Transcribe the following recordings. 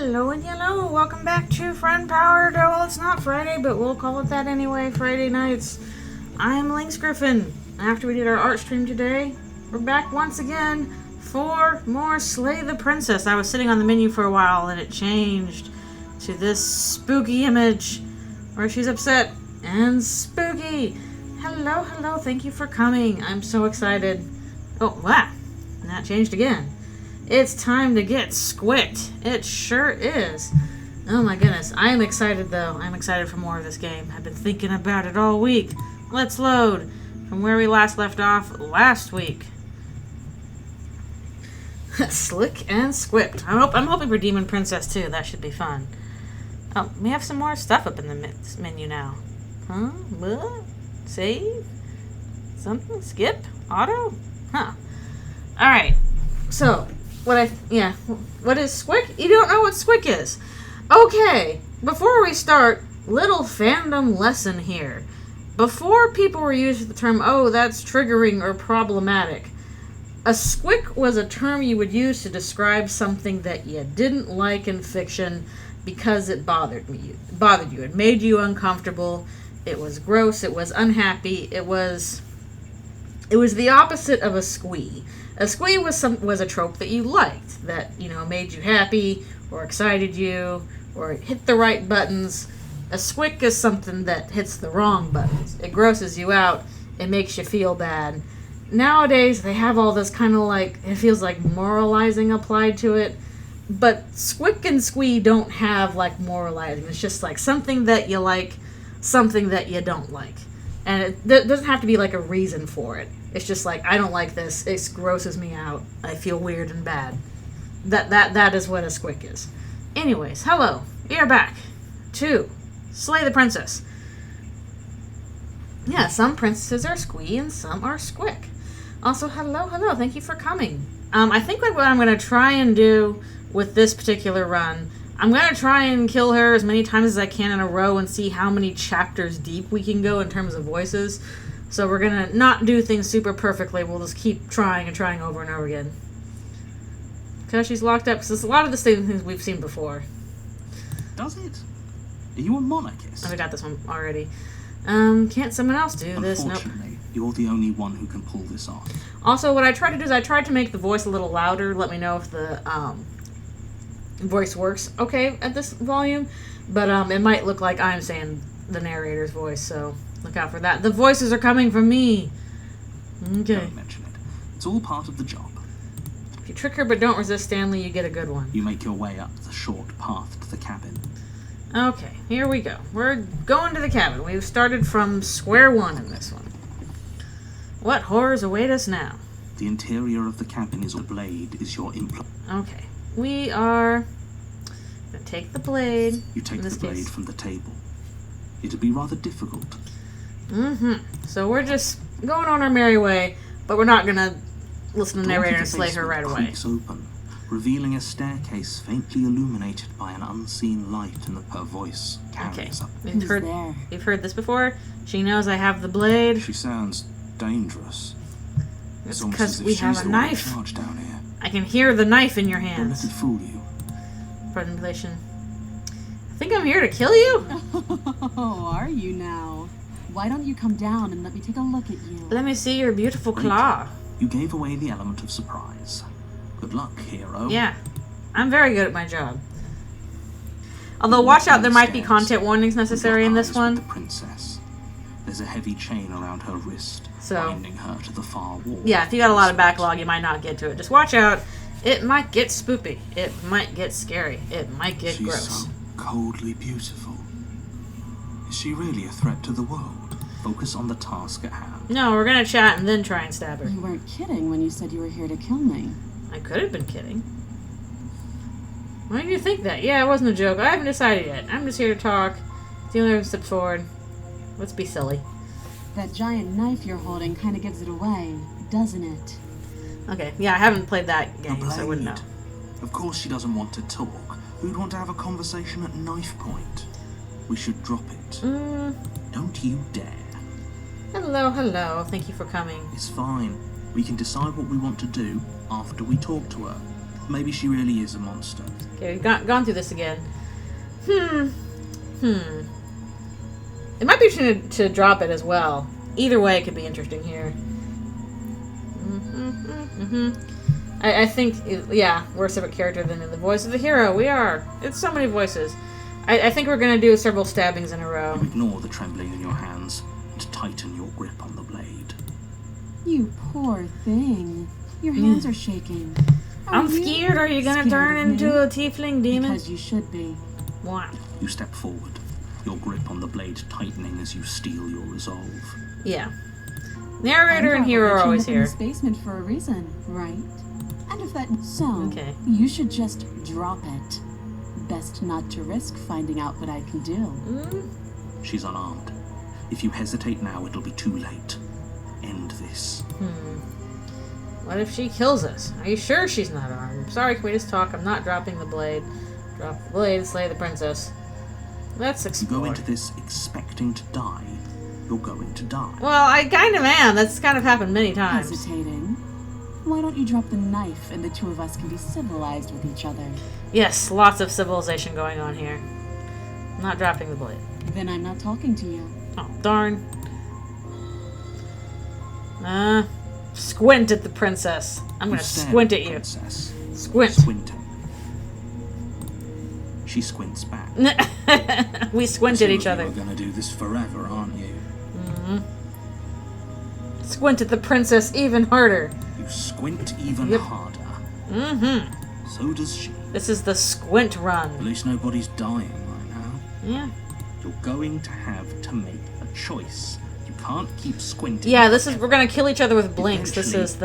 Hello and hello, welcome back to Friend Power. Well, it's not Friday, but we'll call it that anyway. Friday nights. I'm Lynx Griffin. After we did our art stream today, we're back once again for more Slay the Princess. I was sitting on the menu for a while and it changed to this spooky image where she's upset and spooky. Hello, thank you for coming. I'm so excited. Oh, wow, and that changed again. It's time to get squicked. It sure is. Oh my goodness. I am excited though. I'm excited for more of this game. I've been thinking about it all week. Let's load from where we last left off last week. Slick and squipped. I'm hoping for Demon Princess too. That should be fun. Oh, we have some more stuff up in the menu now. Huh? What? Save? Something? Skip? Auto? Huh. Alright. So, what is Squick? You don't know what Squick is. Okay, before we start, little fandom lesson here. Before people were using the term, oh, that's triggering or problematic, a squick was a term you would use to describe something that you didn't like in fiction because it bothered you. It made you uncomfortable. It was gross. It was unhappy. It was the opposite of a squee. A squee was a trope that you liked, that, made you happy, or excited you, or it hit the right buttons. A squick is something that hits the wrong buttons. It grosses you out, it makes you feel bad. Nowadays, they have all this kind of it feels like moralizing applied to it, but squick and squee don't have, moralizing. It's just, something that you like, something that you don't like. And it doesn't have to be, a reason for it. It's just I don't like this. It grosses me out. I feel weird and bad. That is what a squick is. Anyways, hello. We are back to Slay the Princess. Yeah, some princesses are squee and some are squick. Also, hello. Thank you for coming. I think what I'm going to try and do with this particular run, I'm going to try and kill her as many times as I can in a row and see how many chapters deep we can go in terms of voices. So we're going to not do things super perfectly. We'll just keep trying and trying over and over again. Because she's locked up. Because it's a lot of the same things we've seen before. Does it? Are you a monarchist? Oh, I got this one already. Can't someone else do this? Nope. Unfortunately, you're the only one who can pull this off. Also, what I tried to do is I tried to make the voice a little louder. Let me know if the voice works okay at this volume. But it might look like I'm saying the narrator's voice, so look out for that. The voices are coming from me. Okay. Don't mention it. It's all part of the job. If you trick her but don't resist Stanley, you get a good one. You make your way up the short path to the cabin. Okay, here we go. We're going to the cabin. We've started from square one in this one. What horrors await us now? The interior of the cabin is a blade is your implement. Okay. We are going to take the blade. You take the blade from the table. It'd be rather difficult. So we're just going on our merry way, but we're not going to listen to the narrator and slay her right away. Creaks open, revealing a staircase faintly illuminated by an unseen light, and her voice carries up. You've heard this before. She knows I have the blade. She sounds dangerous. It's because we have a knife. Down here. I can hear the knife in your Don't hands. let it fool you. Presentation. I think I'm here to kill you. Oh, are you now? Why don't you come down and let me take a look at you? Let me see your beautiful claw. You gave away the element of surprise. Good luck, hero. Yeah, I'm very good at my job. Although, watch out, there might be content warnings necessary in this one. The princess. There's a heavy chain around her wrist, binding her to the far wall. Yeah, if you got a lot of backlog, you might not get to it. Just watch out. It might get spoopy. It might get scary. It might get gross. She's so coldly beautiful. Is she really a threat to the world? Focus on the task at hand. No, we're gonna chat and then try and stab her. You weren't kidding when you said you were here to kill me. I could have been kidding. Why did you think that? Yeah, it wasn't a joke. I haven't decided yet. I'm just here to talk. The only step forward. Let's be silly. That giant knife you're holding kind of gives it away, doesn't it? Okay, yeah, I haven't played that game, so I wouldn't know. Of course she doesn't want to talk. Who'd want to have a conversation at knife point? We should drop it. Don't you dare. Hello. Thank you for coming. It's fine. We can decide what we want to do after we talk to her. Maybe she really is a monster. Okay, we've gone through this again. It might be interesting to drop it as well. Either way, it could be interesting here. I think, yeah, we're a separate character than in the voice of the hero. We are. It's so many voices. I think we're going to do several stabbings in a row. You ignore the trembling in your hands and tighten your grip on the blade. You poor thing. Your hands are shaking. I'm scared. Are you going to turn into a tiefling demon? Because you should be. Why? You step forward, your grip on the blade tightening as you steel your resolve. Yeah. Narrator and hero are always here. In this basement for a reason, right? And if that so, okay, you should just drop it. Best not to risk finding out what I can do. She's unarmed. If you hesitate now, it'll be too late. End this. What if she kills us? Are you sure she's not armed? Sorry, can we just talk? I'm not dropping the blade. Drop the blade, slay the princess. Let's explore. You go into this expecting to die. You're going to die. Well, I kind of am. That's kind of happened many times. Hesitating? Why don't you drop the knife and the two of us can be civilized with each other? Yes, lots of civilization going on here. I'm not dropping the blade. Then I'm not talking to you. Oh, darn. Squint at the princess. I'm gonna squint at you. Princess. Squint. Squinting. She squints back. We squint at each other. You're gonna do this forever, aren't you? Squint at the princess even harder. You squint even harder. So does she. This is the squint run. At least nobody's dying right now. Yeah. You're going to have to make a choice. You can't keep squinting. Yeah, we're gonna kill each other with blinks. This Eventually, is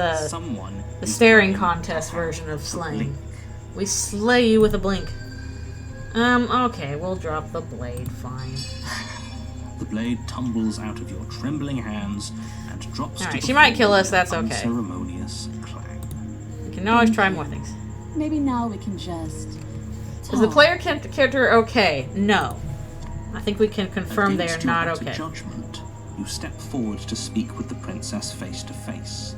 the staring contest version of slaying. We slay you with a blink. Okay, we'll drop the blade, fine. The blade tumbles out of your trembling hands and drops Alright, to she the might kill floor us, that's with okay. unceremonious clang. We can always try more things. Maybe now we can just Is the player character okay? No. I think we can confirm they are Against your not better okay. judgment, you step forward to speak with the princess face to face.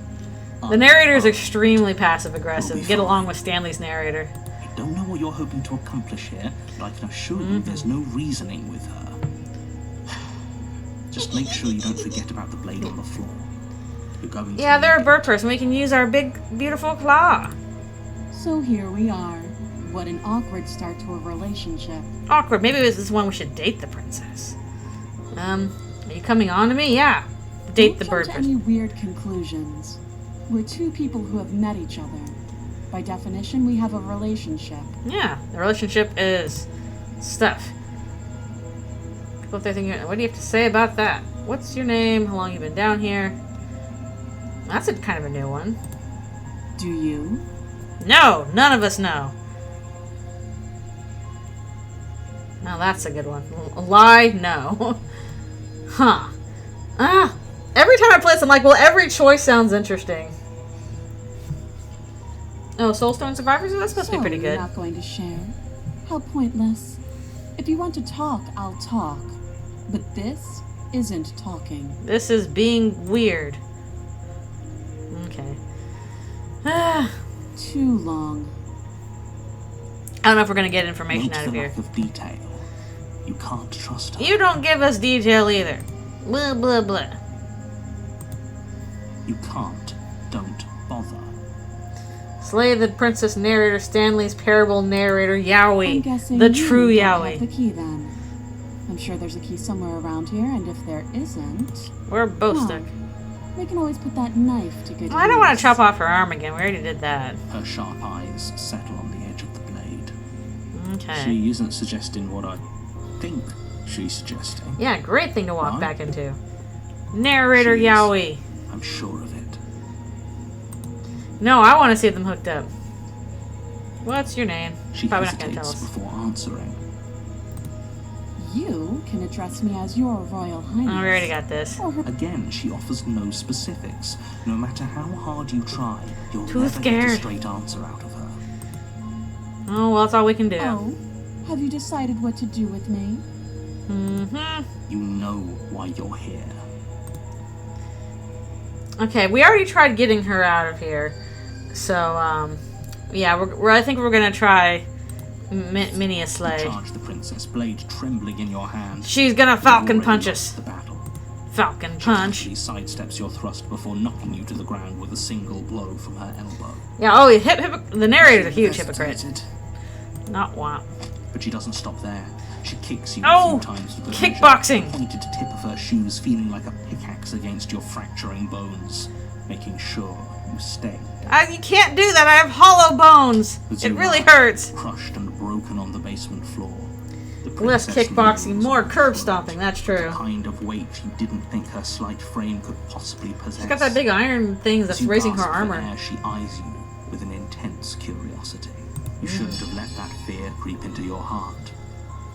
The narrator is extremely passive-aggressive. Get along with Stanley's narrator. I don't know what you're hoping to accomplish here, but I can assure you there's no reasoning with her. Just make sure you don't forget about the blade on the floor. You're going to They're a bird person. We can use our big, beautiful claw. So here we are. What an awkward start to a relationship. Awkward. Maybe this is one we should date the princess. Are you coming on to me? Yeah. Date the bird Don't jump to person. any weird conclusions. We're two people who have met each other. By definition, we have a relationship. Yeah, the relationship is stuff. What do you have to say about that? What's your name? How long you been down here? That's a kind of a new one. Do you? No, none of us know. Now that's a good one. A lie? No. Huh. Every time I play this, I'm like, well, every choice sounds interesting. Oh, Soulstone Survivors? That's supposed to be pretty good. You're not going to share? How pointless. If you want to talk, I'll talk. But this isn't talking. This is being weird. Okay. Too long. I don't know if we're going to get information Note out of the here. lack of detail. You can't trust her. You don't give us detail either. Blah, blah, blah. You can't. Don't bother. Slay the princess narrator, Stanley's parable narrator, Yowie. I'm guessing The you true don't Yowie. have the key then. I'm sure there's a key somewhere around here, and if there isn't, We're both Huh. stuck. we can always put that knife to good use. I don't want to chop off her arm again. We already did that. Her sharp eyes settle on the edge of the blade. Okay. She isn't suggesting what I think she's suggesting. Yeah, great thing to walk What? back into. Narrator She's- Yowie. I'm sure of it. No, I want to see them hooked up. What's your name? She Probably not going to tell hesitates us. before answering. You can address me as your Royal Highness. Oh, we already got this. Or her Again, she offers no specifics. No matter how hard you try, you'll Too never get scared. a straight answer out of her. Oh, well, that's all we can do. Oh, have you decided what to do with me? Mm-hmm. You know why you're here. Okay, we already tried getting her out of here. So, Yeah, I think we're gonna try mini a slay. You charge the princess, blade trembling in your hand. She's gonna falcon punch Lost us. the battle. Falcon She punch. casually sidesteps your thrust before knocking you to the ground with a single blow from her elbow. Yeah, oh, the narrator's a huge hypocrite. Hesitated, Not what. but she doesn't stop there. She kicks you Oh, a few times with the kickboxing. pointed tip of her shoes, feeling like a pickaxe against your fracturing bones, making sure you stay. You can't do that. I have hollow bones. As It you really lie, hurts. crushed and broken on the basement floor. The Less princess kickboxing, kneels more on the curb floor, stomping. That's the true. kind of weight you didn't think her slight frame could possibly possess. She's got that big iron thing As that's you raising her gasp for armor. air, she eyes you with an intense curiosity. You shouldn't have let that fear creep into your heart.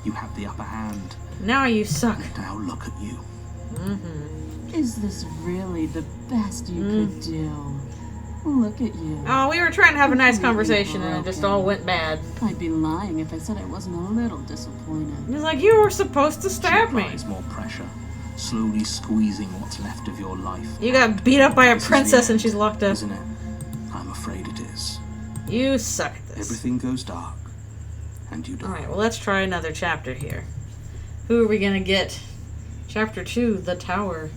You had the upper hand. Now you suck. Now look at you. Is this really the best you could do? Look at you. Oh, we were trying to have a nice Completely conversation and it just all went bad. I'd be lying if I said I wasn't a little disappointed. He's like, you were supposed to She stab me. applies more pressure, slowly squeezing what's left of your life. You got beat up by a This is the princess and end, she's locked up. Isn't it? I'm afraid it is. You suck at this. Everything goes dark, and you die. Alright, well, let's try another chapter here. Who are we gonna get? Chapter 2, The Tower.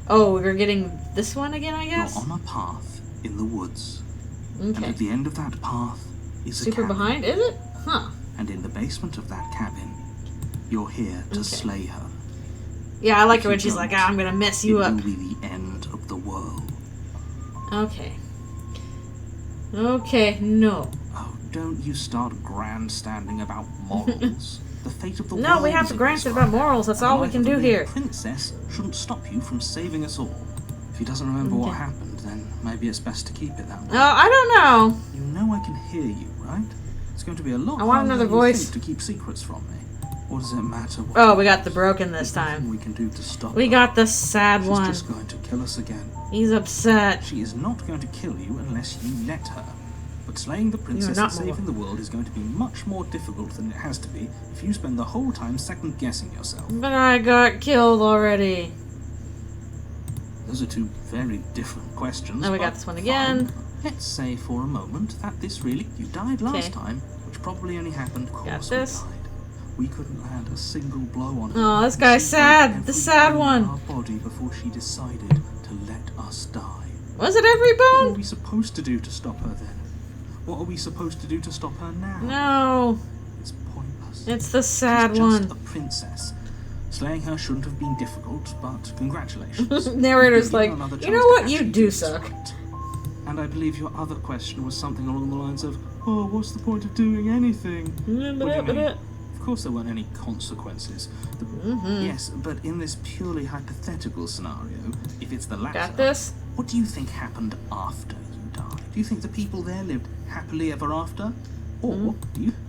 Oh, we're getting this one again, I guess? You're on a path in the woods, and Okay. at the end of that path is a Super cabin. behind, is it? Huh. And in the basement of that cabin, you're here to Okay. slay her. Yeah, I like If her when you she's don't, like, I'm gonna mess It you will up. be the end of the world. Okay. Okay, no. Oh, don't you start grandstanding about morals. The fate of the world. No, we have is to in grant your it about hand, morals. That's and all the we life can of the do little here. Princess shouldn't stop you from saving us all. If he doesn't remember what Okay. happened, then maybe it's best to keep it that way. Oh, I don't know. You know I can hear you, right? It's going to be a lot I want harder another than you voice. think to keep secrets from me. Or does it matter what Oh, we got the broken this There's nothing time. we can do to stop We her. got the sad She's one. just going to kill us again. He's upset. She is not going to kill you unless you let her. But slaying the princess not and saving the world is going to be much more difficult than it has to be if you spend the whole time second-guessing yourself. But I got killed already. Those are two very different questions. Oh, we got but this one again. fine. Let's say for a moment that this really... You died last Okay. time, which probably only happened because we this. died. We couldn't land a single blow on her. Oh, this and guy's she sad. broke The every sad bone in one. Our body before she decided to let us die. Was it every What are bone? we supposed to do to stop her then? What are we supposed to do to stop her now? No. It's pointless. It's the sad She's just one. a princess. Slaying her shouldn't have been difficult, but congratulations. Narrator's You've given like, another you chance know to what? You actually do this suck. right." And I believe your other question was something along the lines of, "Oh, what's the point of doing anything?" What do you mean? Of course there weren't any consequences. Yes, but in this purely hypothetical scenario, if it's the latter, Got this? what do you think happened after you died? Do you think the people there lived happily ever after? Or,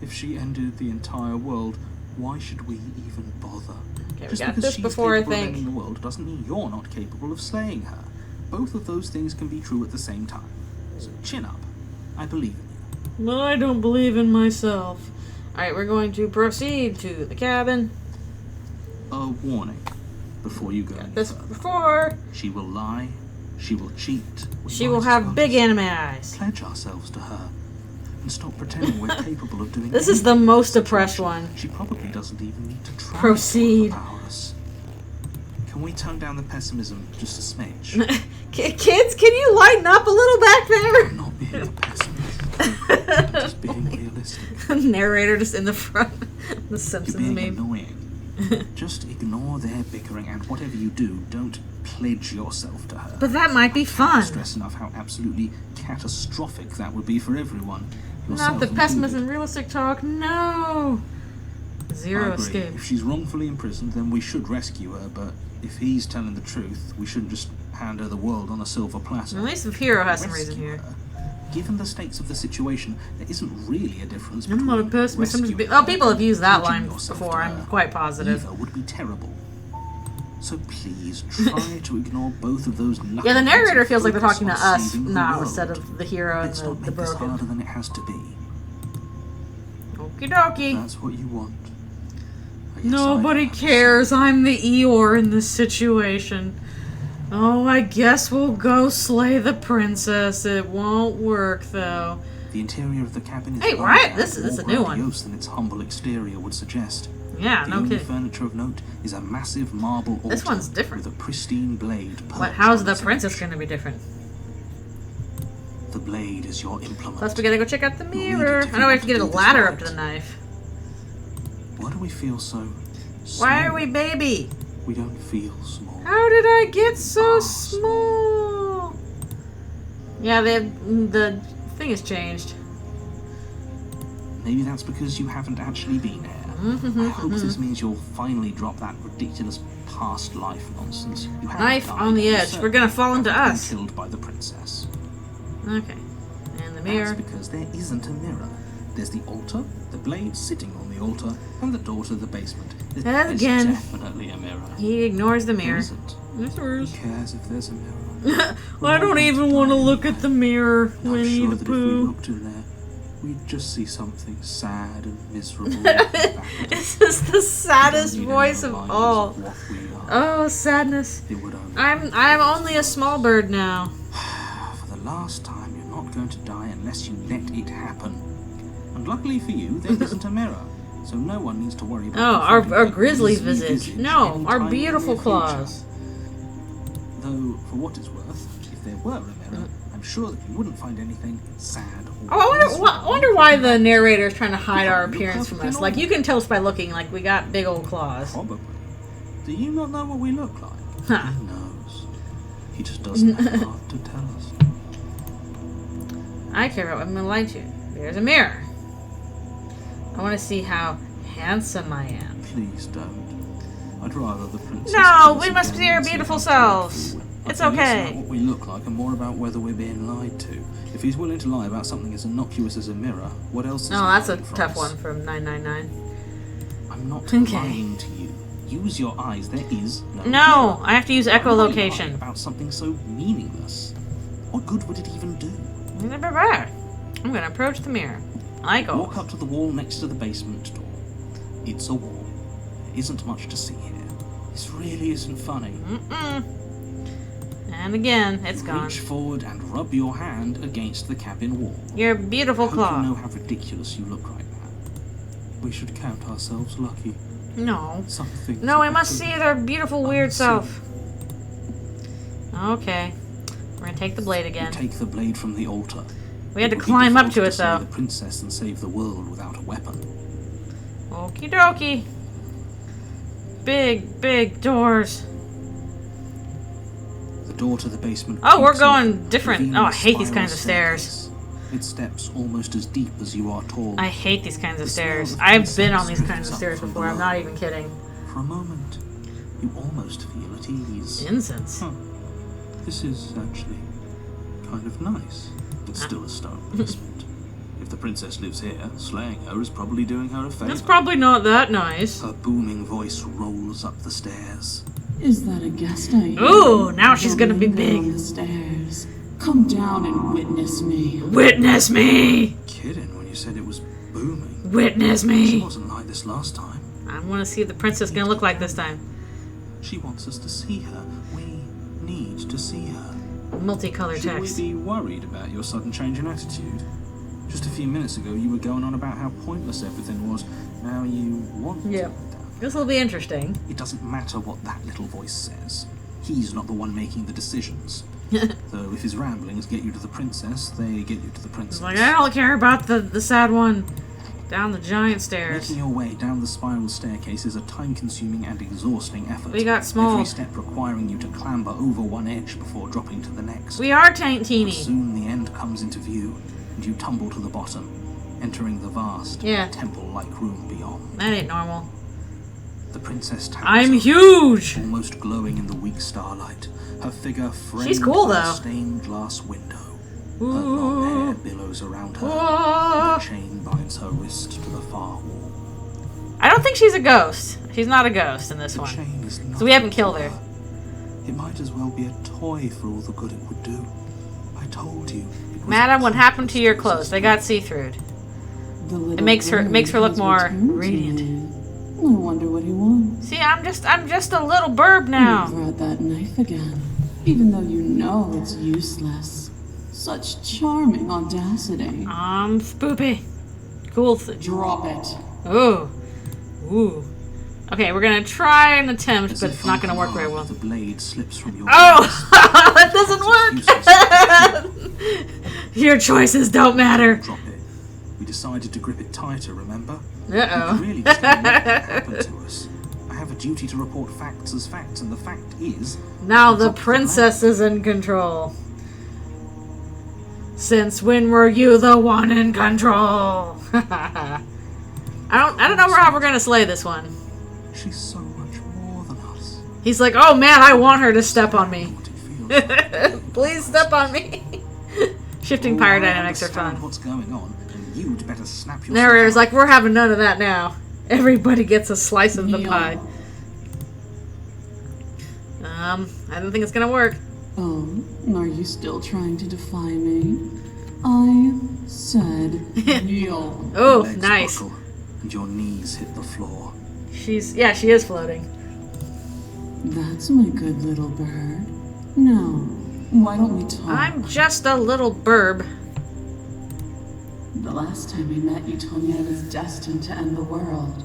if she ended the entire world, why should we even bother? Okay, we Just got because this she's before, I capable of think. ending the world doesn't mean you're not capable of slaying her. Both of those things can be true at the same time. So chin up. I believe in you. Well, I don't believe in myself. Alright, we're going to proceed to the cabin. A warning before you go any This further. before. She will lie. She will cheat. we She might will as have well big just anime eyes. Pledge ourselves to her and stop pretending we're capable of doing This is the anything in most this oppressed situation. one. She probably doesn't even need to try Proceed. to overpower us. Can we tone down the pessimism just a smidge? Kids, can you lighten up a little back there? I'm not being a pessimist. I'm just being realistic. Narrator just in the front. The You're Simpsons being meme. annoying. Just ignore their bickering, and whatever you do, don't pledge yourself to her. But that might be fun. Stress enough how absolutely catastrophic that would be for everyone. Not yourself the pessimism included. and realistic talk. No. I Zero agree. escape. If she's wrongfully imprisoned, then we should rescue her, but if he's telling the truth, we shouldn't just hand her the world on a silver platter. At least the hero has some reason Rescue here. her. Given the stakes of the situation, there isn't really a difference I'm between not a pessimist. I'm just rescuing oh, her people have used that and line pledging yourself before. to I'm her. quite positive. Either would be terrible. So please try to ignore both of those. Yeah, the narrator feels like they're talking to focus on us saving the now world. instead of the hero and Let's the not make this broken. harder than it has to be. Okie dokie. That's what you want. I guess Nobody I have to say. cares. I'm the Eeyore in this situation. Oh, I guess we'll go slay the princess. It won't work, though. The interior of the cabin is Hey, larger right, and this is more a new one. grandiose than its humble exterior would suggest. Yeah, The no only kidding. furniture of note is a massive marble altar This one's different. with a pristine blade. What? perched How's on the its princess edge. going to be different? The blade is your implement. Plus, we gotta go check out the You'll need mirror. it if I you know we want have to get a do this ladder up right. to the knife. Why do we feel so small? Why are we baby? We don't feel small. How did I get so Ah, small? Yeah, the thing has changed. Maybe that's because you haven't actually been here. I hope this means you'll finally drop that ridiculous past life nonsense. You haven't Knife died, on the you edge. certainly We're gonna fall into haven't been us. Killed by the princess. Okay. And the That's mirror. because there isn't a mirror. There's the altar, the blade sitting on the altar, and the door to the basement. And There's again, definitely a mirror. he ignores the There mirror. isn't. Yes, there Who is. cares if there's a mirror? I don't even want to look at the mirror, I'm Winnie sure the that if we Pooh. looked in there, we'd just see something sad and miserable. looking back at us. This is the saddest Don't need voice any of reminders all. of what we are. Oh, sadness. It would only I'm only a small bird now. For the last time, you're not going to die unless you let it happen. And luckily for you, there isn't a mirror, so no one needs to worry about. Oh, confronting our a grizzly grisly visage. No, any our time in the beautiful near claws. future. Though, for what it's worth, if there were a mirror, I'm sure that you wouldn't find anything sad or Oh, I wonder why the narrator is trying to hide our You're appearance from us. perfectly Like, you can tell us by looking, like, we got big old claws. Probably. Do you not know what we look like? Huh. He knows. He just doesn't have the heart to tell us. I care about what I'm going to lie to. There's a mirror. I want to see how handsome I am. Please don't. I'd rather the princess. No, kill us we must again be our and see beautiful how selves. dreadful we- It's I think okay. It's not what we look like, and more about whether we're being lied to. If he's willing to lie about something as innocuous as a mirror, what else is No, he that's a hiding from tough us? one from 999. I'm not Okay. lying to you. Use your eyes. There is no. No, mirror. I have to use Why would I lie echolocation. about something so meaningless. What good would it even do? I'm going to approach the mirror. Like Walk always. up to the wall next to the basement door. It's a wall. There isn't much to see here. This really isn't funny. And again, it's gone. Reach forward and rub your hand against the cabin wall. Your beautiful I hope you claw. know how ridiculous you look right now. We should count ourselves lucky. No. Something. No, we must see their beautiful weird self. Okay. We're gonna take the blade again. Take the blade from the altar. We had to It would be climb up to difficult it, slay though. the princess and save the world without a weapon. Okie dokie. Big, big doors. The door to the basement. Oh, we're creaks going open, different. revealing Oh, I a hate these spiral kinds of stairs. staircase. Its steps almost as deep as you are tall. I hate these kinds of The smell stairs. of I've been on incense these kinds of drifts up stairs from before. I'm below. not even kidding. For a moment, you almost feel at ease. Incense. Huh. This is actually kind of nice, but still a stone basement. If the princess lives here, slaying her is probably doing her a favor. That's probably not that nice. Her booming voice rolls up the stairs. Is that a guest I hear? Ooh, now she's gonna be Coming down big. the stairs. Come down and witness me. Witness me! Kidding when you said it was booming. Witness She me! wasn't like this last time. I want to see what the princess gonna look like this time. She wants us to see her. We need to see her. Multicolored Should text. we be worried about your sudden change in attitude? Just a few minutes ago, you were going on about how pointless everything was. Now you want Yeah. to let down. This will be interesting. It doesn't matter what that little voice says. He's not the one making the decisions. So if his ramblings get you to the princess, they get you to the princess. It's like, I don't care about the sad one down the giant stairs. Making your way down the spiral staircase is a time-consuming and exhausting effort. We got small. Every step requiring you to clamber over one edge before dropping to the next. We are teeny. Soon the end comes into view, and you tumble to the bottom, entering the vast, Yeah. temple-like room beyond. That ain't normal. The princess towers I'm over, huge! almost glowing in the weak starlight. Her figure framed She's cool, by though. a stained glass window. Her long hair billows around her. Whoa. A chain binds her wrist to the far wall. I don't think she's a ghost. She's not a ghost in this The one. chain is not So we haven't killed her. It might as well be a toy for all the good it would do. I told you. It was Madam, what happened to your pointless clothes? They got see-through'd. The little makes her bird look has more returned to radiant. me. I wonder what he wants. See, I'm just a little burb You now. brought that knife again, even though you know it's useless. Such charming audacity. Spoopy. Cool. Drop it. Oh. Ooh. Okay, we're gonna try an attempt, As but if it's not gonna work very unharmed, well. The blade slips from your Oh! wrist. That doesn't work! Your choices don't matter. Drop it. We decided to grip it tighter, remember? Uh-oh. We really just don't know what happened to us. I have a duty to report facts as facts, and the fact is... Now we the dropped princess is in control. Since when were you the one in control? I don't know how we're gonna slay this one. blade. She's so much more than us. He's like, oh man, I want her to step on me. What it feels like. Please step on me. Shifting power I dynamics are understand fun. what's going on, and you'd better snap yourself Narrator's out. like, we're having none of that now. Everybody gets a slice of the pie. I don't think it's gonna work. Oh, are you still trying to defy me? I said kneel. Oh, Legs nice. buckle, and your knees hit the floor. She is floating. That's my good little bird. Now, why don't we talk? I'm just a little burb. The last time we met, you told me I was destined to end the world.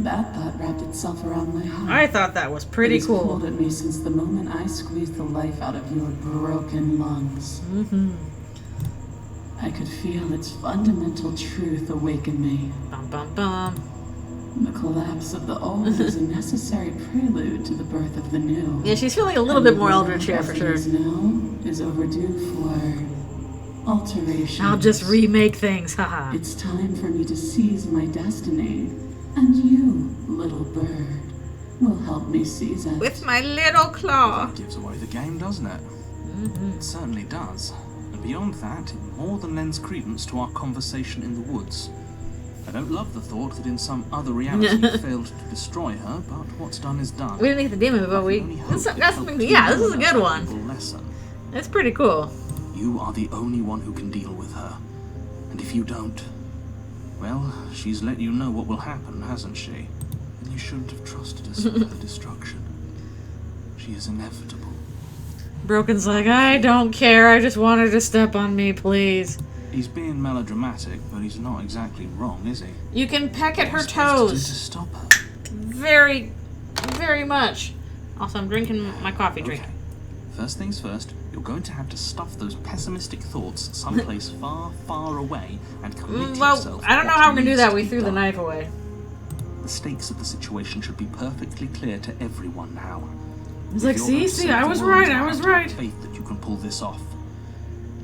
That thought wrapped itself around my heart. I thought that was pretty It has cool. pulled at me since the moment I squeezed the life out of your broken lungs. I could feel its fundamental truth awaken me. Bum bum bum. The collapse of the old is a necessary prelude to the birth of the new. Yeah, she's feeling a little bit more Eldritch here for sure. Now is overdue for alteration. I'll just remake things, haha. It's time for me to seize my destiny, and you, little bird, will help me seize it. With my little claw. That gives away the game, doesn't it? It certainly does. And beyond that, it more than lends credence to our conversation in the woods. I don't love the thought that in some other reality you failed to destroy her, but what's done is done. We didn't get the demon, but we. That's something. Yeah, this is a good one. Lesson. It's pretty cool. You are the only one who can deal with her. And if you don't, well, she's let you know what will happen, hasn't she? And you shouldn't have trusted us with her destruction. She is inevitable. Broken's like, I don't care. I just want her to step on me, please. He's being melodramatic, but he's not exactly wrong, is he? You can peck at her What are we supposed to do toes. to stop her? Very, very much. Also, I'm drinking my coffee drink. Okay. First things first, you're going to have to stuff those pessimistic thoughts someplace far, far away and commit Well, yourself. I don't know what how we're gonna do needs that. to We be threw the done. knife away. The stakes of the situation should be perfectly clear to everyone now. He's If like, you're going to see, save I the was world, right, you I have was to have right. faith that you can pull this off.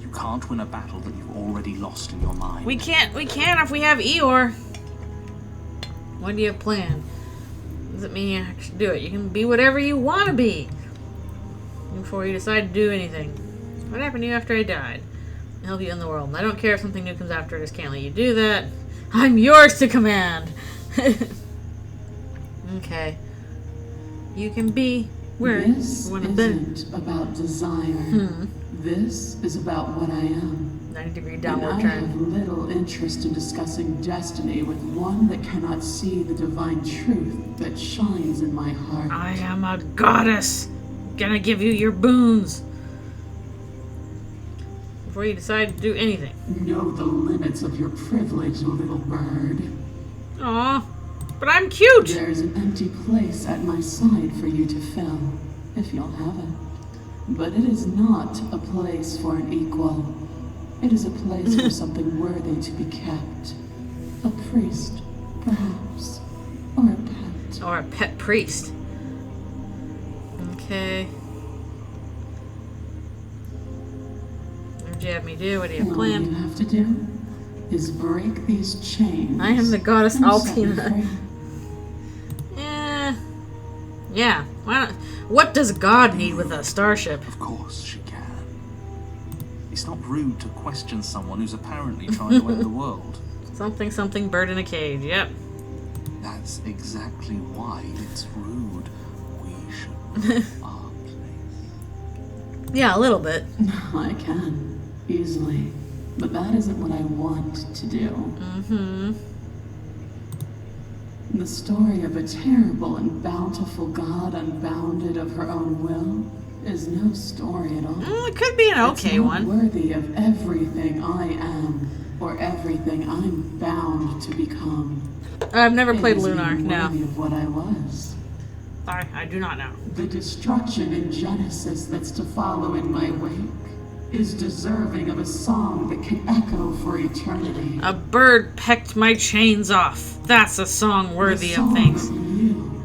You can't win a battle that you've already lost in your mind. We can if we have Eeyore. What do you have planned? Doesn't mean you have to do it. You can be whatever you want to be before you decide to do anything. What happened to you after I died? I'll help you in the world. I don't care if something new comes after. I just can't let you do that. I'm yours to command. Okay. You can be where This you want to be. isn't about desire. This is about what I am. 90-degree And downward I turn. have little interest in discussing destiny with one that cannot see the divine truth that shines in my heart. I am a goddess. Gonna give you your boons. Before you decide to do anything. Know the limits of your privilege, little bird. Aw, but I'm cute. There is an empty place at my side for you to fill, if you'll have it. But it is not a place for an equal. It is a place for something worthy to be kept. A priest, perhaps, or a pet. Or a pet priest. Okay. What do you have me do? What do you have And all you planned? have to do is break these chains. I am the goddess and set me Altina. free. Yeah. Why not? What does God need with a starship? Of course she can. It's not rude to question someone who's apparently trying to end the world. Something bird in a cage. Yep. That's exactly why it's rude. We should know our place. Yeah, a little bit. I can, easily. But that isn't what I want to do. The story of a terrible and bountiful god unbounded of her own will is no story at all. It could be an okay it's not one. worthy of everything I am or everything I'm bound to become. I've never played It is Lunar, even no. worthy of what I was. I do not know. The destruction in Genesis that's to follow in my wake is deserving of a song that can echo for eternity. A bird pecked my chains off. That's a song worthy The of song things. of you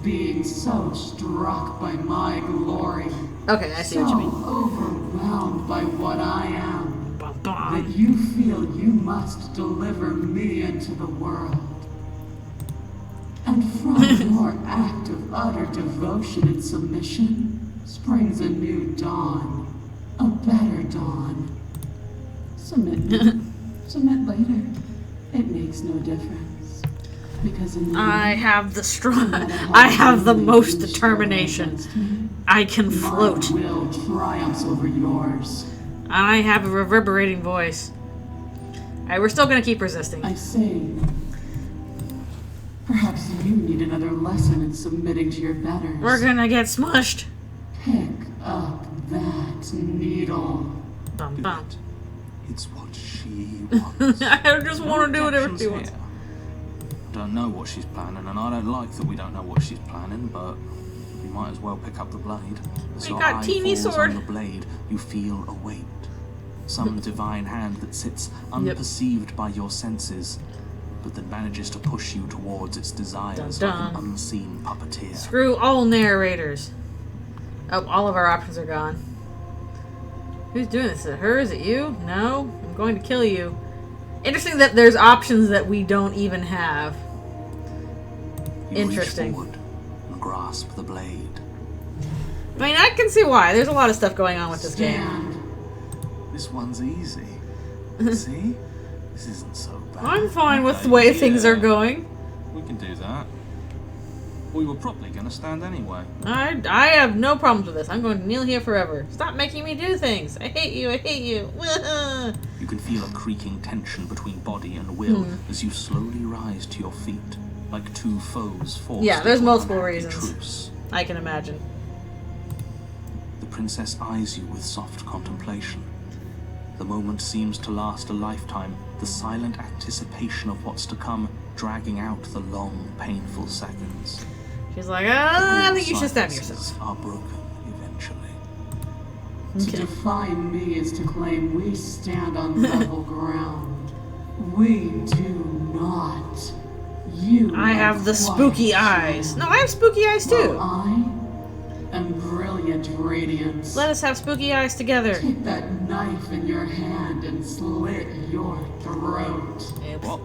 being so struck by my glory, Okay, I see so what you mean. overwhelmed by what I am, Bum, that bum. you feel you must deliver me into the world. And from your act of utter devotion and submission springs a new dawn, a better dawn. Submit. Submit later. It makes no difference. Because in the I end, have the no strong. matter how I have the firmly most you determination. struggle against me, I can float. my will triumphs over yours. I have a reverberating voice. Alright, we're still gonna keep resisting. I say, perhaps you need another lesson in submitting to your betters. We're gonna get smushed. Pick up that needle. Bum, bum. It's what she wants. I just want to do whatever Objections she wants. here. I don't know what she's planning, and I don't like that we don't know what she's planning, but we might as well pick up the blade. As We your got eye teeny falls sword. on the blade, you feel a weight. Some divine hand that sits unperceived by your senses, but that manages to push you towards its desires Dun, like an dun. unseen puppeteer. Screw all narrators. Oh, all of our options are gone. Who's doing this? Is it her? Is it you? No? I'm going to kill you. Interesting that there's options that we don't even have. You Interesting. reach forward and grasp the blade. I mean, I can see why. There's a lot of stuff going on with this game. Stand. This one's easy. See? This isn't so bad. I'm fine with the Okay, way things are yeah. going. We can do that. We were probably going to stand anyway. I have no problems with this. I'm going to kneel here forever. Stop making me do things. I hate you. I hate you. You can feel a creaking tension between body and will as you slowly rise to your feet, like two foes forced Yeah, there's into a multiple unhappy reasons. truce. I can imagine. The princess eyes you with soft contemplation. The moment seems to last a lifetime, the silent anticipation of what's to come dragging out the long, painful seconds. She's like, I All think you should stab silences yourself. are broken eventually. To Okay. define me is to claim we stand on level ground. We do not. You I have the are spooky quite eyes. strong. No, I have spooky eyes While too. I am brilliant radiance. Let us have spooky eyes together. Take that knife in your hand and slit your throat. What?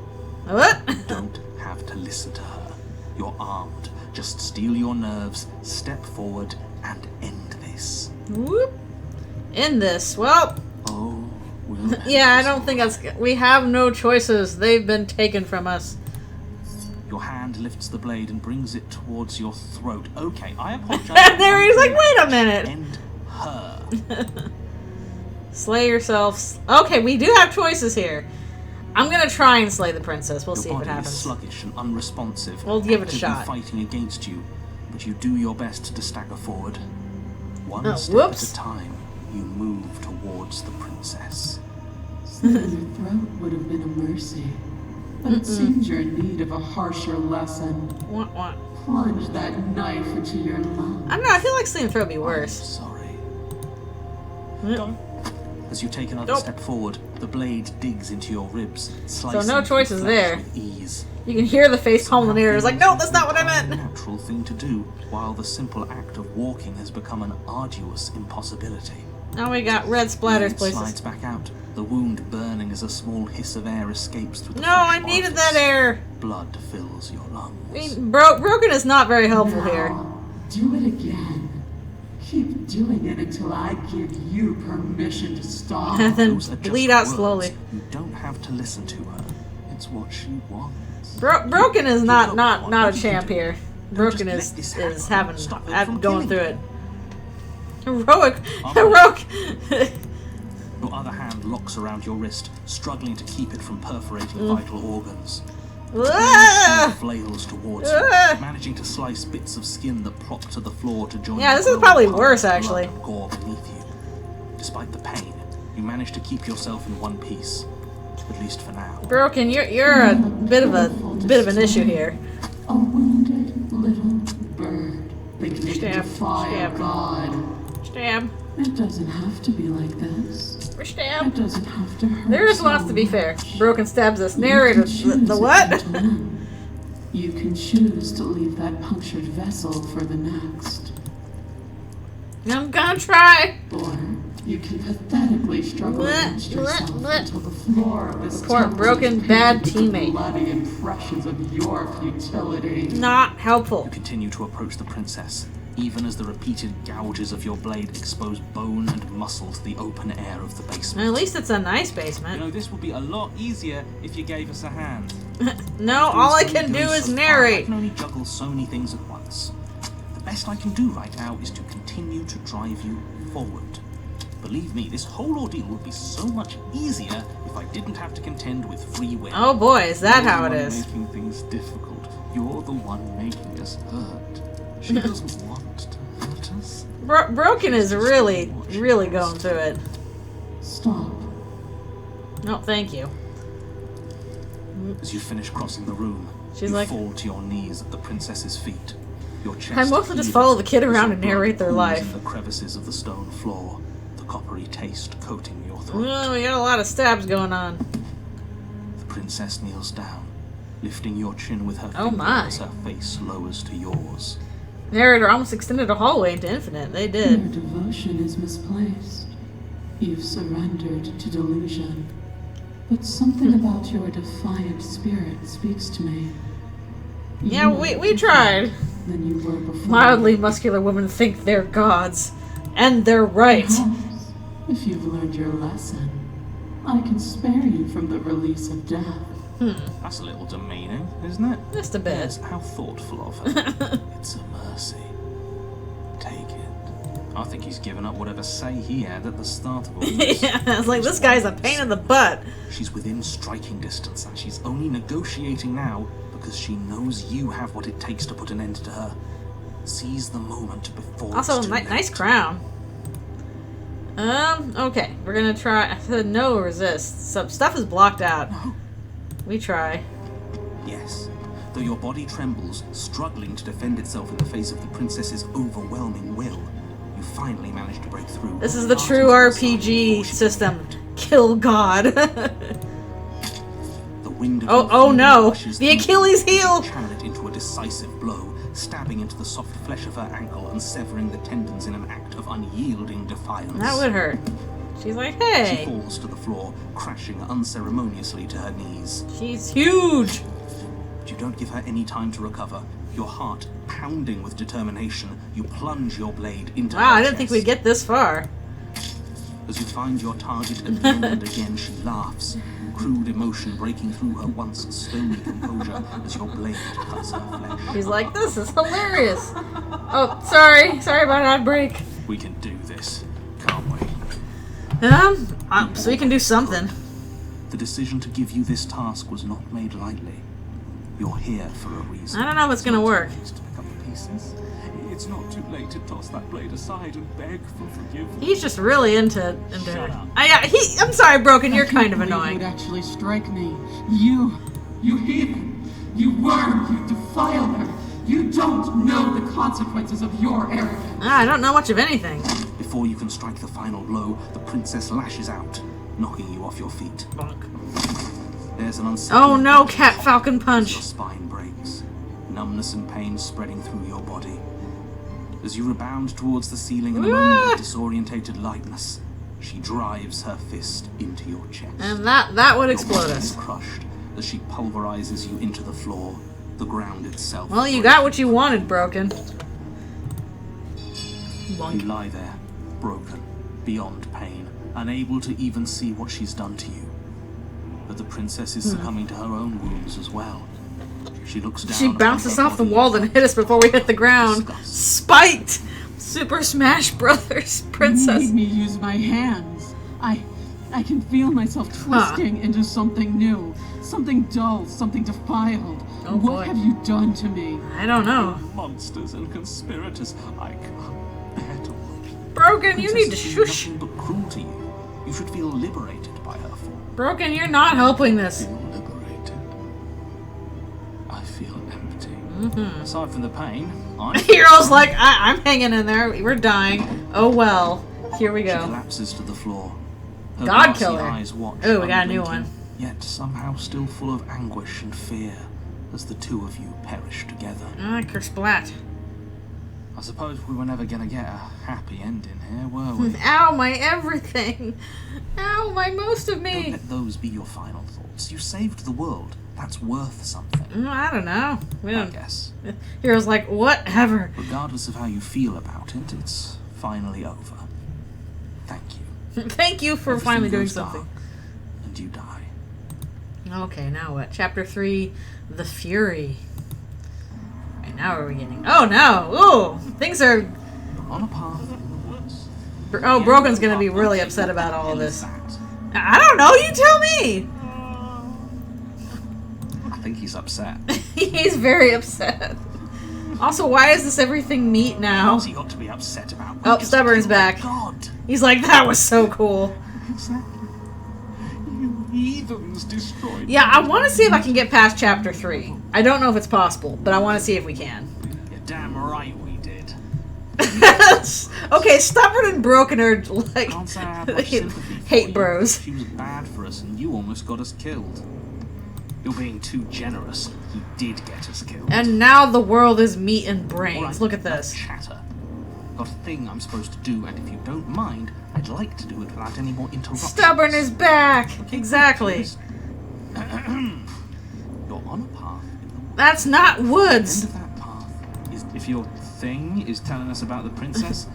What? Don't have to listen to her. You're armed. Just steel your nerves, step forward, and end this. Whoop. In this. Well, Oh, we'll yeah, I don't think that's. We have no choices. They've been taken from us. Your hand lifts the blade and brings it towards your throat. Okay, I apologize. There he's like, wait a minute. End her. Slay yourselves. Okay, we do have choices here. I'm gonna try and slay the princess. We'll Your see if it body is happens. sluggish and unresponsive. We'll give it a actively shot. Fighting against you, but you do your best to stagger forward. One Oh, step whoops. at a time, you move towards the princess. Slitting your throat would have been a mercy. But it seems you're in need of a harsher lesson. What? Plunge that knife into your lung. I don't know. I feel like slaying the throat would be I'm worse. sorry. Mm. As you take another Nope. step forward, the blade digs into your ribs, So slicing no through choices flesh there. with ease. You can hear the face palm in the air. It's like, no, that's not what I A meant. natural thing to do, while the simple act of walking has become an arduous impossibility. Now we got red splatters Blade places. slides back out, the wound burning as a small hiss of air escapes through the No, fresh I needed orifice. that air. Blood fills your lungs. I mean, broken is not very helpful here. Now, do it again. Keep doing it until I give you permission to stop. And then Those are just bleed out words. slowly. You don't have to listen to her. It's what she wants. Broken is not a What champ you do? here. No, Broken just is let this having Stop it I'm from going through killing it. you. Heroic. Your other hand locks around your wrist, struggling to keep it from perforating Mm. vital organs. Ah! Flails towards Ah! you, managing to slice bits of skin that plop to the floor to join Yeah, the this is growing probably pile worse, of blood actually. and gore beneath you. Despite the pain, you manage to keep yourself in one piece, at least for now. Broken, you're a bit of an issue here. A wounded little bird beginning to Stab, defy stab. God. Stab. It doesn't have to be like this. Or It stab. doesn't have to hurt. There is so lots to be fair. much. Broken stabs us. You Narrator. can choose The if what? you want to win. You can choose to leave that punctured vessel for the next. I'm gonna try. Or you can pathetically struggle against yourself until the floor of this Poor temple broken, is bad painted with teammate. bloody impressions of your futility. Not helpful. You continue to approach the princess, even as the repeated gouges of your blade expose bone and muscle to the open air of the basement. At least it's a nice You basement. know, this would be a lot easier if you gave us a hand. No, all I Things can only do go is so far. I narrate. can only juggle so many things at once. The best I can do right now is to continue to drive you forward. Believe me, this whole ordeal would be so much easier if I didn't have to contend with free will. Oh boy, is that You're how the it one is? Making things difficult. You're the one making us hurt. She doesn't want to hurt us. Broken is really going through it. Stop. No, thank you. As you finish crossing the room, She's you like- fall to your knees at the princess's feet. Your chest I mostly just heaving follow the kid as around your and blood narrate their pools life. in the crevices of the stone floor, the coppery taste coating your throat. Well, we got a lot of stabs going on. The princess kneels down, lifting your chin with her Oh finger my. as her face lowers to yours. Narrator almost extended a hallway into infinite. They Your did. devotion is misplaced. You've surrendered to delusion. But something about your defiant spirit speaks to me. Yeah, You are we different tried. Than you were before. Mildly muscular women think they're gods. And they're right. Perhaps, if you've learned your lesson, I can spare you from the release of death. That's a little demeaning, isn't it? Just a bit. Yes, how thoughtful of her. It's a mercy. Take it. I think he's given up whatever say he had at the start of all this. Yeah, I was like, this guy's a pain in the butt. She's within striking distance, and she's only negotiating now because she knows you have what it takes to put an end to her. Seize the moment before Also, it's too late. nice crown. Okay. We're gonna try. I said no resist. Some stuff is blocked out. No. We try. Yes. Though your body trembles, struggling to defend itself in the face of the princess's overwhelming will, you finally manage to break through. This is the true RPG system. Kill God. The wind of Oh, your oh feeling no. rushes The through Achilles you, heel. channel it into a decisive blow, stabbing into the soft flesh of her ankle and severing the tendons in an act of unyielding defiance. That would hurt. She's like, She hey. falls to the floor, crashing unceremoniously to her knees. She's huge. But you don't give her any time to recover. Your heart pounding with determination, you plunge your blade into her Wow, I didn't think chest. we'd get this far. As you find your target again and again, she laughs, crude emotion breaking through her once stony composure as your blade cuts her flesh. She's like, this is hilarious. Oh, sorry. Sorry about that break. We can do this, can't we? So we can do something. The decision to give you this task was not made lightly. You're here for a reason. I don't know if it's gonna work. Just to pick up the pieces. It's not too late to toss that blade aside and beg for forgiveness. He's just really into Shut her. up. I'm sorry, Broken. You're I can't kind of believe annoying. You'd actually strike me. You heathen, you worm, you defiler. You don't know the consequences of your arrogance. I don't know much of anything. Before you can strike the final blow, the princess lashes out, knocking you off your feet. There's an unsettling Oh no, pinch Cat Falcon as Punch. your spine breaks, numbness and pain spreading through your body. As you rebound towards the ceiling in a moment of disorientated lightness, she drives her fist into your chest. And that would Your explode body us. is crushed as she pulverizes you into the floor, the ground itself. Well, you got what you wanted, Broken. You lie there, broken, beyond pain, unable to even see what she's done to you. But the princess is succumbing to her own wounds as well. She looks down. She upon bounced us her off the body wall and hit us before we hit the ground. Disgust. Spiked! Super Smash Brothers You princess. made me use my hands. I can feel myself twisting into something new. Something dull, something defiled. Oh, what boy. have you done to me? I don't know. Monsters and conspirators. I can't bear to watch. Broken, you need to Princess has shush. been nothing but cruel to you. You should feel liberated by her fall. Broken, you're not helping this. Feel liberated. I feel empty. Mm-hmm. Aside from the pain, I'm... Hero's like, I'm hanging in there. We're dying. Oh well. Here we She go. collapses to the floor. Her God glassy killer. eyes watch, Ooh, we got a new unblinking, one. Yet somehow still full of anguish and fear as the two of you perish together. Ah, kersplat. I suppose we were never gonna get a happy ending here, were we? Ow, my everything. Ow, my most of Don't me. let those be your final thoughts. You saved the world. That's worth something. I don't know. We I don't. guess. Hero's like, whatever. Regardless of how you feel about it, it's finally over. Thank you. Thank you for Everything finally doing goes something. dark, and you die. Okay, now what? Chapter 3, The Fury. And now where are we getting? Oh no! Ooh! Things are... On a path in the woods. Oh, Broken's gonna be really upset about all of What this. is that? I don't know, you tell me! I think he's upset. He's very upset. Also, why is this everything meat now? What's he got to be upset about? We Oh, just Stubborn's killed back. God. He's like, that was so cool. Exactly. You heathens destroyed. Yeah, I want to see if I can get past chapter 3. I don't know if it's possible, but I want to see if we can. You're damn right we did. Okay, Stubborn and Broken are like Can't say I have much sympathy for hate you. bros. She was bad for us, and you almost got us killed. You're being too generous. He did get us killed. And now the world is meat and All brains. right, Look at enough this. chatter. Got a thing I'm supposed to do, and if you don't mind, I'd like to do it without any more interruptions. Stubborn is back. Okay, Exactly. please. You're on a path. That's not End woods. of that path is if your thing is telling us about the princess.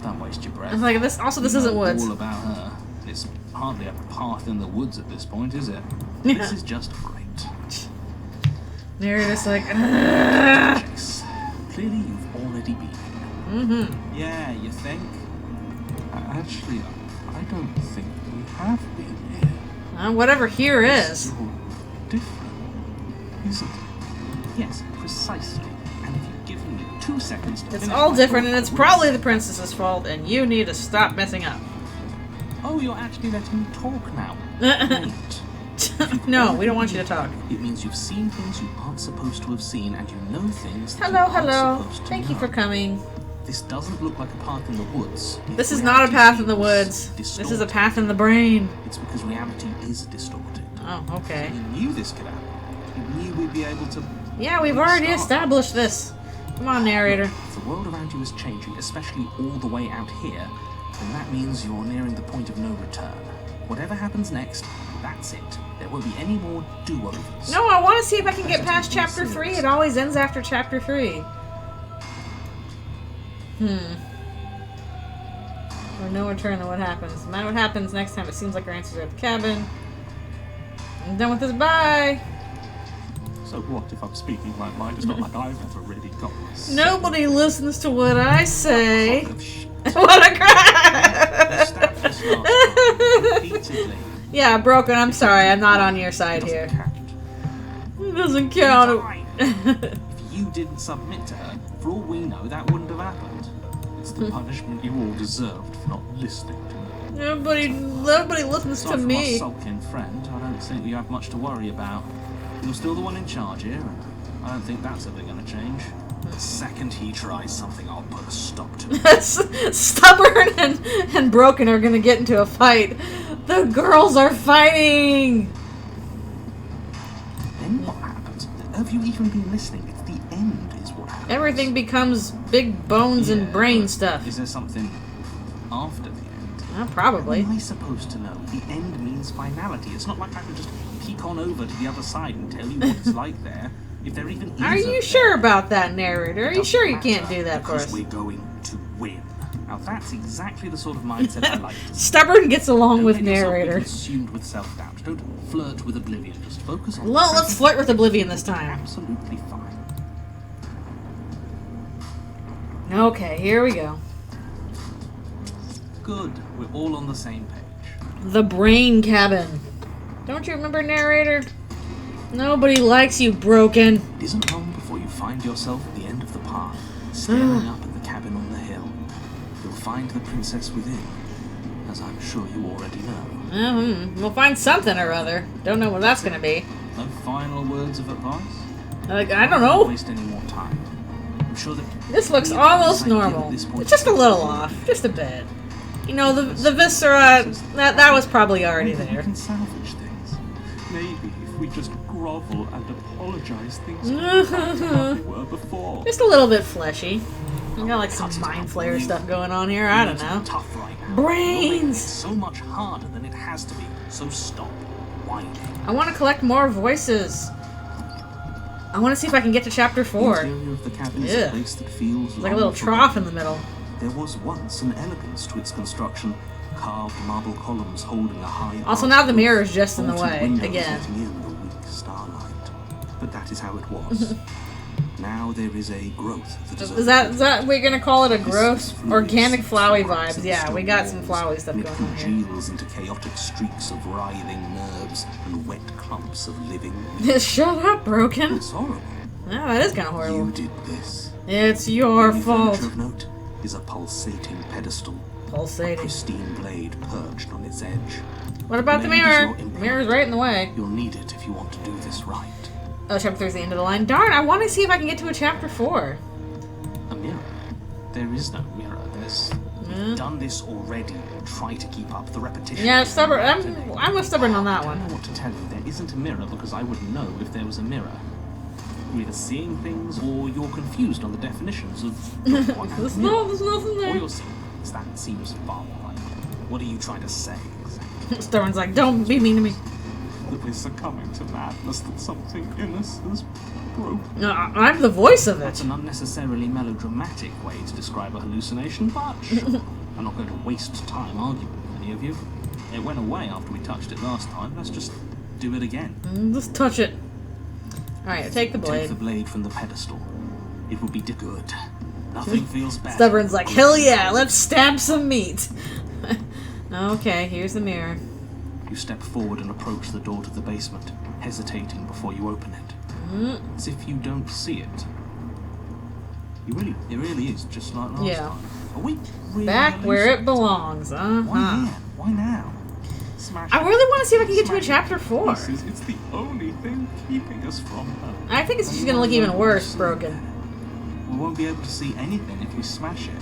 Don't waste your breath. It's like this. Also, this We isn't know woods. All about her. It's hardly a path in the woods at this point, is it? Yeah. This is just great. They're just like, ugh. Chase. Clearly, you've already been. Mm-hmm. Yeah, you think? Actually, I don't think we have been here. Whatever here It's is. all different, isn't it? Yes, precisely. And if you'd given me 2 seconds to It's finish all my different, thought, and I it's would probably have the princess's fault, and you need to stop messing up. Oh, you're actually letting me talk now. Great. No, we don't want you to talk. It means you've seen things you aren't supposed to have seen, and you know things that Hello, you aren't hello. supposed to Thank you know. for coming. This doesn't look like a path in the woods. If This is not a reality path in the seems woods. This is a distorted, path in the brain. It's because reality is distorted. Oh, okay. We knew this could happen. We knew we'd be able to... Yeah, we've already Start. established this. Come on, narrator. If the world around you is changing, especially all the way out here, then that means you're nearing the point of no return. Whatever happens next, that's it. There won't be any more do-overs. No, I want to see if I can get past chapter 3. It always ends after chapter 3. Or no return to what happens. No matter what happens next time, it seems like our answers are at the cabin. I'm done with this. Bye. So what if I'm speaking my mind? It's not like I've ever really got this. Nobody listens to what I say. Crock of shit. What a You crap! stabbed us last time, repeatedly. Yeah, Broken, I'm sorry. I'm not on your side here. Doesn't count. It doesn't count. Fine. If you didn't submit to her, for all we know, that wouldn't have happened. It's the punishment you all deserved for not listening to me. Nobody listens Aside to from me. our sulking friend, I don't think you have much to worry about. You're still the one in charge here, and I don't think that's ever going to change. The second he tries something, I'll put a stop to it. Stubborn and Broken are gonna get into a fight. The girls are fighting! Then what happens? Have you even been listening? It's the end is what happens. Everything becomes big bones and Yeah, brain but stuff. Is there something after the end? Probably. How am I supposed to know? The end means finality. It's not like I can just peek on over to the other side and tell you what it's like there. If there even is Are a you there. sure about that, narrator? Are you Doesn't sure you matter, can't do that for because us? we're going to win. Now that's exactly the sort of mindset I like to see. Stubborn gets along Don't with let yourself be narrator. consumed with self-doubt. Don't flirt with oblivion. Just focus on Well, let's flirt with Oblivion this time. Absolutely fine. Okay, here we go. Good. We're all on the same page. The Brain Cabin. Don't you remember, narrator? Nobody likes you, Broken. It isn't long before you find yourself at the end of the path, staring up at the cabin on the hill. You'll find the princess within, as I'm sure you already know. We'll find something or other. Don't know what that's gonna be. No final words of advice? Like, I don't know. Don't waste any more time. I'm sure that This looks almost normal. It's just a little off. Just a bit. You know, the viscera, that was probably already We there. can salvage things. Maybe if we just grovel and apologize, things will go back to how they were before. Just a little bit fleshy. You got like some mind flayer stuff going on here. I don't know. Tough right now. Brains! You're making it so much harder than it has to be. So stop whining. I want to collect more voices. I want to see if I can get to chapter 4. The interior of the cabin is Yeah. a place that feels Like a little trough in the middle. There was once an elegance to its construction, carved marble columns holding a high. Also, now the mirror is just in the vaulted way windows again. letting in the weak starlight. But that is how it was. Now there is a growth that is. Is that we're gonna call it a gross organic flowy vibes? Yeah, we got some flowy stuff It going on here. congeals into chaotic streaks of writhing nerves and wet clumps of living. Shut up, Broken. It's horrible. No, that is kind of horrible. You did this. It's your The fault. furniture of note is a pulsating pedestal. A Pulsating. pristine blade perched on its edge. What about the Blade is mirror? your implement. Mirror's right in the way. You'll need it if you want to do this right. Oh, chapter 3 is the end of the line. Darn, I want to see if I can get to a chapter 4. A mirror? There is no mirror. We've done this already. Try to keep up the repetition. Yeah, stubborn. I'm a stubborn on that I don't one. know what to tell you. There isn't a mirror because I wouldn't know if there was a mirror. You're either seeing things or you're confused on the definitions of what There's mirror. nothing Or there. you're seeing things. That seems far more likely. What are you trying to say exactly? Stubborn's like, don't be mean to me. That we're succumbing to madness, that something in us has broken. No, I'm the voice of That's it. an unnecessarily melodramatic way to describe a hallucination, but sure. I'm not going to waste time arguing with any of you. It went away after we touched it last time. Let's just do it again. Just touch it. Alright, take the Take blade. the blade from the pedestal. It will be good. Nothing feels bad. Stubborn's like, hell yeah, let's stab some meat. Okay, here's the mirror. You step forward and approach the door to the basement, hesitating before you open it. As if you don't see it. It really is just like last Yeah. time. Are we really Back where hallucinating? it belongs. Why here? Why now? Smash I it. really want to see if I can get to a Smash chapter it. 4. Pieces. It's the only thing keeping us from her. I think it's just gonna look even worse, Broken. We won't be able to see anything if we smash it.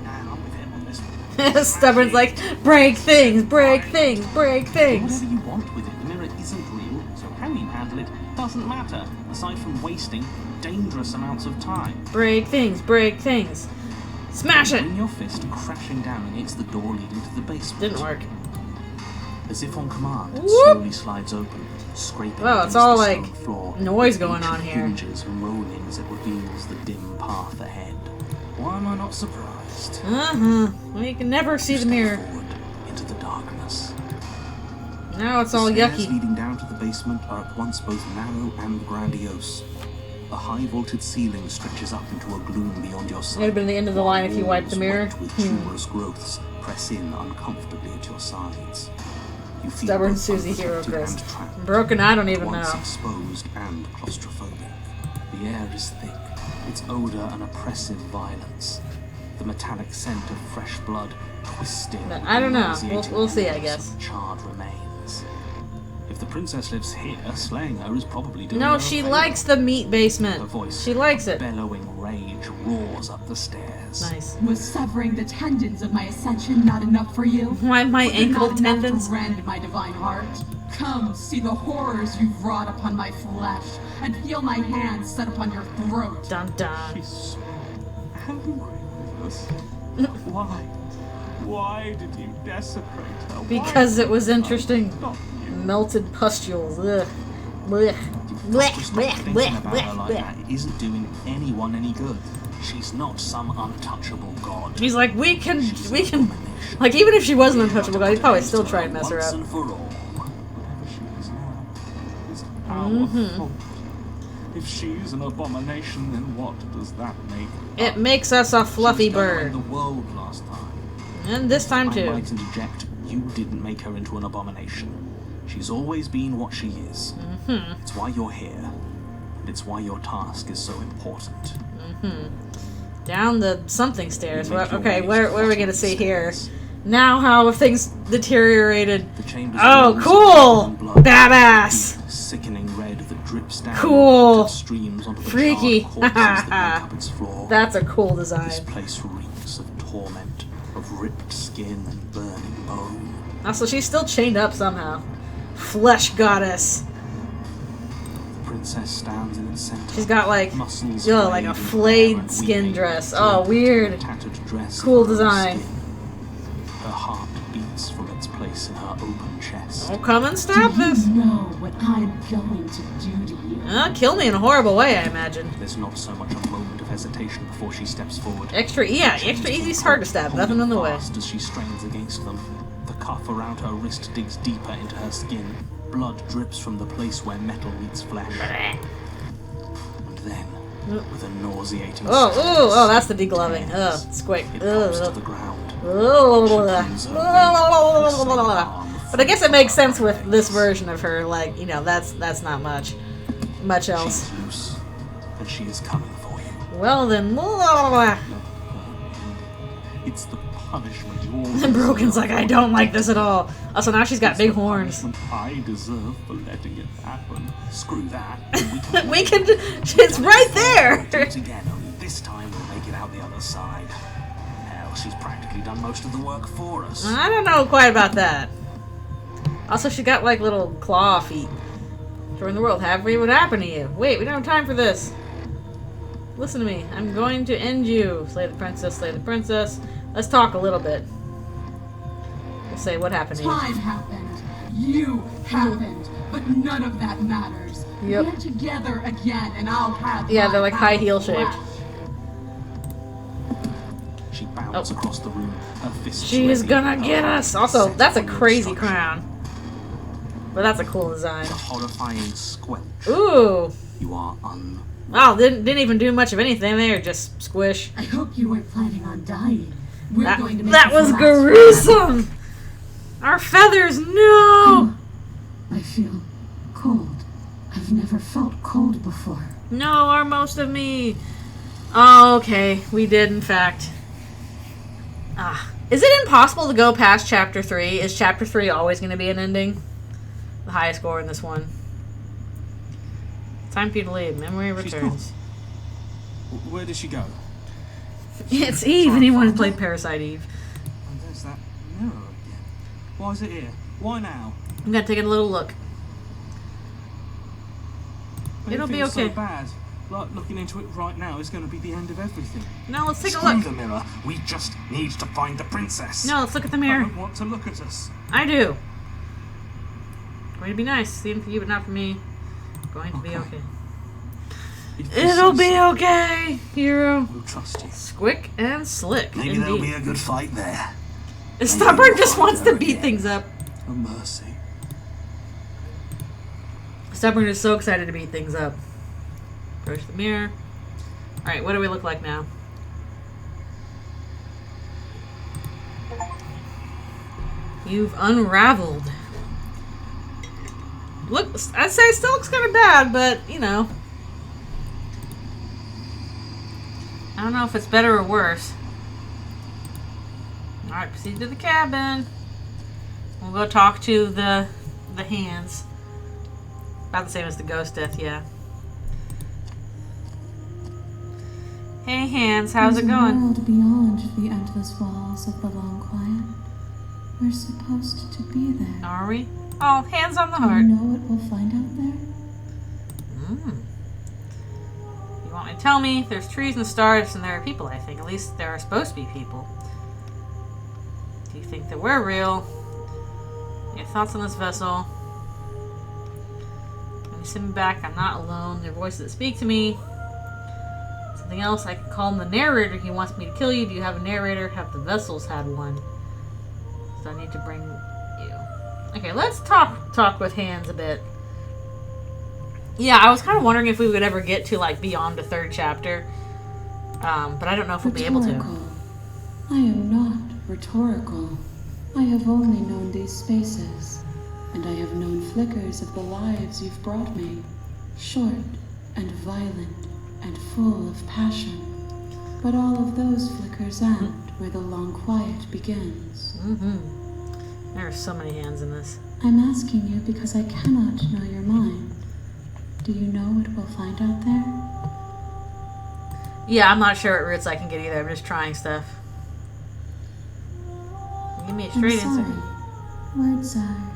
Nah, I'm with him on this one. Stubborn's like, break things, break things, break Do things. whatever you want with it. The mirror isn't real, so how you handle it doesn't matter, aside from wasting dangerous amounts of time. Break things, break things. Smash it! Bring your fist crashing down against the door leading to the basement. Didn't work. As if on command, it Whoop. slowly slides open, scraping Wow, it's against all the like stone floor. noise going Ancient on here. hinges moaning as it reveals the dim path ahead. Why am I not surprised? Well, you can never see the Step mirror. forward into the darkness. Now it's all The stairs yucky. leading down to the basement are at once both narrow and grandiose. A high vaulted ceiling stretches up into a gloom beyond your sight. It would have been the end of the line if you wiped the Walls mirror. webbed with tumorous growths press in uncomfortably at your sides. You feel Stubborn both Susie Hero unprotected Chris. and trapped, Broken, I don't at even once know. exposed and claustrophobic. The air is thick, its odor an oppressive violence. The metallic scent of fresh blood twisting. But with I don't the know. nauseating We'll see, I odors guess. of charred remains. If the princess lives here, slaying her is probably doing her No, a she favor. likes the meat Her basement. voice, She likes it. bellowing rage, roars up the stairs. Nice. Was severing the tendons of my ascension not enough for you? Why my Was it ankle not enough tendons? to rend my divine heart? Come, see the horrors you've wrought upon my flesh, and feel my hands set upon your throat. Dun dun. She's so angry with us. Why? Why did you desecrate her? Why Because it was interesting. not you? Melted pustules. Ugh. Blech. Blech, Just blech, thinking blech, about her blech, like blech. that. It isn't doing anyone any good. She's not some untouchable god. He's like, we can, She's an abomination. like, even if she was an untouchable guy, he'd probably still try and mess her Once up. and for all. Whatever she is now is our fault. If she's an abomination, then what does that make? It makes us a fluffy She was gonna bird. end the world last time. And this time I too. might interject. You didn't make her into an abomination. She's always been what she is. It's why you're here. And it's why your task is so important. Down the something stairs. You make your Okay, way where to the are we bottom gonna of the see here? stairs. Now how have things deteriorated? The chamber's Oh, walls cool! are blood, Badass! deep, sickening red that drips down Cool. and streams onto the Freaky. charred corpses that make up its floor. That's a cool This design. place reeks of torment, of ripped skin and burning bone. Also, she's still chained up somehow. Flesh goddess. The princess stands in its center. She's got like, Muscles like a frayed and bare flayed and skin weeping, dress. draped Oh, in weird. a tattered dress of Cool her own design. skin. Her heart beats from its place in her open chest. Oh, come and stop Do you this. know what I'm going to do to you? Kill me in a horrible way, I imagine. There's not so much a moment of hesitation before she steps forward. Extra easy hard to stab. Nothing in the way. Fast as she strains against them. The cuff around her wrist digs deeper into her skin. Blood drips from the place where metal meets flesh. And then, with a nauseating sound, Oh, that's the degloving. Squick. it drops to the ground. But I guess it makes sense with this version of her. Like, you know, that's not much else. She's loose, and she is coming for you. Well then, It's the punishment you all and Broken's deserve. like, I don't like this at all. Also, now she's got It's big the horns. punishment I deserve for letting it happen. Screw that. We can. It's right there. Do it again, only this time we'll make it out the other side. Hell, she's practically done most of the work for us. I don't know quite about that. Also, she got like little claw feet. Join the world. Halfway, what happened to you? Wait, we don't have time for this. Listen to me. I'm going to end you. Slay the princess, slay the princess. Let's talk a little bit. We'll say what happened to you. Time happened. You happened. But none of that matters. Yep. Get together again and I'll have Yeah, my they're like high heel house shaped. back. She bounds across the room, her fists She's ready, gonna her get eyes us. Also, set that's a on crazy destruction. crown. But that's a cool design. A horrifying squelch. Ooh. You are un. Wow, didn't even do much of anything there. Just squish. I hope you weren't planning on dying. We're That, going to make that this was last gruesome. Our feathers, no. I feel cold. I've never felt cold before. No, are most of me. Oh, okay. We did, in fact. Is it impossible to go past Chapter 3? Is Chapter 3 always going to be an ending? The highest score in this one. Time for you to leave. Memory She's returns. Where did she go? It's Eve. Anyone who's played Parasite Eve. And there's that mirror again. Why is it here? Why now? I'm going to take a little look. It'll It be feels okay. so bad. Like looking into it right now is going to be the end of everything. No, let's take a Screw look. the mirror. We just need to find the princess. No, let's look at the I mirror. don't want to look at us. I do. Going to be nice. Seeing for you, but not for me. Going to be Okay. okay. If you It'll say be so, okay, hero. We'll trust you. Squick and slick, Maybe there'll be indeed. a good fight there. Stubborn just wants to There beat again. things up. A mercy. Stubborn is so excited to beat things up. Approach the mirror. Alright, what do we look like now? You've unraveled. Look, I'd say it still looks kind of bad, but, you know. I don't know if it's better or worse. Alright, proceed to the cabin. We'll go talk to the hands. About the same as the ghost death, yeah. Hey, hands, how's it There's a going? world beyond the endless walls of the long quiet. We're supposed to be there. Are we? Oh, hands on the Do you heart. know what we'll find out there? You want me to tell me? There's trees and stars and there are people, I think. At least there are supposed to be people. Do you think that we're real? Your thoughts on this vessel? When you send me back, I'm not alone. There are voices that speak to me. Something else, I can call him the narrator. He wants me to kill you. Do you have a narrator? Have the vessels had one? So I need to bring you. Okay, let's talk with hands a bit. Yeah, I was kind of wondering if we would ever get to, like, beyond the third chapter. But I don't know if we'll be able to. Rhetorical. I am not rhetorical. I have only known these spaces. and I have known flickers of the lives you've brought me. Short and violent and full of passion. But all of those flickers end where the long quiet begins. There are so many hands in this. I'm asking you because I cannot know your mind. Do you know what we'll find out there? Yeah, I'm not sure what routes I can get either. I'm just trying stuff. Give me a straight I'm sorry. answer. Words are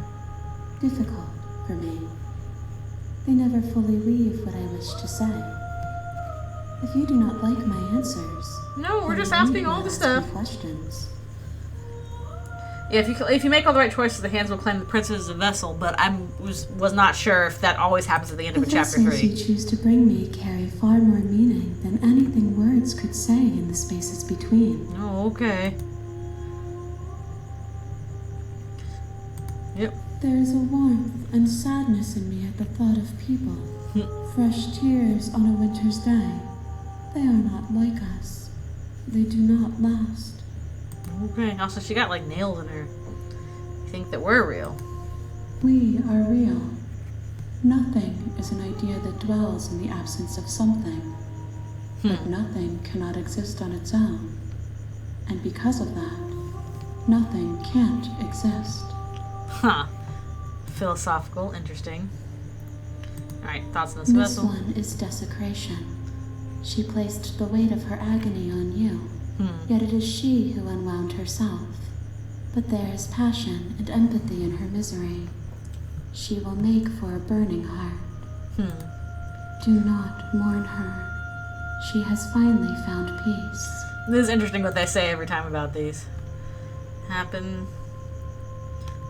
difficult for me. They never fully leave what I wish to say. If you do not like my answers, No, we're then just you asking need all not the ask stuff. me questions. Yeah, if you make all the right choices, the hands will claim the princess as a vessel. But I was not sure if that always happens at the end The of a chapter vessels 3. you choose to bring me carry far more meaning than anything words could say in the spaces between. Oh, okay. Yep. There is a warmth and sadness in me at the thought of people. Fresh tears on a winter's day. They are not like us. They do not last. Okay. Also, she got like nails in her. You think that we're real? We are real. Nothing is an idea that dwells in the absence of something. But nothing cannot exist on its own. And because of that, nothing can't exist. Huh. Philosophical. Interesting. Alright, thoughts on this This vessel? one is desecration. She placed the weight of her agony on you. Yet it is she who unwound herself. But there is passion and empathy in her misery. She will make for a burning heart. Do not mourn her. She has finally found peace. This is interesting what they say every time about these. Happen.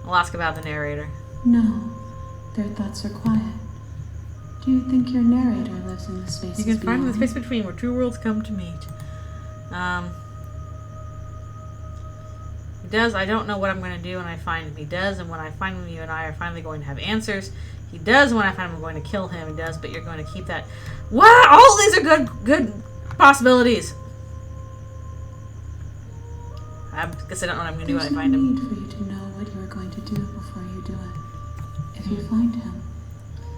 I'll ask about the narrator. No, their thoughts are quiet. Do you think your narrator lives in the spaces You can find beyond? the space between where two worlds come to meet. He does. I don't know what I'm going to do when I find him. He does, and when I find him, you and I are finally going to have answers. He does. When I find him, I'm going to kill him. He does, but you're going to keep that. Wow! All these are good possibilities. I guess I don't know what I'm going to do when I There's no find him. need for you to know what you are going to do before you do it. If you find him,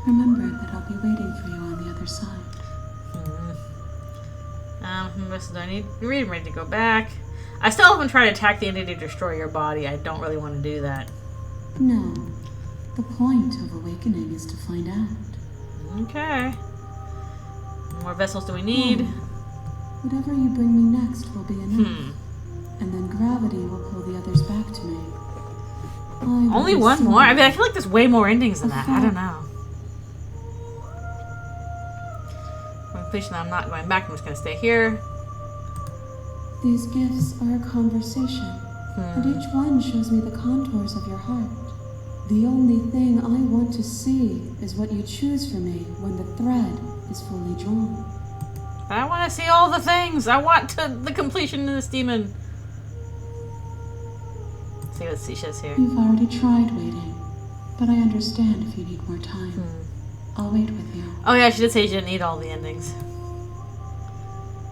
remember that I'll be waiting for you on the other side. Do I need? You're ready to go back. I still haven't tried to attack the entity to destroy your body. I don't really want to do that. No, the point of awakening is to find out. Okay. What more vessels do we need? Whatever you bring me next will be enough. And then gravity will pull the others back to me. Only one more? I mean, I feel like there's way more endings than that. I don't know. For completion, I'm not going back. I'm just going to stay here. These gifts are a conversation, and each one shows me the contours of your heart. The only thing I want to see is what you choose for me when the thread is fully drawn. But I want to see all the things. I want the completion of this demon. Let's see what she says here. You've already tried waiting, but I understand if you need more time. I'll wait with you. Oh yeah, she did say she didn't need all the endings.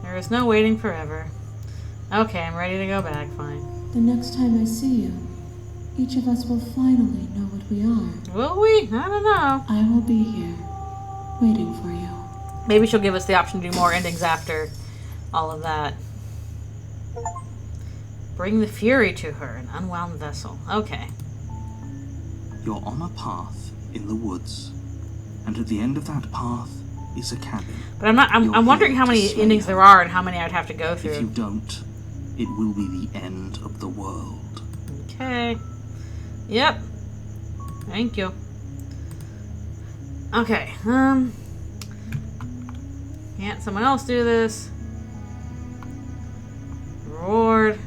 There is no waiting forever. Okay, I'm ready to go back. Fine. The next time I see you, each of us will finally know what we are. Will we? I don't know. I will be here, waiting for you. Maybe she'll give us the option to do more endings after all of that. Bring the fury to her, an unwound vessel. Okay. You're on a path in the woods, and at the end of that path is a cabin. But I'm wondering how many endings there are and how many I'd have to go If through. you don't, it will be the end of the world. Okay. Yep. Thank you. Okay. Can't someone else do this? Reward.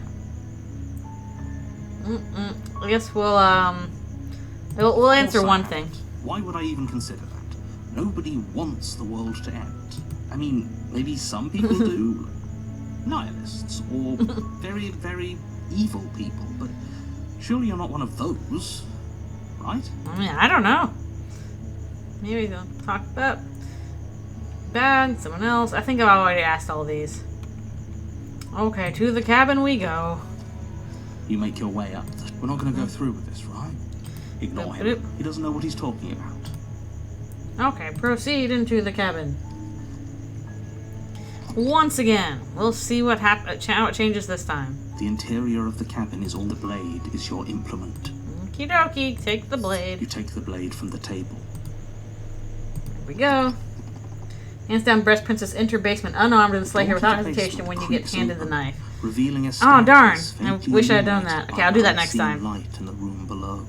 I guess we'll answer one thing. Why would I even consider that? Nobody wants the world to end. I mean, maybe some people do. Nihilists, or very, very evil people, but surely you're not one of those, right? I mean, I don't know. Maybe they'll talk about bad, someone else. I think I've already asked all these. Okay, to the cabin we go. You make your way up. We're not going to go through with this, right? Ignore him. Boop. He doesn't know what he's talking about. Okay, proceed into the cabin. Once again, we'll see what how it changes this time. The interior of the cabin is all the blade is your implement. Okie dokie, take the blade. You take the blade from the table. Here we go. Hands down, breast princess, enter basement unarmed and slay her without hesitation when you get handed the knife. Revealing a Oh darn! staircase I faintly wish I had done illuminated that. Okay, by I'll do that next unseen time. light in the room below.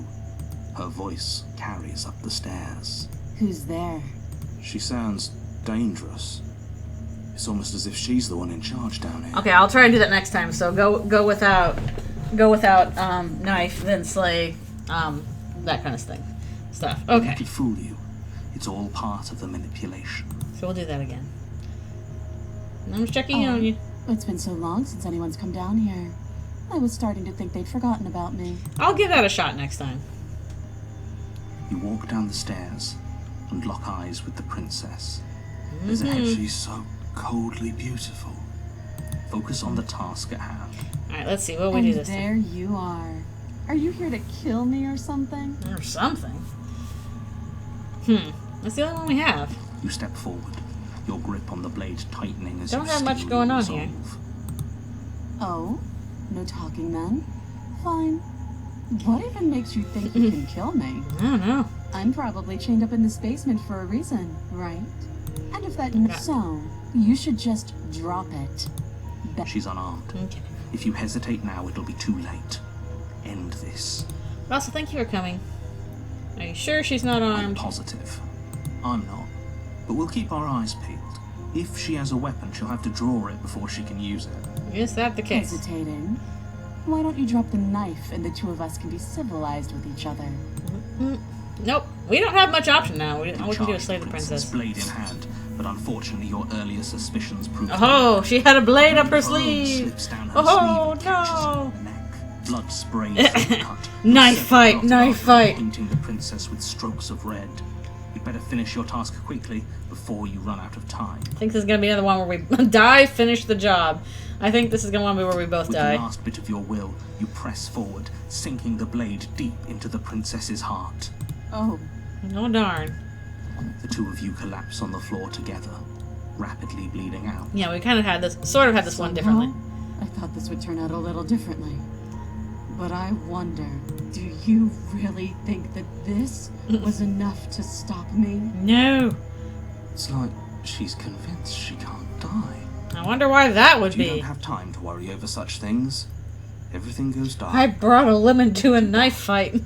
Her voice carries up the stairs. Who's there? She sounds dangerous. It's almost as if she's the one in charge down here. Okay, I'll try and do that next time. So go without knife, then slay that kind of stuff. Don't Okay, let it fool you. It's all part of the manipulation. so we'll do that again. And I'm just checking in on you. It's been so long since anyone's come down here. I was starting to think they'd forgotten about me. I'll give that a shot next time. You walk down the stairs and lock eyes with the princess. There's a head. She's so coldly beautiful. Focus on the task at hand. All right, let's see what we And do this there you are. Are you here to kill me or something? time. Or something. That's the only one we have. You step forward, your grip on the blade tightening as Don't you have much steel going your on here. resolve. Oh? No talking then? Fine. What even makes you think you can kill me? I don't know. I'm probably chained up in this basement for a reason, right? And if that is so, you should just drop it. She's unarmed. Okay. If you hesitate now, it'll be too late. End this. Also, thank you for coming. Are you sure she's not I'm armed? positive. I'm not. But we'll keep our eyes peeled. If she has a weapon, she'll have to draw it before she can use it. Is that the case? Hesitating? Why don't you drop the knife and the two of us can be civilized with each other? Nope. We don't have much option now. All we can do Charge is slay the princess. blade in hand, but unfortunately your earlier suspicions proved Oh, she had a blade up her Her arm sleeve. slips down her Oh, sleeve and catches her no. in the neck. Blood sprays from the cut. Knife Set fight, after knife after, fight. Painting the princess with strokes of red. You'd better finish your task quickly before you run out of time. I think this is gonna be another one where we die, finish the job. I think this is gonna be where we both With die. the last bit of your will, you press forward, sinking the blade deep into the princess's heart. Oh, Oh darn. The two of you collapse on the floor together, rapidly bleeding out. Yeah, we kind of had this, sort of had this one differently. I thought this would turn out a little differently. But I wonder, do you really think that this was enough to stop me? No. It's like she's convinced she can't die. I wonder why that would You don't be. have time to worry over such things. Everything goes dark. I brought a lemon to a knife fight.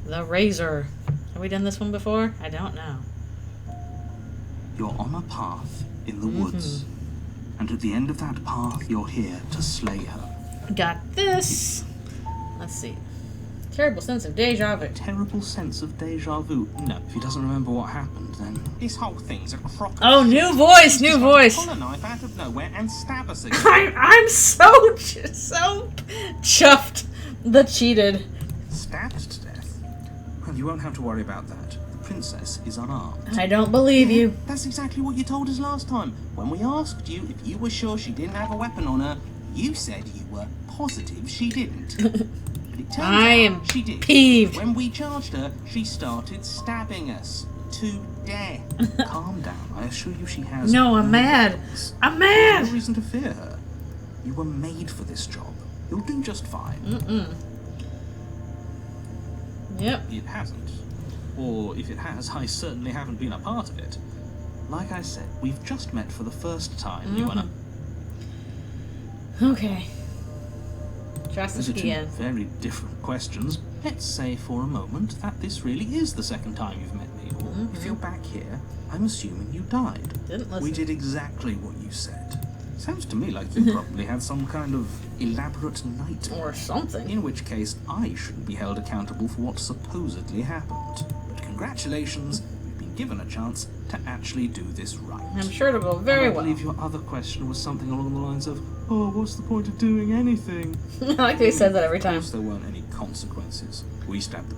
The razor. Have we done this one before? I don't know. You're on a path in the woods. And at the end of that path, you're here to slay her. Got this. Let's see. Terrible sense of deja vu. Terrible sense of deja vu. No, if he doesn't remember what happened, then this whole thing's a crock of Oh, shit. new voice, new Just voice. pull a knife out of nowhere and stab us again. I'm so chuffed that she did. Stabbed to death? Well, you won't have to worry about that. The princess is unarmed. I don't believe you. That's exactly what you told us last time. When we asked you if you were sure she didn't have a weapon on her, you said you were positive she didn't. But it turns I out am she did. peeved. When we charged her, she started stabbing us to death. Calm down. I assure you she has No, I'm mad. weapons. I'm There's mad. no reason to fear her. You were made for this job. You'll do just fine. Yep. It hasn't. Or if it has, I certainly haven't been a part of it. Like I said, we've just met for the first time, you and I. Okay. Trust Those us are two again. very different questions. Let's say for a moment that this really is the second time you've met me. Or if you're back here, I'm assuming you died. Didn't listen. We did exactly what you said. Sounds to me like you probably had some kind of elaborate nightmare. Or something. In which case, I shouldn't be held accountable for what supposedly happened. But congratulations, you've been given a chance to actually do this right. I'm sure it'll go very I well. believe your other question was something along the lines of, oh, what's the point of doing anything? I like they said that every Of time. course there weren't any consequences. We stabbed the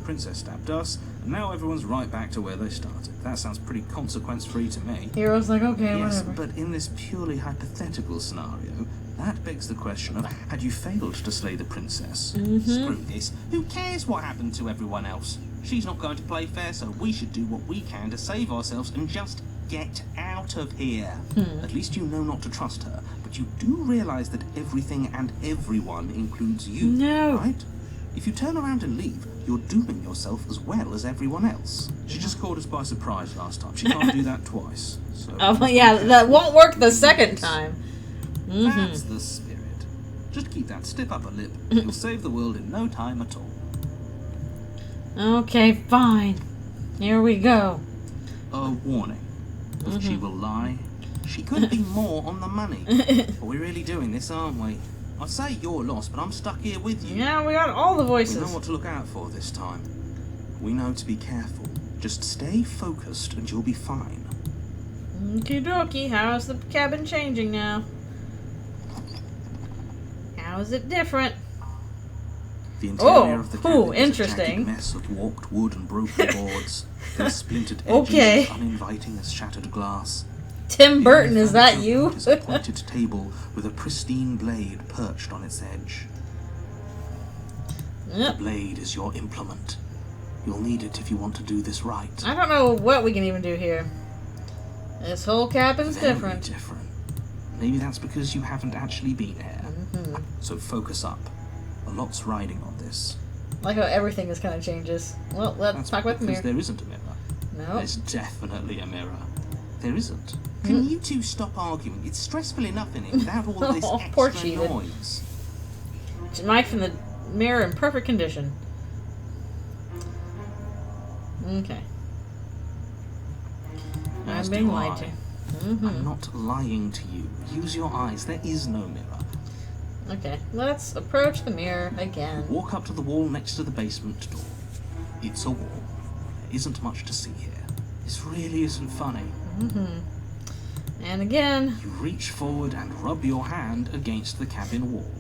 princess stabbed us, and now everyone's right back to where they started. That sounds pretty consequence-free to me. Hero's like, okay, Yes, whatever. but in this purely hypothetical scenario, That begs the question of, had you failed to slay the princess? Screw this. Who cares what happened to everyone else? She's not going to play fair, so we should do what we can to save ourselves and just get out of here. At least you know not to trust her, but you do realize that everything and everyone includes you, No. right? If you turn around and leave, you're dooming yourself as well as everyone else. She just caught us by surprise last time. She can't do that twice. So Oh, well, yeah, that won't work the second time. That's the spirit. Just keep that stiff upper lip. You'll save the world in no time at all. Okay, fine. Here we go. A warning. If she will lie, she could be more on the money. But we're really doing this, aren't we? I say you're lost, but I'm stuck here with you. Yeah, we got all the We voices. know what to look out for this time. We know to be careful. Just stay focused and you'll be fine. Okie dokie, how's the cabin changing now? How is it different? The interior of the cabin is a interesting. jagged mess of warped wood and broken boards. Their splintered edges Okay. as uninviting as shattered glass. Tim The Burton, only is that furniture you? is a pointed table with a pristine blade perched on its edge. The Yep. blade is your implement. You'll need it if you want to do this right. I don't know what we can even do here. This whole cabin's Very different. different. Maybe that's because you haven't actually been here. Mm-hmm. So focus up. A lot's riding on this. Like how everything just kind of changes. Well, let's That's talk about the because mirror. there isn't a mirror. No. There's definitely a mirror. There isn't. Hmm. Can you two stop arguing? It's stressful enough in it without all this Oh, poor extra cheated. noise. Mike's in the mirror in perfect condition. Okay. As I'm being do lied I. to. I'm not lying to you. Use your eyes. There is no mirror. Okay, let's approach the mirror again. Walk up to the wall next to the basement door. It's a wall. There isn't much to see here. This really isn't funny. And again. You reach forward and rub your hand against the cabin wall.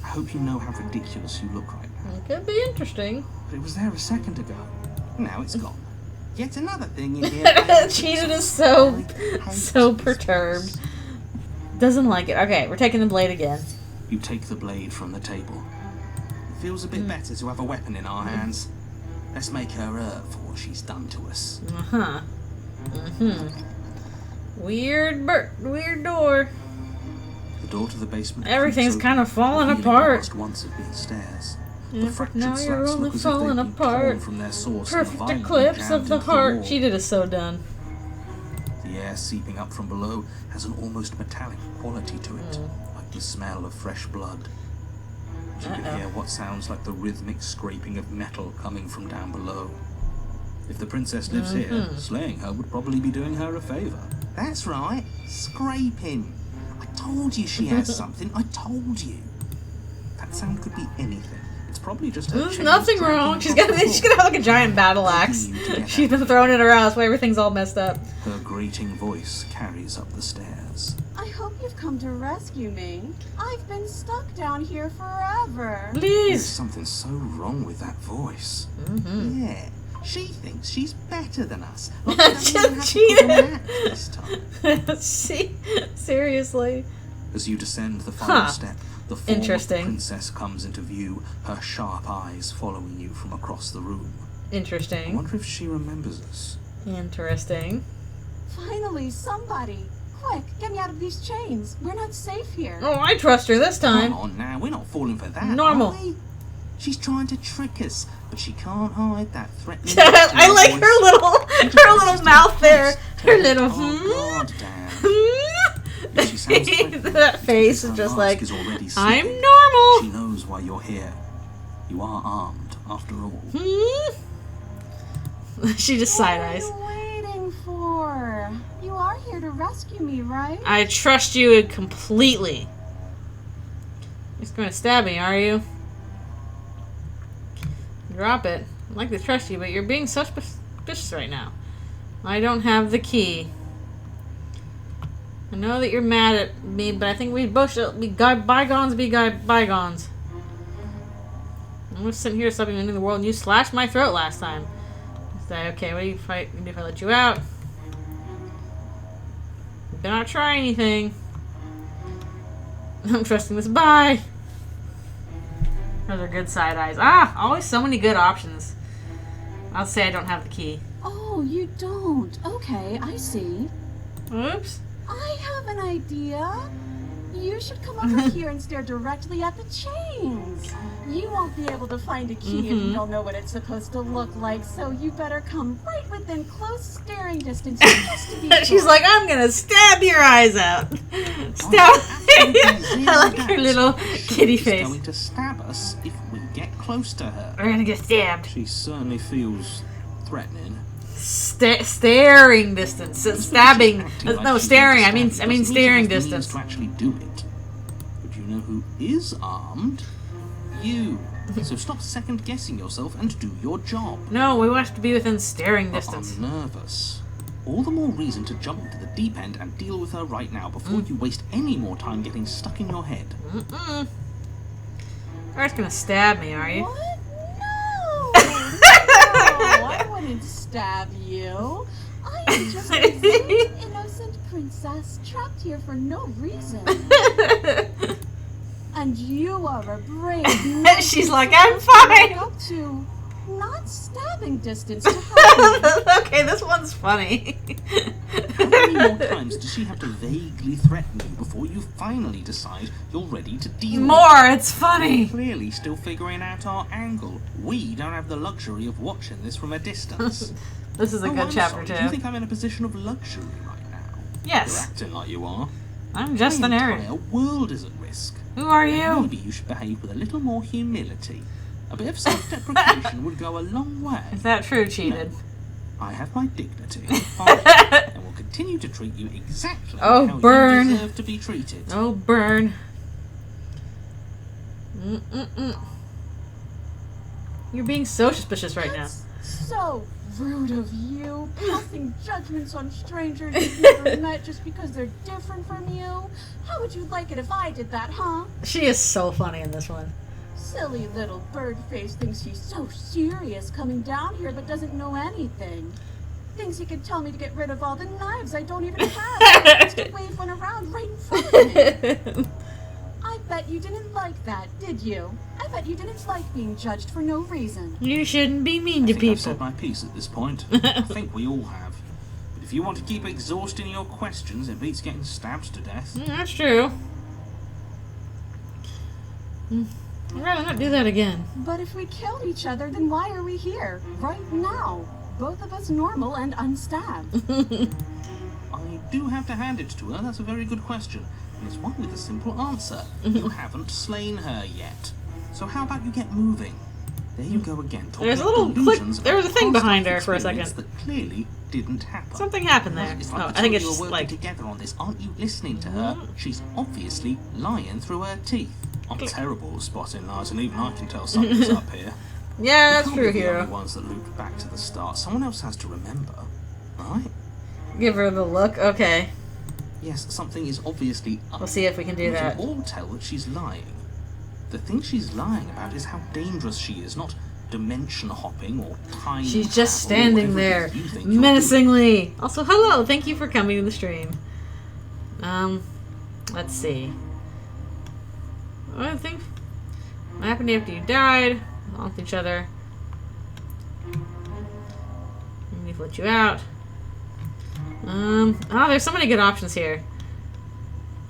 I hope you know how ridiculous you look right now. It could be interesting. But it was there a second ago. Now it's gone. Yet another thing in here. Cheetah is so perturbed. Doesn't like it. Okay, we're taking the blade again. You take the blade from the table. It feels a bit better to have a weapon in our hands. Let's make her hurt for what she's done to us. Uh-huh. Weird door. The door to the basement. Everything's creaks kind of open, falling revealing apart. what must once have been stairs. Yeah, The but fractured now you're slats only look as if they've falling been apart. torn from their source and Perfect violently eclipse jammed of the into heart. wall. Cheetah is so done. The air seeping up from below has an almost metallic quality to it, like the smell of fresh blood. You can hear what sounds like the rhythmic scraping of metal coming from down below. If the princess lives here, slaying her would probably be doing her a favor. That's right. Scraping. I told you she has something. I told you. That sound could be anything. It's probably just her There's chains nothing dragging wrong. across the She's floor. gonna have like a giant battle axe. Begging you to get She's out. been throwing it around. That's why everything's all messed up. Her grating voice carries up the stairs. I hope you've come to rescue me. I've been stuck down here forever. There's Please. something so wrong with that voice. Yeah. She thinks she's better than us. Like we don't Just even have to cheated. put on that this time. See, seriously. As you descend the final Huh. step, the form of the Interesting. princess comes into view, her sharp eyes following you from across the room. I Interesting. wonder if she remembers us. Interesting. Finally, somebody. Quick, get me out of these chains. We're not safe here. Oh, I trust her this time. Come on now, we're not falling for that. Normal. Are we? She's trying to trick us, but she can't hide that threatening. I like voice. her little mouth there. Her little Oh God, damn. If she sounds threatening, That it's face because is her just mask like, is already I'm slipping. She normal. knows why you're here. You are armed, after all. She just side What eyes. are you waiting for? You are here to rescue me, right? I trust you completely. You're just going to stab me, are you? Drop it. I'd like to trust you, but you're being so suspicious right now. I don't have the key. I know that you're mad at me, but I think we both should be bygones be bygones. I'm just sitting here stopping into the world, and you slashed my throat last time. I say, okay, what do you fight? Maybe if I let you out? You better not try anything. I'm trusting this. Bye. Those are good side eyes. Ah, always so many good options. I'll say I don't have the key. Oh, you don't. Okay, I see. Oops. I have an idea. You should come over here and stare directly at the chains. You won't be able to find a key if you don't know what it's supposed to look like, so you better come right within close staring distance just to be sure. She's like, I'm gonna stab your eyes out. Stab. I like her little kitty She's face. going to stab us if we get close to her. We're gonna get stabbed. She certainly feels threatening. Staring distance. Stabbing. Acting like No, she's staring. I going mean, to stab you doesn't staring mean she has the means distance. to actually do it. But you know who is armed? You. So stop second guessing yourself and do your job. No, we want to be within staring But distance. I'm nervous. All the more reason to jump into the deep end and deal with her right now before you waste any more time getting stuck in your head. You're just gonna stab me, are you? What? No! No, I wouldn't stab you. I am just a sweet, innocent princess trapped here for no reason. And you are a brave man. She's like, I'm fine. Up to not stabbing distance to help. Okay, this one's funny. How many more times does she have to vaguely threaten you before you finally decide you're ready to deal with More, it's funny. Clearly still figuring out our angle. We don't have the luxury of watching this from a distance. This is a good I'm chapter sorry. Do you too. think I'm in a position of luxury right now? You're Yes, acting like you are. I'm just the The narrator. entire world is at risk. Who are you? Maybe you should behave with a little more humility. A bit of self-deprecation would go a long way. Is that true, cheated? I have my dignity, fine, and will continue to treat you exactly Oh, how burn. you deserve to be treated. Oh, burn. You're being so suspicious right now. So rude of you, passing judgments on strangers you've never met just because they're different from you. How would you like it if I did that, huh? She is so funny in this one. Silly little bird face thinks he's so serious coming down here but doesn't know anything. Thinks he could tell me to get rid of all the knives I don't even have. Just to wave one around right in front of me. I bet you didn't like that, did you? I bet you didn't like being judged for no reason. You shouldn't be mean I to think I've people. said my piece at this point. I think we all have. But if you want to keep exhausting your questions, it beats getting stabbed to death. That's true. I'd rather not do that again. But if we killed each other, then why are we here? Right now. Both of us normal and unstabbed. I do have to hand it to her. That's a very good question. And it's one with a simple answer. You haven't slain her yet. So how about you get moving? There you go again. talking There's a about little click. delusions There was a about thing past behind life her for a experience second. That clearly didn't happen. Something happened there. It's Oh, like I think you it's were just working like together on this. Aren't you listening to her? She's obviously lying through her teeth. I'm terrible at spotting lies, and even I can tell something's up here. yeah, that's We true, can't be the hero. only ones that loop back to the start. Someone else has to remember, right? Give her the look. Okay, Yes, something is obviously up. we'll see if we can do We that. can all tell that she's lying. The thing she's lying about is how dangerous she is, not dimension hopping or time She's just travel or standing whatever it there, is you think you're menacingly. Also, hello. Thank you for coming to the stream. Let's see. I think what happened after you died? Along with each other. We've let you out. Oh, there's so many good options here.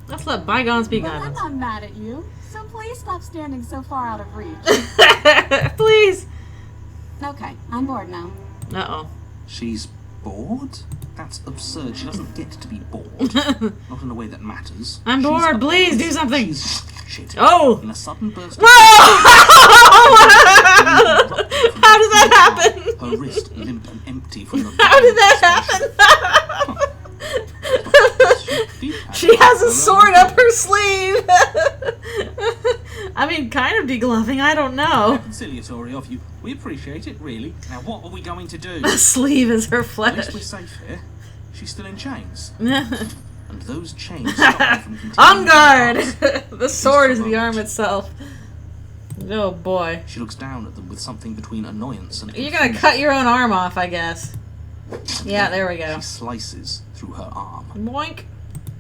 Let's let bygones be But I'm bygones. not mad at you, so please stop standing so far out of reach. Please. Okay, I'm bored now. Uh-oh. She's bored? That's absurd. She doesn't get to be bored. Not in a way that matters. I'm She's bored. up- Please do something. She's shit. Oh! In a sudden burst of How did that happen? her wrist limp and empty from the How did that happen? She has a sword up her sleeve. I mean, kind of degloving. I don't know. Conciliatory of you. We appreciate it, really. Now, what are we going to do? The sleeve is her At flesh. least we're safe here. She's still in chains. And those chains stop her from continuing. On guard. to The sword is the arm itself. Oh boy. She looks down at them with something between annoyance and You're gonna confusion. cut your own arm off, I guess. And Yeah, then there we go. She slices through her arm. Boink.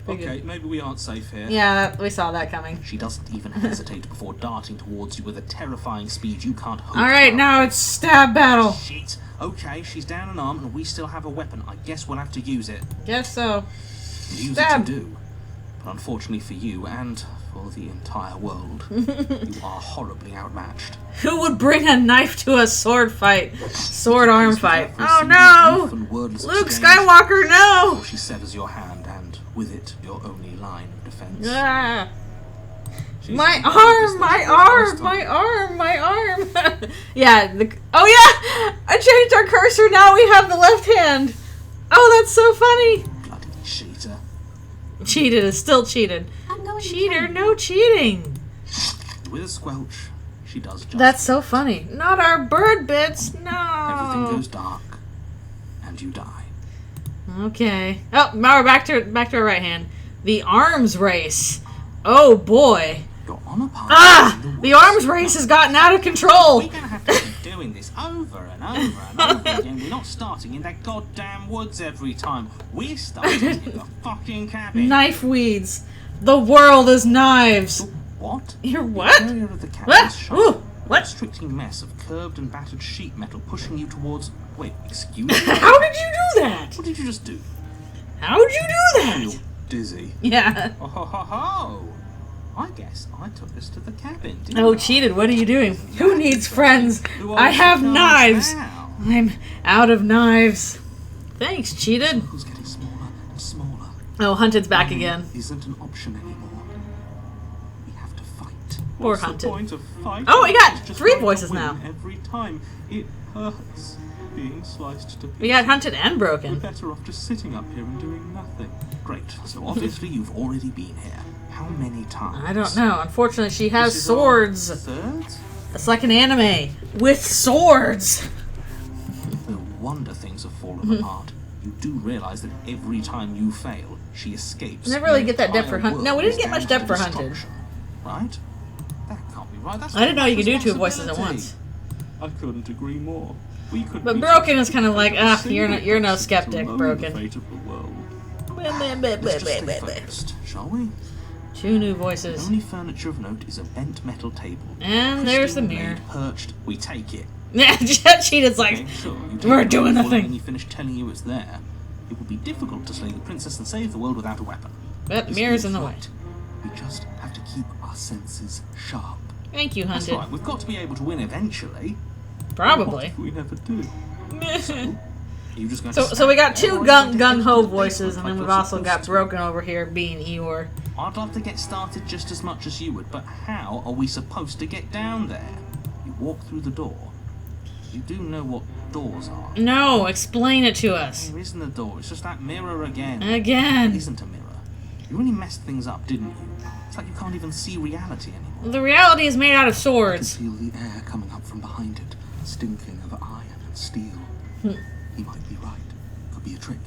Okay, maybe we aren't safe here. Yeah, we saw that coming. She doesn't even hesitate before darting towards you with a terrifying speed you can't hope. Alright, now it's stab battle. Shit. Okay, she's down an arm and we still have a weapon. I guess we'll have to use it. Guess so. Use Stab. it you do. But unfortunately for you and for the entire world, you are horribly outmatched. Who would bring a knife to a sword fight? Sword arm Please fight. forget for a Oh single brief and no! wordless Luke exchange Skywalker, no! before she severs your hand and, with it, your only line of defense. Ah. She's My as arm, my last arm, time. my arm, my arm. Yeah, oh yeah! I changed our cursor, now we have the left hand. Oh, that's so funny. Bloody cheater. Cheated is still cheated. I'm going to Cheater, tell no cheating. With a squelch, she does just That's so funny. Not our bird bits, everything no. goes dark, and you die. Okay. Oh, now we're back to our right hand. The arms race. Oh boy. You're on a path. Ah! in The woods. arms race has gotten out of control. We're gonna have to keep doing this over and over and over again. We're not starting in that goddamn woods every time. We're starting in the fucking cabin. Knife weeds. The world is knives. What? You're what? The area of the cabin What? is sharp. Ooh, A what? restricting mess of curved and battered sheet metal pushing you towards. Wait, excuse me? How did you do that? What did you just do? How did you do Feel that? dizzy. Yeah. Oh ho ho ho! I guess I took us to the cabin, didn't Oh, I? cheated. What are you doing? Who needs friends? Who I else have comes knives. now? I'm out of knives. Thanks, cheated. Who's getting smaller and smaller? Oh, Hunted's back again. Isn't an option anymore. We have to fight. Poor What's the Hunted. point of fighting? Oh, we got It's just 3 going to voices win now. Every time it hurts being sliced to pieces. We got Hunted and We're Broken. better off just sitting up here and doing nothing. Great. So obviously you've already been here. How many times? I don't know. Unfortunately, she has This is our swords. Third? It's like an anime with swords. No wonder things have fallen apart. You do realize that every time you fail, she escapes. Never really The get that depth for entire Hunt- No, we world didn't get is much damned depth to for Hunted. destruction. Right? That can't be right. That's I didn't know you could do not 2 voices at responsibility. once. I couldn't agree more. We could But reach Broken a is kind of like, ah, single you're no person to skeptic, lower Broken. the fate of the world. Let's just stay focused, shall we? 2 new The voices. only furniture of note is a bent metal table. And there's the Pristine mirror. blade perched. We take it. Yeah, Cheated's like, Okay, sure. You take we're it doing the before thing. You finish telling you it's there. It would be difficult to slay the princess and save the world without a weapon. But This mirror's is in the way. right. We just have to keep our senses sharp. Thank you, That's Hunted. right. We've got to be able to win eventually. What Probably. if we never do? You just going So, to so we got stand 2 there or are you going to gung head ho to the voices, basement and like then we've you're also got supposed to? Broken over here being Eeyore. I'd love to get started just as much as you would, but how are we supposed to get down there? You walk through the door. You do know what doors are. No, explain it to us. There isn't a door, it's just that mirror again. It Again. isn't a mirror. You really messed things up, didn't you? It's like you can't even see reality anymore. The reality is made out of I can swords. feel the air coming up from behind it, stinking of iron and steel. He might be right. Could be a trick.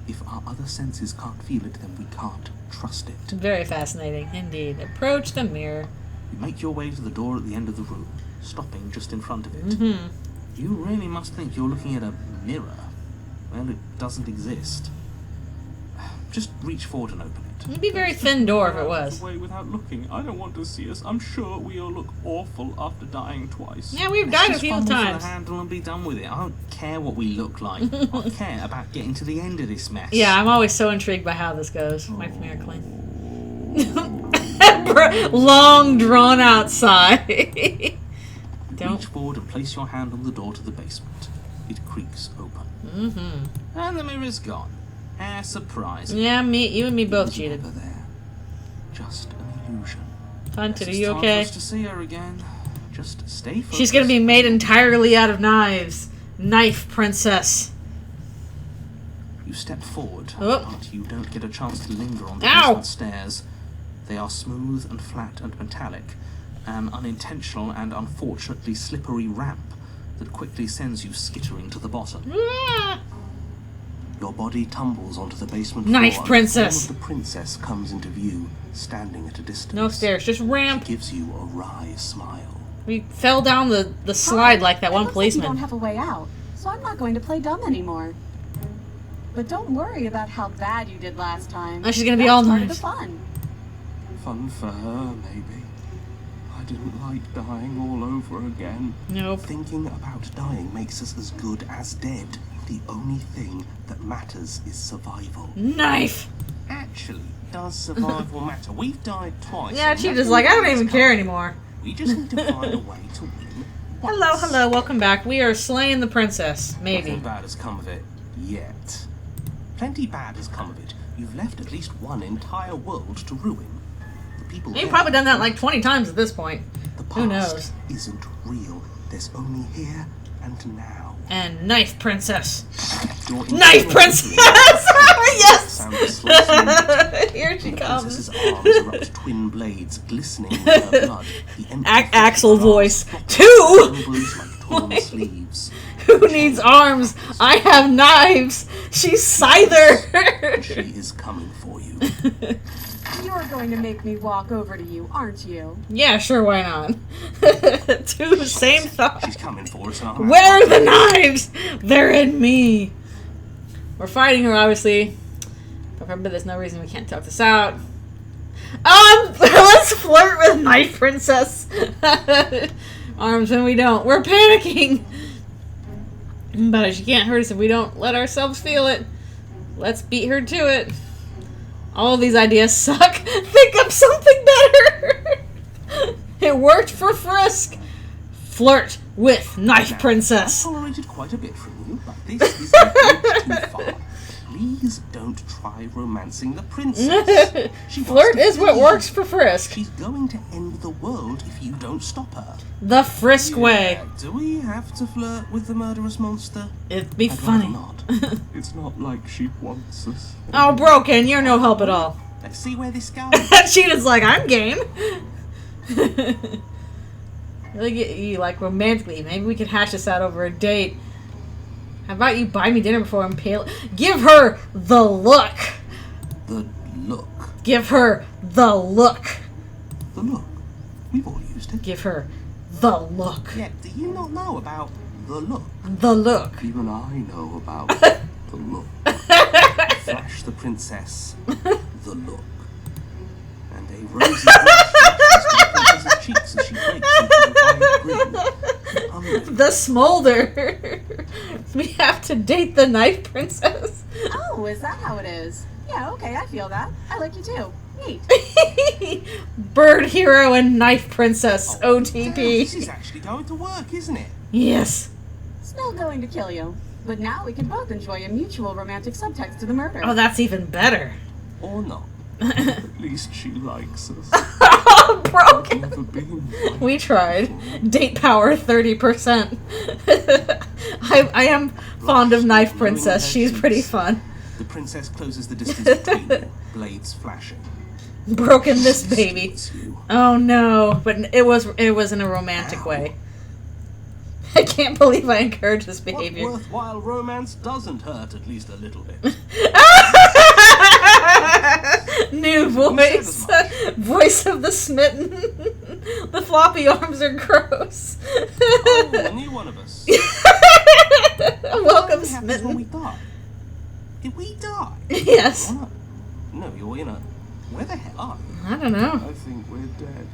If our other senses can't feel it, then we can't trust it. Very fascinating, indeed. Approach the mirror. You make your way to the door at the end of the room, stopping just in front of it. Mm-hmm. You really must think you're looking at a mirror. Well, it doesn't exist. Just reach forward and open it. It'd be a very thin door if it was. Away without looking. I don't want to see us. I'm sure we all look awful after dying twice. Yeah, we've Let's died a just few fumble for times. the handle and be done with it. I don't care what we look like. I care about getting to the end of this mess. Yeah, I'm always so intrigued by how this goes. Wipe the mirror clean. Long drawn out sigh. Don't. Reach forward and place your hand on the door to the basement. It creaks open. Mm-hmm. And the mirror's gone. How surprising. Yeah, you and me It both was cheated. never there. Just an illusion. Hunted, are Guess you it's time okay? for us to see her again. Just stay focused. She's gonna be made entirely out of knives. Knife princess. You step forward, Oh. but you don't get a chance to linger on the Ow. basement stairs. They are smooth and flat and metallic. An unintentional and unfortunately slippery ramp that quickly sends you skittering to the bottom. Ah! Your body tumbles onto the basement Knife floor. princess. And the form of the princess comes into view, standing at a distance. No stairs, just She ramp. gives you a wry smile. We fell down the slide like that It one looks like you don't policeman. have a way out, so I'm not going to play dumb anymore. She But don't worry about how bad you did last time. Oh, she's gonna be That's all part of nice. the fun. Fun for her, maybe. I didn't like dying all over again. Nope. Thinking about dying makes us as good as dead. The only thing that matters is survival. Knife! Actually, does survival matter? We've died twice. Yeah, and she that's just like, I don't all even that's care covered. anymore. We just need to find a way to win. Hello, once. hello, welcome back. We are slaying the princess. Maybe. Nothing bad has come of it yet. Plenty bad has come of it. You've left at least one entire world to ruin. The people You've there- probably done that like 20 times at this point. The past Who knows? isn't real. There's only here and now. And knife princess. Your Knife internal princess! feelings Yes! sound a slicing. Here she The comes. princess's arms erupt twin blades glistening with her blood. The empty Axel fist voice. grasps Two? trembles like torn sleeves. Who needs arms? I have knives. She's Scyther. She is coming for you. You're going to make me walk over to you, aren't you? Yeah, sure, why not? Two same thought. She's coming for us. And I'm Where are the knives? They're in me. We're fighting her, obviously. But remember, there's no reason we can't talk this out. Let's flirt with Knife Princess. Arms when we don't. We're panicking. But she can't hurt us if we don't let ourselves feel it. Let's beat her to it. All of these ideas suck. Think of something better. It worked for Frisk. Flirt with Knife I've Princess. tolerated quite a bit from you, but this is a bit too far. Please don't try romancing the princess. She wants Flirt to is what flee. works for Frisk. She's going to end the world if you don't stop her. The Frisk way. Do we have to flirt with the murderous monster? It'd be I'd rather funny. not. It's not like she wants us. Oh, Broken, you're no help at all. Let's see where this goes. Cheetah's like, I'm game. Look at you, like, romantically. Maybe we could hash this out over a date. How about you buy me dinner before I'm pale? Give her the look. The look. Give her the look. The look. We've all used it. Give her the look. Yeah, do you not know about The look. The look. Even I know about the look. Flash the princess. The look. And a rosy blush flashes to the princess's cheeks as she breaks into a grin. Unreal. The smolder. We have to date the Knife Princess. Oh, is that how it is? Yeah, okay, I feel that. I like you too. Neat. Bird Hero and Knife Princess. Damn, this is OTP. actually going to work, isn't it? Yes. Still going to kill you. But now we can both enjoy a mutual romantic subtext to the murder. Oh, that's even better. Or not. At least she likes us. Broken. Never been like We tried. Date power 30%. I am fond of Knife Princess. She's pretty fun. The princess closes the distance between you, blades flashing. Broken this baby. It's you. Oh no, but it was in a romantic way. I can't believe I encourage this What behavior. worthwhile romance doesn't hurt at least a little bit? New voice. Voice of the smitten. The floppy arms are gross. Oh, a new one of us. Welcome, What happens when we smitten. die? Did we die? Yes. What? No, you're in a... Where the hell are you? I don't know. I think we're dead.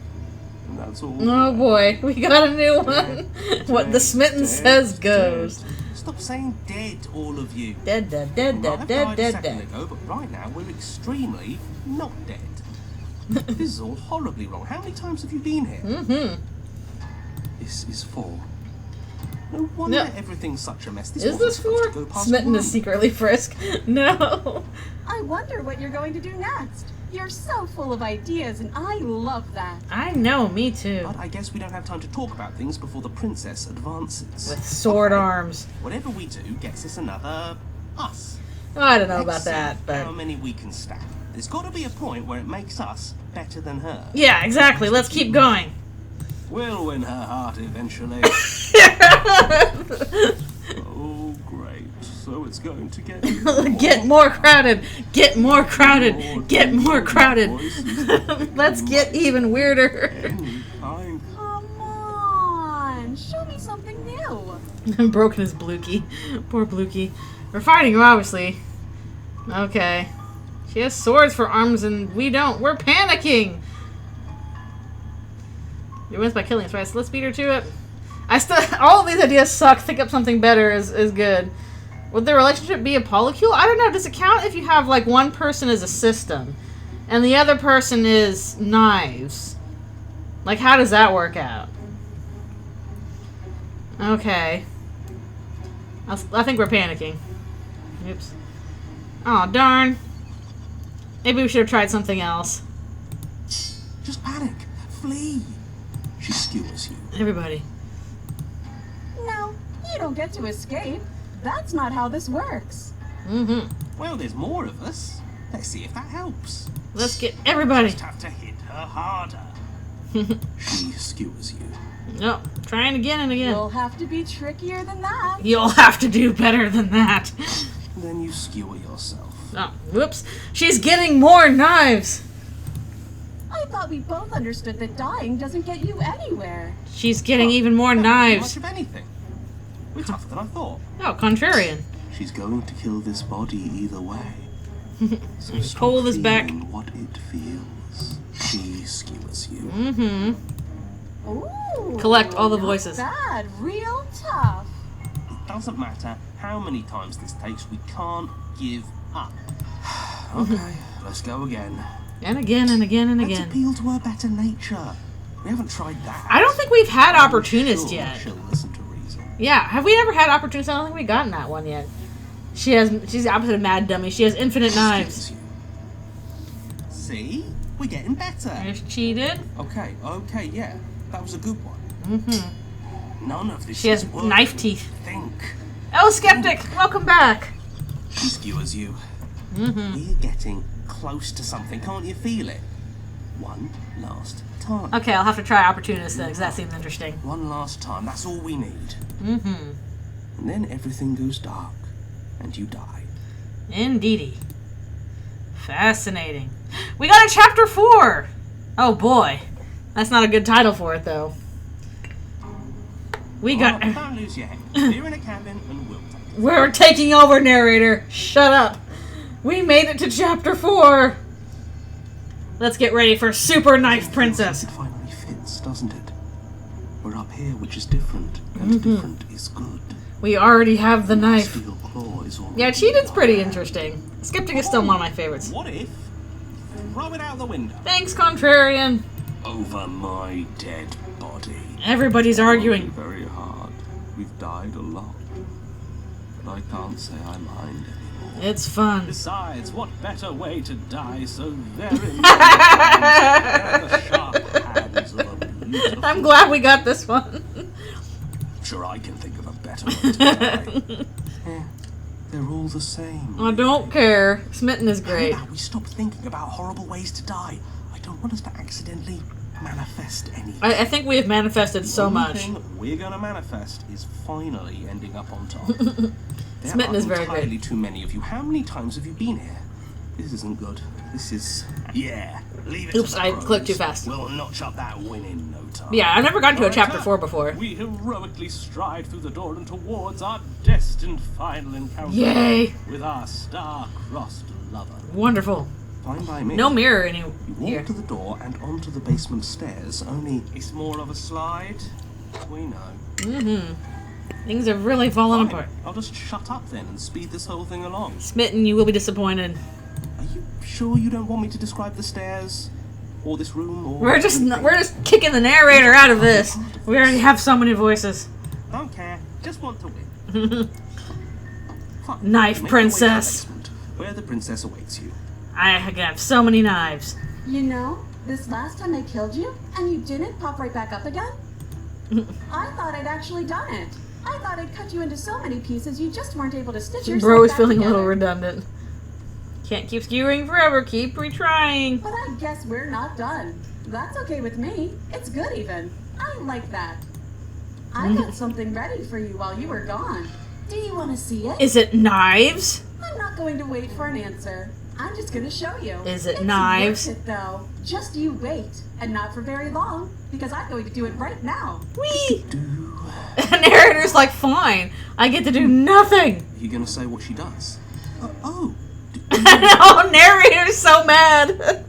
And that's all. Oh boy, we got a new one. What the smitten says goes. Stop saying dead, all of you. Dead, dead, dead, Well, dead, I've dead, died a dead, second dead. ago, but right now we're extremely not dead. This is all horribly wrong. How many times have you been here? Mm-hmm. This is 4. No wonder No. everything's such a mess. This Is wasn't this supposed for? to go past Smitten one. is secretly Frisk. No. I wonder what you're going to do next. You're so full of ideas, and I love that. I know, me too. But I guess we don't have time to talk about things before the princess advances. With sword Okay. arms. Whatever we do gets us another us. I don't know Let's about see that, how but many we can stack. There's got to be a point where it makes us better than her. yeah, exactly. Let's keep going. We'll win her heart eventually. Oh, great. So it's going to get even Get more crowded. Get more crowded. Get more crowded. Let's get even weirder. Any kind. Come on, show me something new. Broken is Blukey. Poor Blukey. We're fighting her, obviously. Okay. She has swords for arms and we don't. We're panicking! You wins by killing us, right? So let's beat her to it. All of these ideas suck. Think up something better is good. Would the relationship be a polycule? I don't know. Does it count if you have, like, one person is a system and the other person is knives? Like, how does that work out? Okay. I think we're panicking. Oops. Oh, darn. Maybe we should have tried something else. Just panic. Flee. She skewers you. Everybody. No, you don't get to escape. That's not how this works. Mm-hmm. Well, there's more of us. Let's see if that helps. Let's get everybody. Just have to hit her harder. She skewers you. No, trying again and again. You'll have to be trickier than that. You'll have to do better than that. Then you skewer yourself. Oh, whoops. She's getting more knives. I thought we both understood that dying doesn't get you anywhere. She's getting even more Not knives. much of anything. We're tougher than I thought. Oh, contrarian. She's going to kill this body either way. So stop Pull this back. feeling what it feels. She skewers you. Mm-hmm. Ooh. Collect all the not voices. Bad, real tough. It doesn't matter how many times this takes, we can't give up. Okay, let's go again. And again and again and Let's again. appeal to her better nature. We haven't tried that. I don't think we've had I'm opportunist sure yet. She'll listen to reason. Yeah, have we ever had opportunist? I don't think we've gotten that one yet. She's the opposite of Mad Dummy. She has infinite knives. Skewers you. See? We're getting better. There's cheated. Okay, yeah. That was a good one. Mm-hmm. None of this She has is working. knife teeth. Think. Oh, Skeptic, welcome back. She skewers you. Mm-hmm. We're getting close to something. Can't you feel it? One last time. Okay, I'll have to try opportunist then, because that seems interesting. One last time. That's all we need. Mm-hmm. And then everything goes dark. And you die. Indeedy. Fascinating. We got a chapter 4! Oh boy. That's not a good title for it, though. We got... Oh, don't lose your head. You're in a cabin and we'll take it. We're taking over, narrator. Shut up. We made it to chapter 4. Let's get ready for Super Knife Princess. It finally fits, doesn't it? We're up here, which is different. And different is good. We already have the knife. Steel claw is all Yeah, Cheated's pretty interesting. Skeptic is still one of my favorites. What if? Throw it out the window. Thanks, Contrarian. over my dead body. Everybody's arguing. Very hard. We've died a lot. But I can't say I mind anymore. It's fun. Besides, what better way to die so very many times than the sharp hands of a beautiful... I'm glad we got this one. Sure, I can think of a better way to die. They're all the same. I don't care. Smitten is How great. about we stop thinking about horrible ways to die? I don't want us to accidentally manifest anything. I think we have manifested so One much. thing we're going to manifest is finally ending up on top. There Smitten are is very entirely great. too many of you. How many times have you been here? This isn't good. This is... Yeah, leave it Oops, to the I pros. clicked too fast. We'll notch up that win in no time. Yeah, I've never gotten to a Alright, chapter so 4 before. We heroically stride through the door and towards our destined final encounter Yay! with our star-crossed lover. Wonderful. Fine by me. No mirror in You walk here. to the door and onto the basement stairs, only... It's more of a slide. We know. Mm-hmm. Things are really falling Fine, apart. I'll just shut up then and speed this whole thing along. Smitten, you will be disappointed. Are you sure you don't want me to describe the stairs? Or this room, or... We're just kicking the narrator out of this. We already have so many voices. Don't care. Just want to win. Fine. Knife Make your way to the princess. basement, where the princess awaits you. I have so many knives. You know, this last time I killed you, and you didn't pop right back up again? I thought I'd actually done it. I thought I'd cut you into so many pieces you just weren't able to stitch yourself Bro is back feeling a together. little redundant. Can't keep skewering forever. Keep retrying. But I guess we're not done. That's okay with me. It's good even. I like that. I got something ready for you while you were gone. Do you want to see it? Is it knives? I'm not going to wait for an answer. I'm just going to show you. Is it It's knives? worth it, though. Just you wait. And not for very long, because I'm going to do it right now. Whee! The narrator's like, fine. I get to do nothing. Are you going to say what she does? Oh, Oh, narrator's so mad.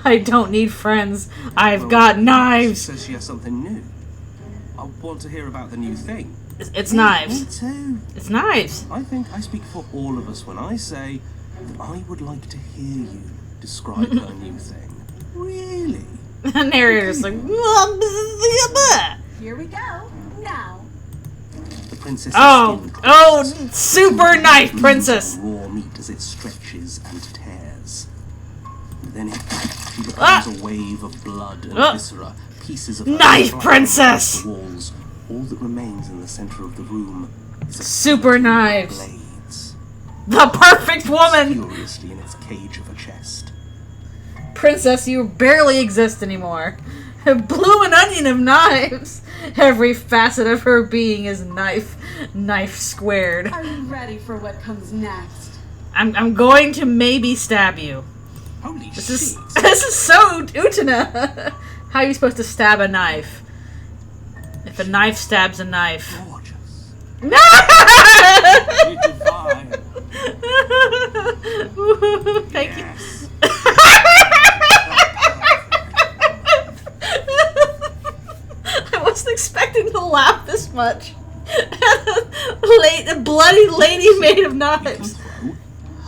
I don't need friends. I've got She knives. says she has something new. I want to hear about the new thing. It's knives. Me too. It's knives. I think I speak for all of us when I say that I would like to hear you describe her new thing. Really? The narrator's like, Here we go. Now. The princess super knife princess. raw meat as it stretches and tears. Then she becomes a wave of blood and viscera, pieces of her Knife fly princess! across the walls. All that remains in the center of the room is a Super knives. blades, The perfect woman. furiously in its cage of a chest. Princess, you barely exist anymore. Bloomin' onion of knives. Every facet of her being is knife squared. Are you ready for what comes next? I'm going to maybe stab you. Holy This shit. is so Utana. How are you supposed to stab a knife? If a knife stabs a knife. Gorgeous. No! You're divine. Thank you. Yes. I wasn't expecting to laugh this much. A bloody lady made of We could knives.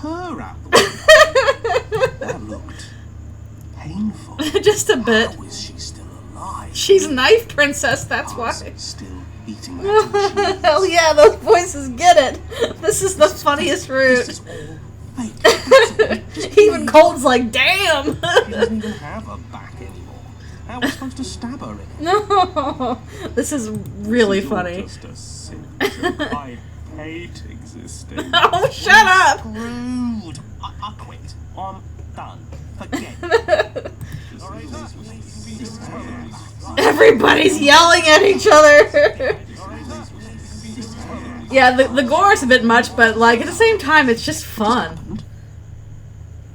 throw her out the window. That looked painful. Just a bit. How is she still alive? She's knife princess, that's why. Still eating that. Hell yeah, those voices get it. This is the funniest route. This is all fake. Even Cold's like, damn. She doesn't even have a back anymore. How are we supposed to stab her in it? No, this is really You're funny. just a simpleton. I hate existing. Oh, shut up. Rude. I quit. I'm done. Forget it. Everybody's yelling at each other. Yeah, the gore is a bit much, but like at the same time, it's just fun.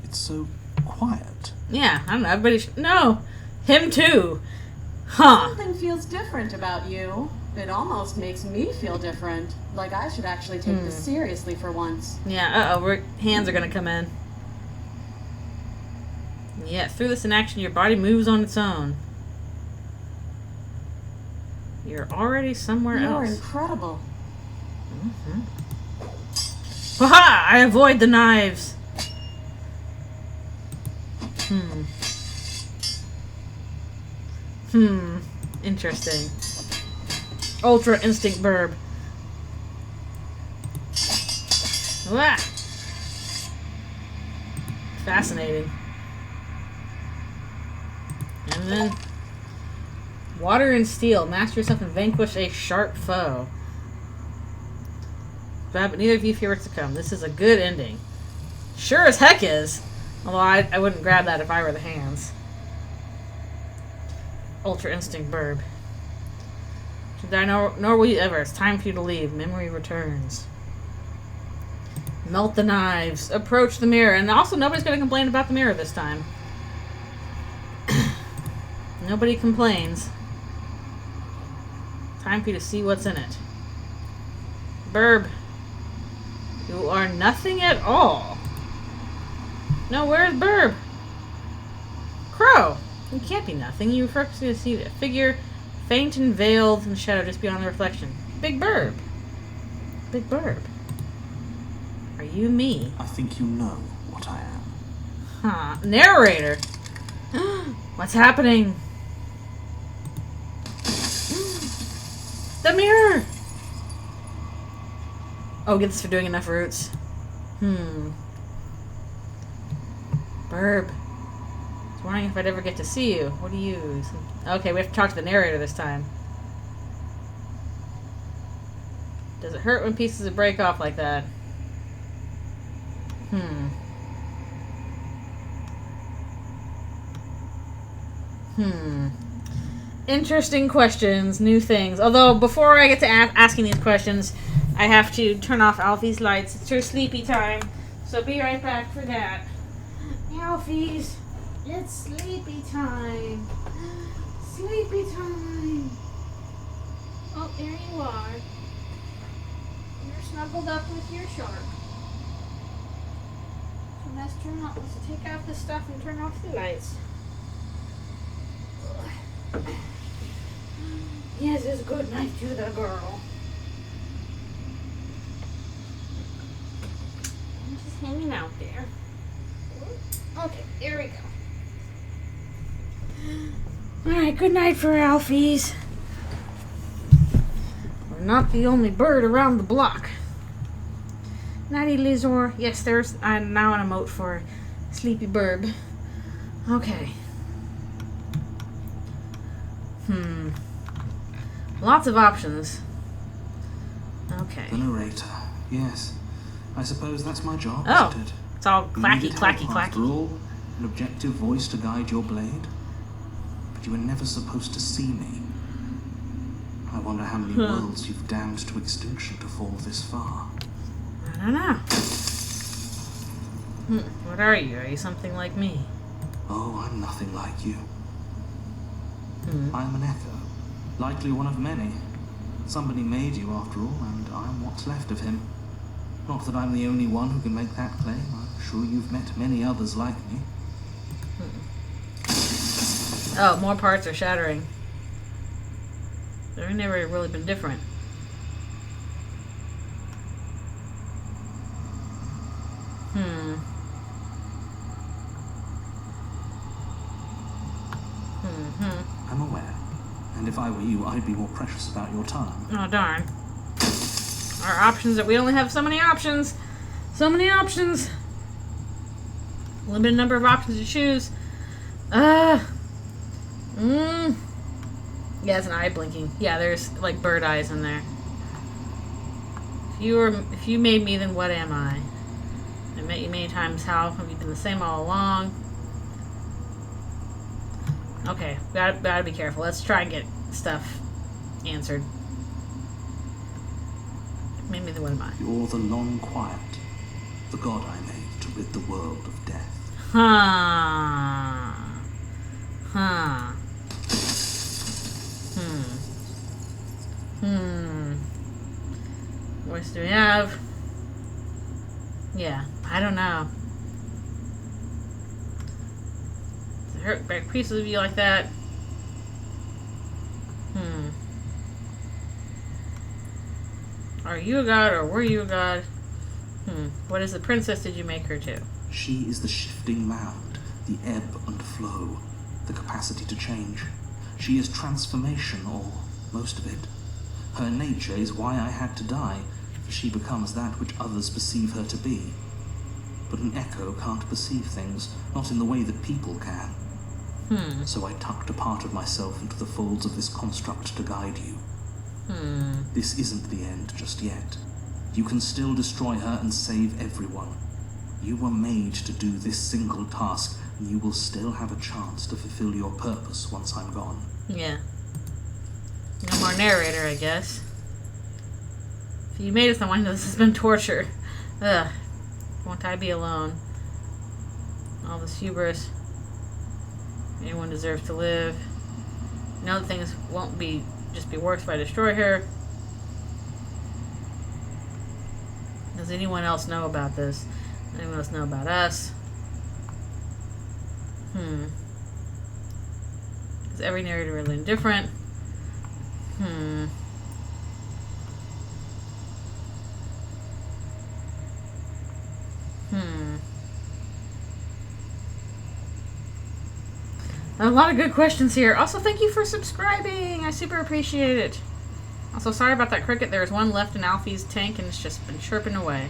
It's so quiet. Yeah, I don't know. Everybody, no, him too. Huh? Something feels different about you. It almost makes me feel different. Like I should actually take this seriously for once. Yeah. Hands are gonna come in. Yeah, through this in action, your body moves on its own. You're already somewhere You're else. incredible. Haha! I avoid the knives. Interesting. Ultra instinct burb. Wah! Fascinating. And then water and steel. Master yourself and vanquish a sharp foe. But neither of you fear what's to come. This is a good ending. Sure as heck is. Although I wouldn't grab that if I were the hands. Ultra instinct burb. Nor will you ever. It's time for you to leave. Memory returns. Melt the knives. Approach the mirror. And also, nobody's going to complain about the mirror this time. Nobody complains. Time for you to see what's in it. Burb. You are nothing at all. No, where's Burb? Crow. You can't be nothing. You refer to see a figure faint and veiled in the shadow just beyond the reflection. Big Burb. Big Burb. Are you me? I think you know what I am. Huh. Narrator. What's happening? The mirror! Oh, get this for doing enough routes. Burb. I was wondering if I'd ever get to see you. What do you use? Okay, we have to talk to the narrator this time. Does it hurt when pieces break off like that? Interesting questions, new things. Although, before I get to asking these questions, I have to turn off Alfie's lights. It's her sleepy time. So be right back for that. Alfie's, it's sleepy time. Sleepy time. Oh, there you are. You're snuggled up with your shark. let's take out this stuff and turn off the lights. Yes, it's good night to the girl. I'm just hanging out there. Okay, there we go. Alright, good night for Alfies. We're not the only bird around the block. Nighty Lizor. Yes, there's now an emote for Sleepy Burb. Okay. Lots of options. Okay. The narrator. Yes. I suppose that's my job, Oh. isn't it? It's all You clacky, needed clacky, help, after clacky. all, an objective voice to guide your blade. But you were never supposed to see me. I wonder how many worlds you've damned to extinction to fall this far. I don't know. What are you? Are you something like me? Oh, I'm nothing like you. I'm an echo. Likely one of many. Somebody made you after all, and I'm what's left of him. Not that I'm the only one who can make that claim. I'm sure you've met many others like me. Oh, more parts are shattering. They've never really been different. I'm aware. And if I were you, I'd be more precious about your time. Oh, darn. Our options we only have so many options. So many options. Limited number of options to choose. Yeah, it's an eye blinking. Yeah, there's like bird eyes in there. If you made me, then what am I? I met you many times. How have you been the same all along? Okay, gotta be careful. Let's try and get stuff answered. Maybe the what am I? You're the long quiet, the god I made to rid the world of death. Huh. What do we have? Yeah, I don't know. Does it hurt back pieces of you like that? Are you a god or were you a god? What is the princess did you make her to? She is the shifting mound, the ebb and flow, the capacity to change. She is transformation, or most of it. Her nature is why I had to die, for she becomes that which others perceive her to be. But an echo can't perceive things, not in the way that people can. So I tucked a part of myself into the folds of this construct to guide you. This isn't the end just yet. You can still destroy her and save everyone. You were made to do this single task, and you will still have a chance to fulfill your purpose once I'm gone. Yeah. No more narrator, I guess. If you made it someone, this has been torture. Ugh. Won't I be alone? All this hubris. Anyone deserves to live. Know that things won't just be worse if I destroy her. Does anyone else know about this? Anyone else know about us? Is every narrator really different? A lot of good questions here. Also, thank you for subscribing. I super appreciate it. Also, sorry about that cricket. There's one left in Alfie's tank, and it's just been chirping away.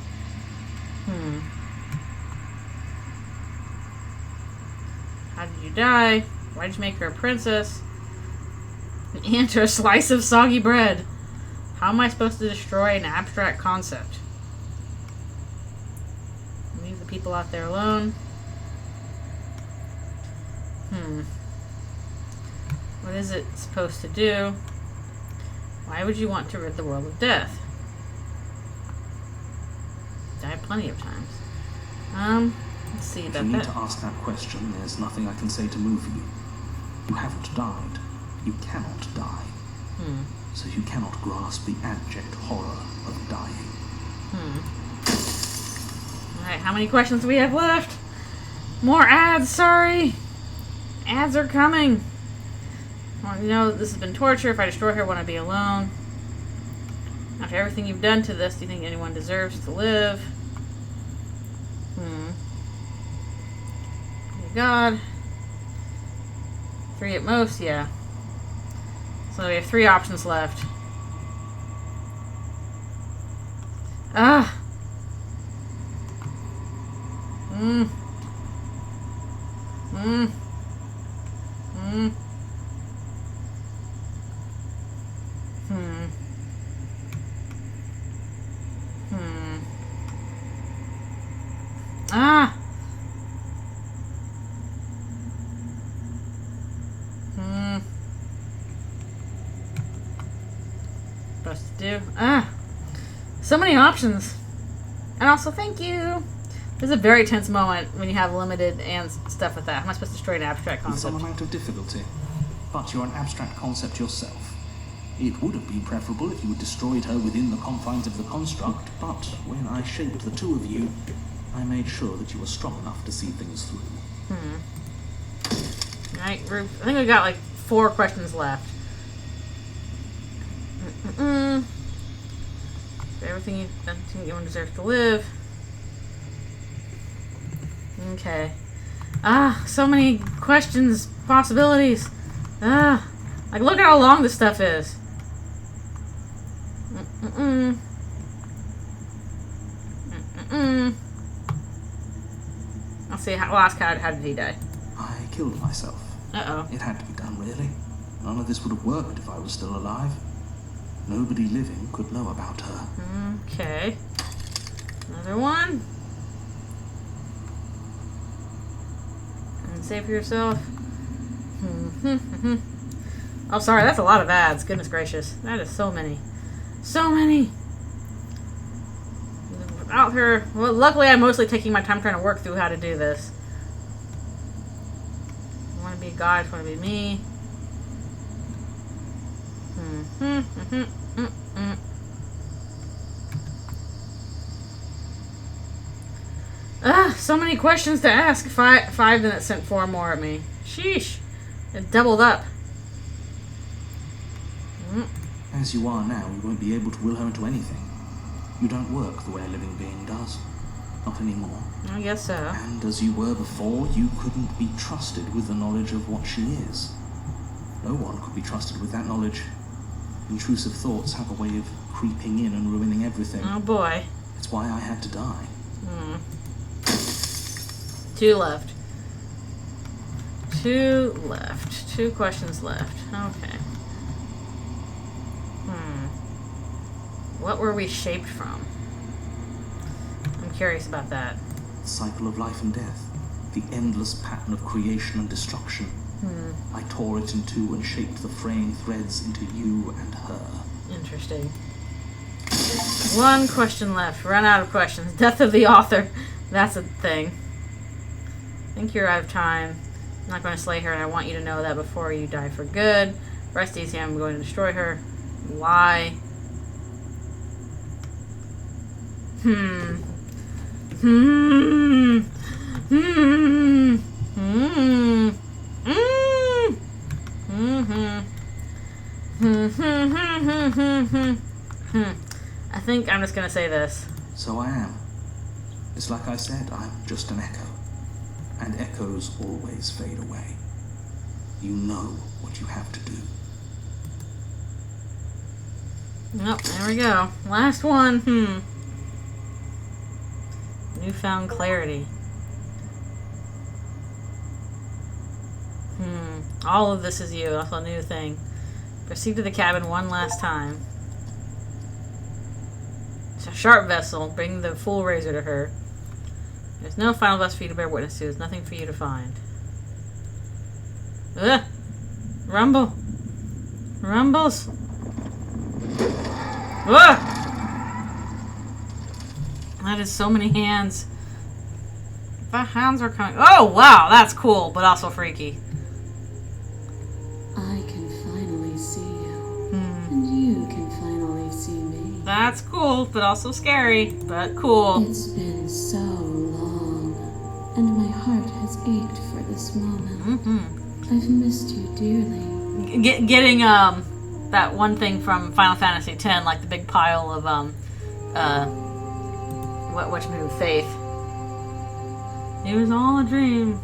How did you die? Why did you make her a princess? An ant or a slice of soggy bread? How am I supposed to destroy an abstract concept? Leave the people out there alone. What is it supposed to do? Why would you want to rid the world of death? Died plenty of times. Let's see If about you need that. to ask that question, there's nothing I can say to move you. You haven't died. You cannot die. So you cannot grasp the abject horror of dying. Alright, how many questions do we have left? More ads, sorry. Ads are coming. Well, you know, this has been torture. If I destroy her, I want to be alone. After everything you've done to this, do you think anyone deserves to live? God. 3 at most, yeah. So we have 3 options left. Ah. Ah. Supposed to do. Ah. So many options. And also, thank you. This is a very tense moment when you have limited and stuff with that. How am I supposed to destroy an abstract With concept? some amount of difficulty. But you're an abstract concept yourself. It would have been preferable if you had destroyed her within the confines of the construct, but when I shaped the two of you, I made sure that you were strong enough to see things through. Right, I think we got like 4 questions left. Everything you've done, everyone deserves to live. Okay. Ah, so many questions, possibilities. Ah, like look at how long this stuff is. Let's see. Last card. How did he die? I killed myself. Uh-oh. It had to be done, really. None of this would have worked if I was still alive. Nobody living could know about her. Okay. Another one. And save for yourself. Oh, sorry. That's a lot of ads. Goodness gracious. That is so many. So many. Without her. Well, luckily I'm mostly taking my time trying to work through how to do this. I want to be God. I want to be me. So many questions to ask. 5, then it sent 4 more at me. Sheesh. It doubled up. As you are now, you won't be able to will her into anything. You don't work the way a living being does. Not anymore. I guess so. And as you were before, you couldn't be trusted with the knowledge of what she is. No one could be trusted with that knowledge. Intrusive thoughts have a way of creeping in and ruining everything. Oh boy. It's why I had to die. 2 left. 2 left. 2 questions left. Okay. What were we shaped from? I'm curious about that. The cycle of life and death. The endless pattern of creation and destruction. I tore it in 2 and shaped the fraying threads into you and her. Interesting. 1 question left. Run out of questions. Death of the author. That's a thing. I think you're out of time. I'm not going to slay her, and I want you to know that before you die for good. Rest easy, I'm going to destroy her. Why? I think I'm just going to say this. So I am. It's like I said, I'm just an echo. And echoes always fade away. You know what you have to do. Nope, there we go. Last one. Newfound clarity. All of this is you. That's a new thing. Proceed to the cabin one last time. It's a sharp vessel. Bring the full razor to her. There's no final vessel for you to bear witness to. There's nothing for you to find. Ugh! Rumble! Rumbles! Ugh! That is so many hands. The hands are coming. Oh, wow! That's cool, but also freaky. I can finally see you. And you can finally see me. That's cool, but also scary, but cool. It's been so long, and my heart has ached for this moment. I've missed you dearly. Getting that one thing from Final Fantasy X, like the big pile of what's moving Faith. It was all a dream.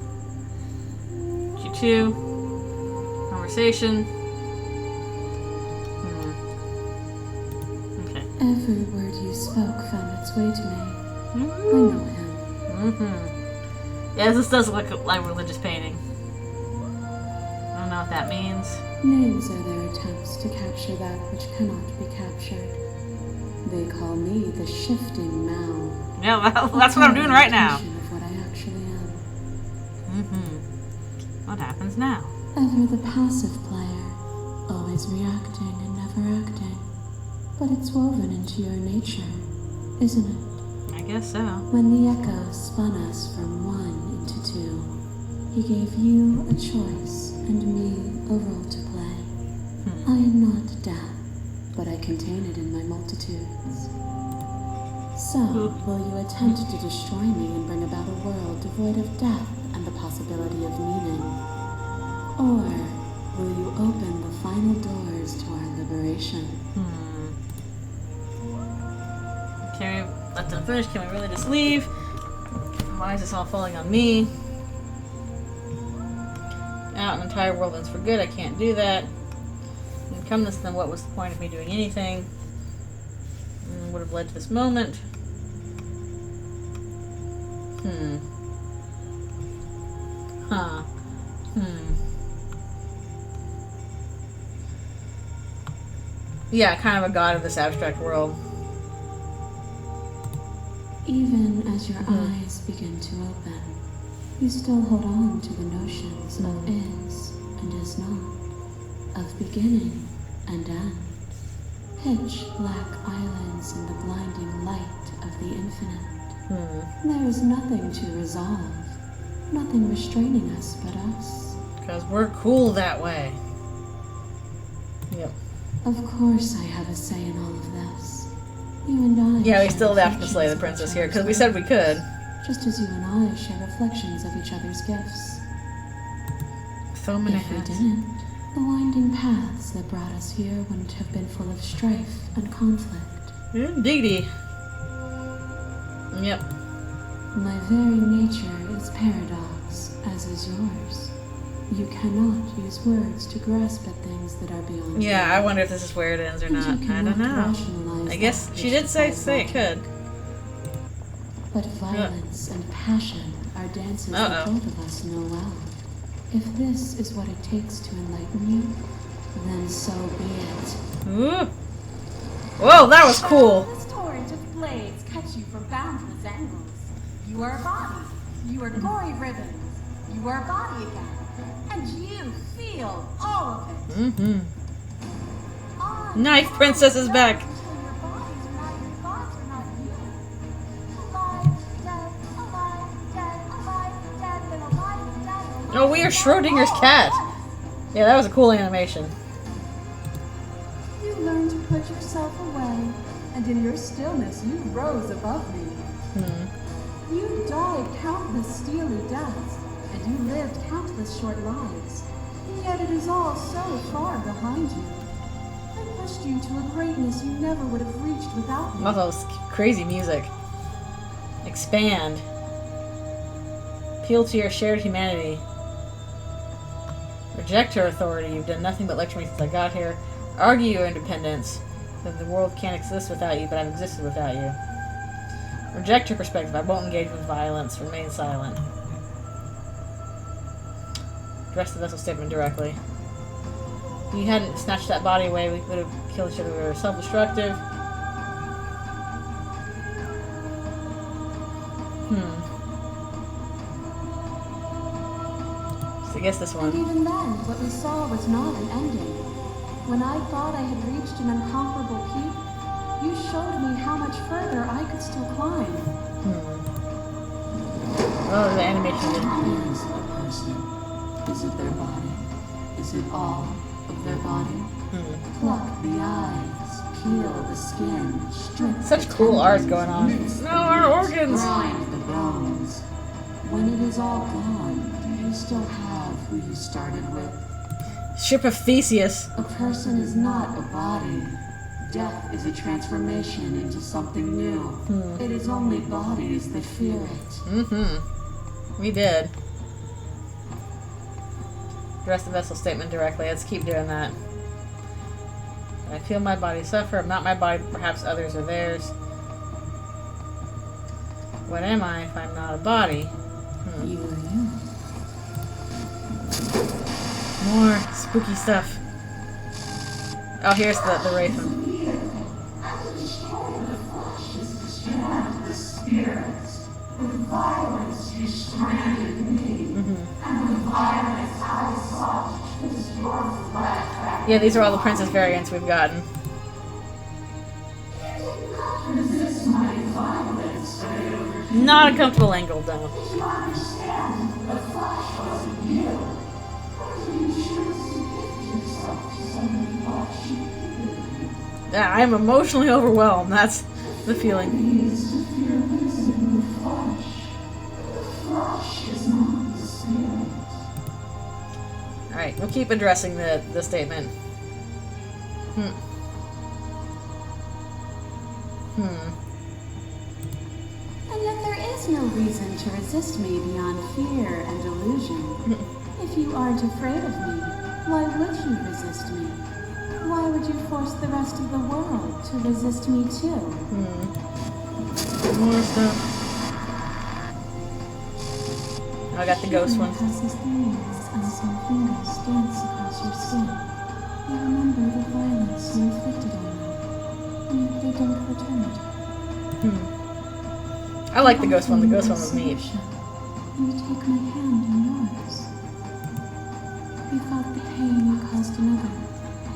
Q2 conversation. Okay. Every word you spoke found its way to me. I know him. Yeah, this does look like religious painting. I don't know what that means. Names are their attempts to capture that which cannot be captured. They call me the shifting mound. Yeah, that's what I'm doing right now. Of what I actually am. What happens now? Ever the passive player, always reacting and never acting. But it's woven into your nature, isn't it? I guess so. When the echo spun us from one into two, he gave you a choice and me a role to play. I am not death, but I contain it in my multitudes. So, will you attempt to destroy me and bring about a world devoid of death and the possibility of meaning? Or will you open the final doors to our liberation? Can we let them finish? Can we really just leave? Why is this all falling on me? Out an entire world ends for good. I can't do that. And come this, then what was the point of me doing anything? Would have led to this moment. Yeah, kind of a god of this abstract world. Even as your eyes begin to open, you still hold on to the notions of is and is not, of beginning and end. Pitch black islands in the blinding light of the infinite. There is nothing to resolve, nothing restraining us but us. Because we're cool that way. Yep. Of course I have a say in all of this. You and I Yeah, we share still have to reflections slay the of princess each here, other's because we said we gifts, could. just as you and I share reflections of each other's gifts. So many If we hats. didn't, the winding paths that brought us here wouldn't have been full of strife and conflict. Indeedy. Yep. My very nature is paradox, as is yours. You cannot use words to grasp at things that are beyond Yeah, you. I wonder if this is where it ends or And not. you I cannot don't know. rationalize I guess that she which did say defies it logic. could. But violence and passion are dances that Uh-oh. both of us know well. If this is what it takes to enlighten you, then so be it. Ooh. Whoa, that was cool. This torrent of blades cuts you from boundless angles. You are a body. You are gory ribbons. You are a body again. And you feel all of it. On Knife Princess is back. until your bodies are not your thoughts are not you. Alive, dead, alive, dead, alive, dead, then alive, dead, alive. Oh, we are Schrodinger's cat. Yeah, that was a cool animation. You learn to put yourself away, and in your stillness you rose above me. You died countless steely deaths, and you lived countless short lives. Yet it is all so far behind you. I pushed you to a greatness you never would have reached without me. Also, this crazy music. Expand. Appeal to your shared humanity. Reject her authority. You've done nothing but lecture me since I got here. Argue your independence. That the world can't exist without you, but I've existed without you. Reject your perspective. I won't engage with violence. Remain silent. Address the vessel statement directly. If you hadn't snatched that body away, we would have killed each other. We were self-destructive. So I guess this And one. even then, what we saw was not an ending. When I thought I had reached an unconquerable peak, you showed me how much further I could still climb. Oh, the animation did. Is a person? Is it their body? Is it all of their body? Pluck the eyes, peel the skin, strip Such the cool art tendons, going on. mince No, the our meat, organs. grind the bones. When it is all gone, do you still have who you started with? Ship of Theseus. A person is not a body. Death is a transformation into something new. It is only bodies that feel it. We did. Address the vessel statement directly. Let's keep doing that. I feel my body suffer. I'm not my body. Perhaps others are theirs. What am I if I'm not a body? You are you. More spooky stuff. Oh, here's the Wraithen. Yeah, these are all the princess variants we've gotten. Not a comfortable angle, though. Yeah, I'm emotionally overwhelmed. That's the feeling. Alright, we'll keep addressing the statement. And yet there is no reason to resist me beyond fear and delusion. If you aren't afraid of me, why would you resist me? Why would you force the rest of the world to resist me too? More stuff. I got the ghost one. Passes the nails and some fingers dance across your skin. You remember the violence you inflicted on me, and yet they don't return it. I like the ghost one. The ghost one was neat. And you take my hand in yours. You felt the pain you caused another,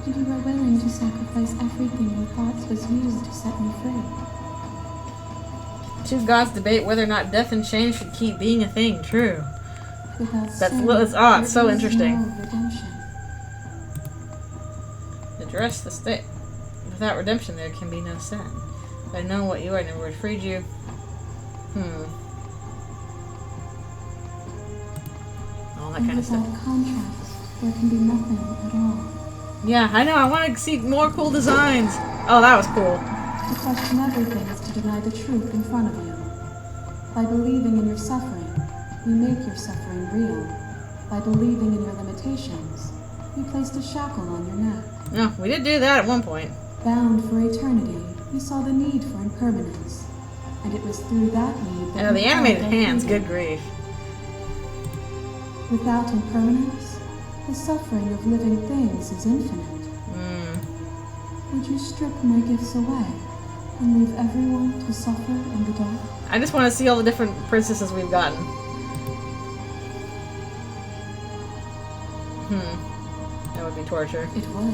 and you were willing to sacrifice everything you thought was used to set me free. Two gods debate whether or not death and change should keep being a thing. True. Without It's sin, so there is interesting. no redemption. Address the state. Without redemption, there can be no sin. If I know what you are, I never would have freed you. All that And kind of stuff. without contrast, there can be nothing at all. Yeah, I know. I want to see more cool designs. Oh, that was cool. To question everything is to deny the truth in front of you. By believing in your suffering, you make your suffering real. By believing in your limitations, you placed a shackle on your neck. No, we did do that at one point. Bound for eternity, you saw the need for impermanence. And it was through that need that The you animated found their hands, freedom. good grief. Without impermanence, the suffering of living things is infinite. Would you strip my gifts away and leave everyone to suffer in the dark? I just want to see all the different princesses we've gotten. That would be torture. It would.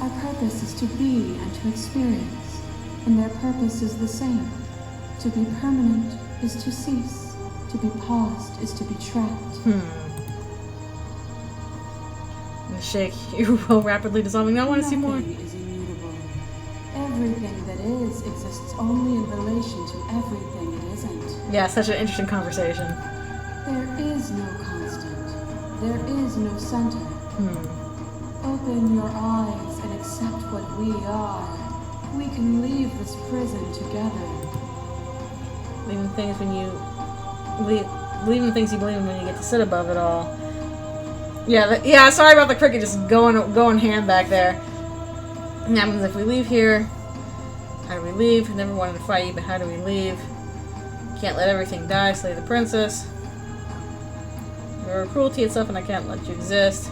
Our purpose is to be and to experience, and their purpose is the same. To be permanent is to cease. To be paused is to be trapped. The shake, you will rapidly dissolving. I want to see more. Nothing is immutable. Everything that is exists only in relation to everything it isn't. Yeah, such an interesting conversation. There is no constant. There is no center. Open your eyes and accept what we are. We can leave this prison together. Leaving things when you leaving the things you believe in when you get to sit above it all. Yeah, sorry about the cricket just going hand back there. What happens if we leave here? How do we leave? I never wanted to fight you, but how do we leave? Can't let everything die, slay the princess. You're cruelty itself and I can't let you exist.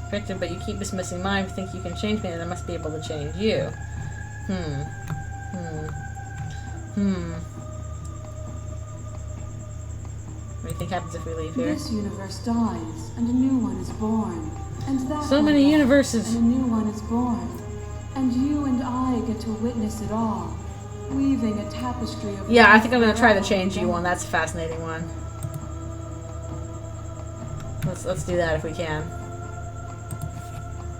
Effective, but you keep dismissing mine. If you think you can change me, then I must be able to change you. What do you think happens if we leave here? This universe dies, and a new one is born. And that So one many dies, universes. And a new one is born. And you and I get to witness it all, weaving a tapestry of... Yeah, I think I'm gonna try the life change you forever. one. That's a fascinating one. Let's do that if we can.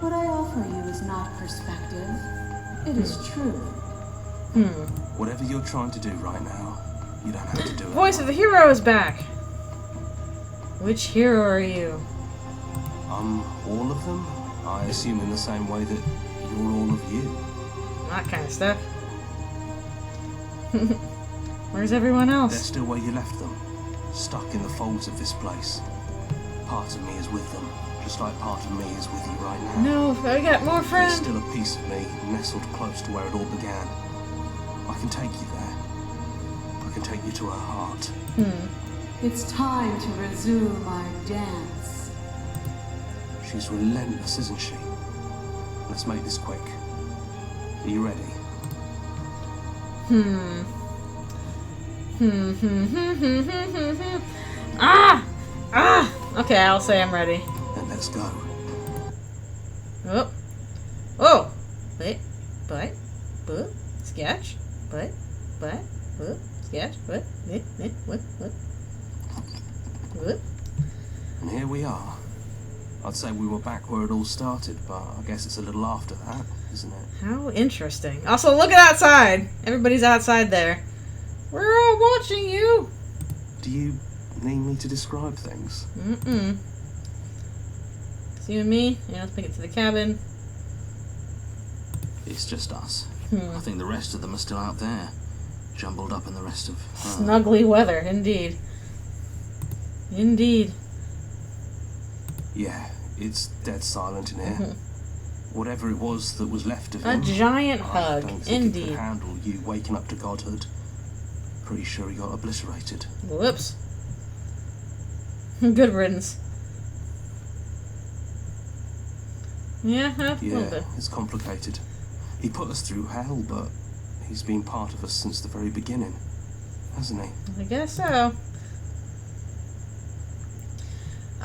What I offer you is not perspective. It is truth. Whatever you're trying to do right now, you don't have to do it. Voice of the hero is back. Which hero are you? All of them? I assume in the same way that you're all of you. That kind of stuff. Where's everyone They're else? still where you left them, stuck in the folds of this place. Part of me is with them, just like part of me is with you right now. No, I got more There's friends. still a piece of me nestled close to where it all began. I can take you there. I can take you to her heart. It's time to resume our dance. She's relentless, isn't she? Let's make this quick. Are you ready? Okay, I'll say I'm ready. Then let's go. Oh! Wait, but, sketch, but, sketch, what? And here we are. I'd say we were back where it all started, but I guess it's a little after that, isn't it? How interesting. Also, look at outside. Everybody's outside there. We're all watching you. Do you need me to describe things? It's you and me. Yeah, let's make it to the cabin. It's just us. I think the rest of them are still out there, jumbled up in the rest of her. Snuggly weather, indeed. Indeed. Yeah, it's dead silent in here. Whatever it was that was left of A him, giant I hug, don't think it indeed. could handle you waking up to godhood. Pretty sure he got obliterated. Whoops. Good riddance. Yeah, a little Yeah, bit. it's complicated. He put us through hell, but he's been part of us since the very beginning, hasn't he? I guess so.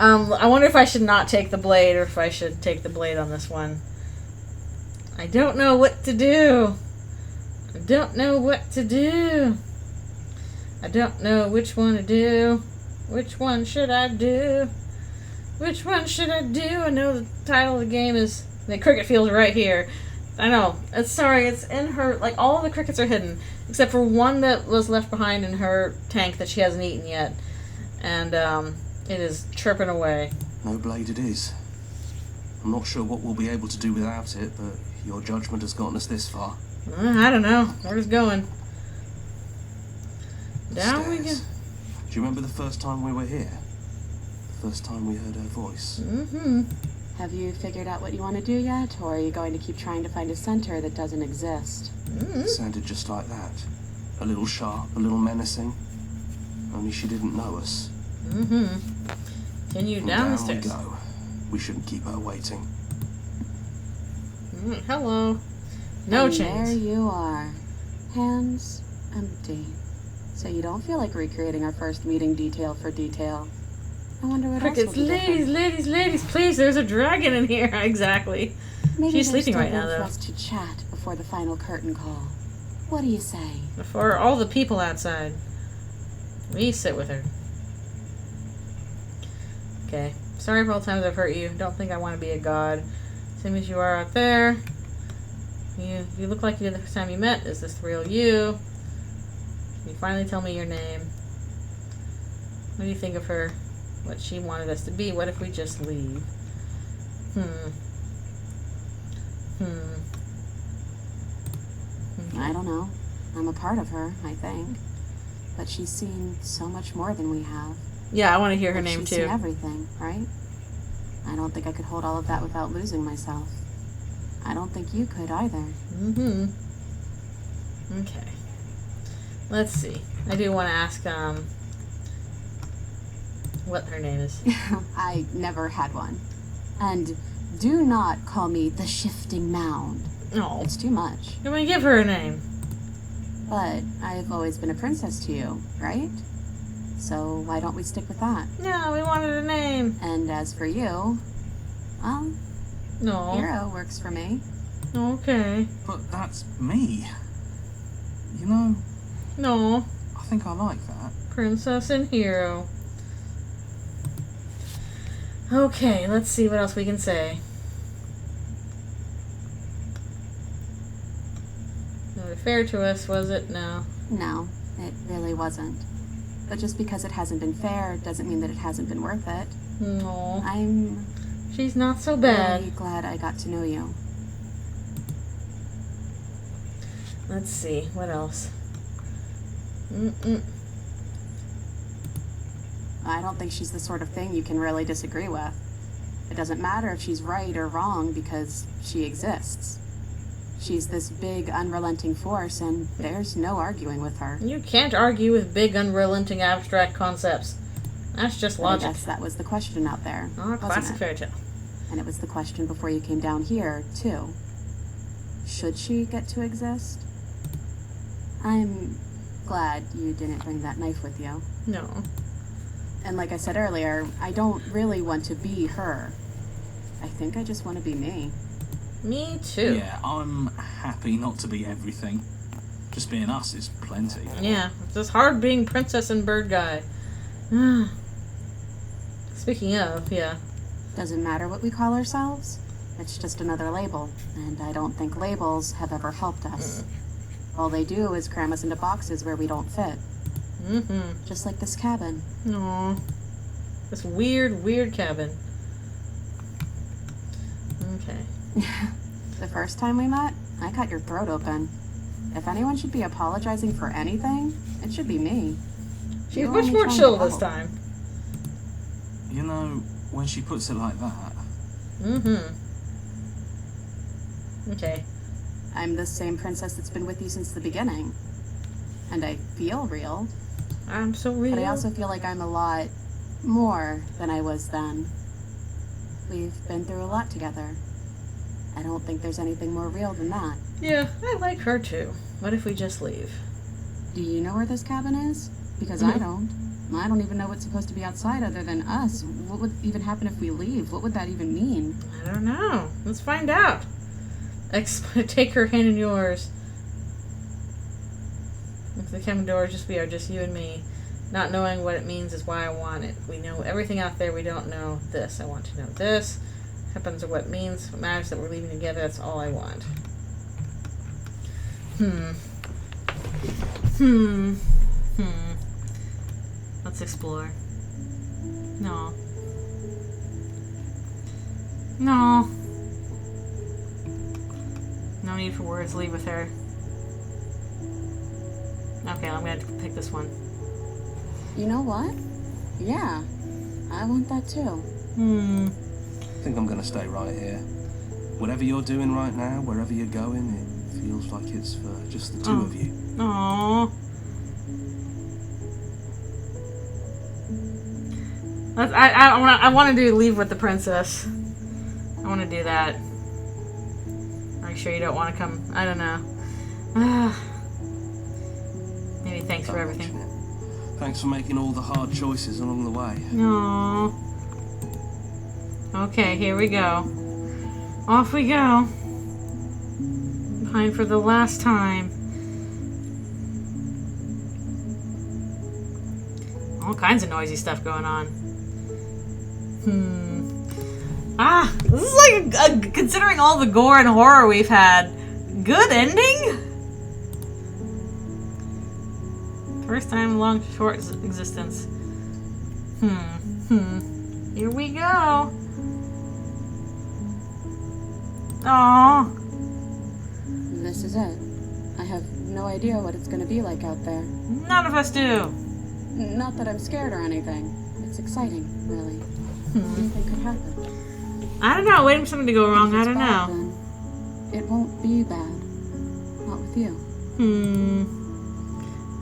I wonder if I should not take the blade or if I should take the blade on this one. I don't know what to do. I don't know what to do. I don't know which one to do. Which one should I do? Which one should I do? I know the title of the game is The Cricket Field right here. I know. It's in her, like, all the crickets are hidden, except for one that was left behind in her tank that she hasn't eaten yet. And, it is chirping away. No blade it is. I'm not sure what we'll be able to do without it, but your judgment has gotten us this far. I don't know. We're just going. Down we go. Stairs. Do you remember the first time we were here? The first time we heard her voice? Have you figured out what you want to do yet, or are you going to keep trying to find a center that doesn't exist? It sounded just like that. A little sharp, a little menacing. Only she didn't know us. Continue And down the we stairs. go. We shouldn't keep her waiting. Hello. No And chains. there you are. Hands empty. So you don't feel like recreating our first meeting detail for detail. I wonder what Crickets, else will be different. ladies, please, there's a dragon in here. Exactly. Maybe She's there's sleeping still right now, room for though. us to chat before the final curtain call. What do you say? Before all the people outside. We sit with her. Okay. Sorry for all the times I've hurt you. Don't think I want to be a god. Same as you are out there. You look like you did the first time you met. Is this the real you? Can you finally tell me your name? What do you think of her? What she wanted us to be? What if we just leave? I don't know. I'm a part of her, I think. But she's seen so much more than we have. Yeah, I want to hear her Like, name she's too. seen everything, right? I don't think I could hold all of that without losing myself. I don't think you could either. Okay. Let's see. I do want to ask what her name is. I never had one. And do not call me the shifting mound. Oh, It's too much. I'm gonna give her a name. But I've always been a princess to you, right? So why don't we stick with that? No, we wanted a name. And as for you, well, No. hero works for me. Okay. But that's me. You know, No. I think I like that. Princess and hero. Okay, let's see what else we can say. Not fair to us, was it? No. No, it really wasn't. But just because it hasn't been fair doesn't mean that it hasn't been worth it. No. I'm She's not so bad. really glad I got to know you. Let's see. What else? I don't think she's the sort of thing you can really disagree with. It doesn't matter if she's right or wrong because she exists. She's this big, unrelenting force, and there's no arguing with her. You can't argue with big, unrelenting, abstract concepts. That's just logic. I guess that was the question out there. Oh, wasn't classic it? fairy tale. And it was the question before you came down here, too. Should she get to exist? I'm glad you didn't bring that knife with you. No. And like I said earlier, I don't really want to be her. I think I just want to be me. Me too. Yeah, I'm happy not to be everything. Just being us is plenty. Yeah, it's just hard being princess and bird guy. Speaking of, yeah. Doesn't matter what we call ourselves. It's just another label. And I don't think labels have ever helped us. All they do is cram us into boxes where we don't fit. Just like this cabin. Aw. This weird cabin. Okay. The first time we met, I cut your throat open. If anyone should be apologizing for anything, it should be me. She's You're much only more trying to chill this help. time. You know, when she puts it like that, Okay. I'm the same princess that's been with you since the beginning. And I feel real. I'm so real. But I also feel like I'm a lot more than I was then. We've been through a lot together. I don't think there's anything more real than that. Yeah, I like her too. What if we just leave? Do you know where this cabin is? Because I don't. I don't even know what's supposed to be outside other than us. What would even happen if we leave? What would that even mean? I don't know. Let's find out. Take her hand in yours. If the cabin door just we are just you and me. Not knowing what it means is why I want it. We know everything out there. We don't know this. I want to know this. Happens or what it means. What matters that we're leaving together. That's all I want. Let's explore. No. No. No need for words. Leave with her. Okay, I'm gonna pick this one. You know what? Yeah, I want that too. I think I'm gonna stay right here. Whatever you're doing right now, wherever you're going, it feels like it's for just the two of you. Aww. I want to do leave with the princess. I want to do that. Are you sure you don't want to come? I don't know. Maybe thanks for Don't everything. mention it. Thanks for making all the hard choices along the way. No. Okay, here we go. Off we go. Behind for the last time. All kinds of noisy stuff going on. This is like, considering all the gore and horror we've had, good ending? First time in long, short existence. Here we go. Aww. This is it. I have no idea what it's gonna be like out there. None of us do. Not that I'm scared or anything. It's exciting, really. Anything could happen. I don't know. Waiting for something to go wrong. If I it's don't bad, know. then it won't be bad. Not with you.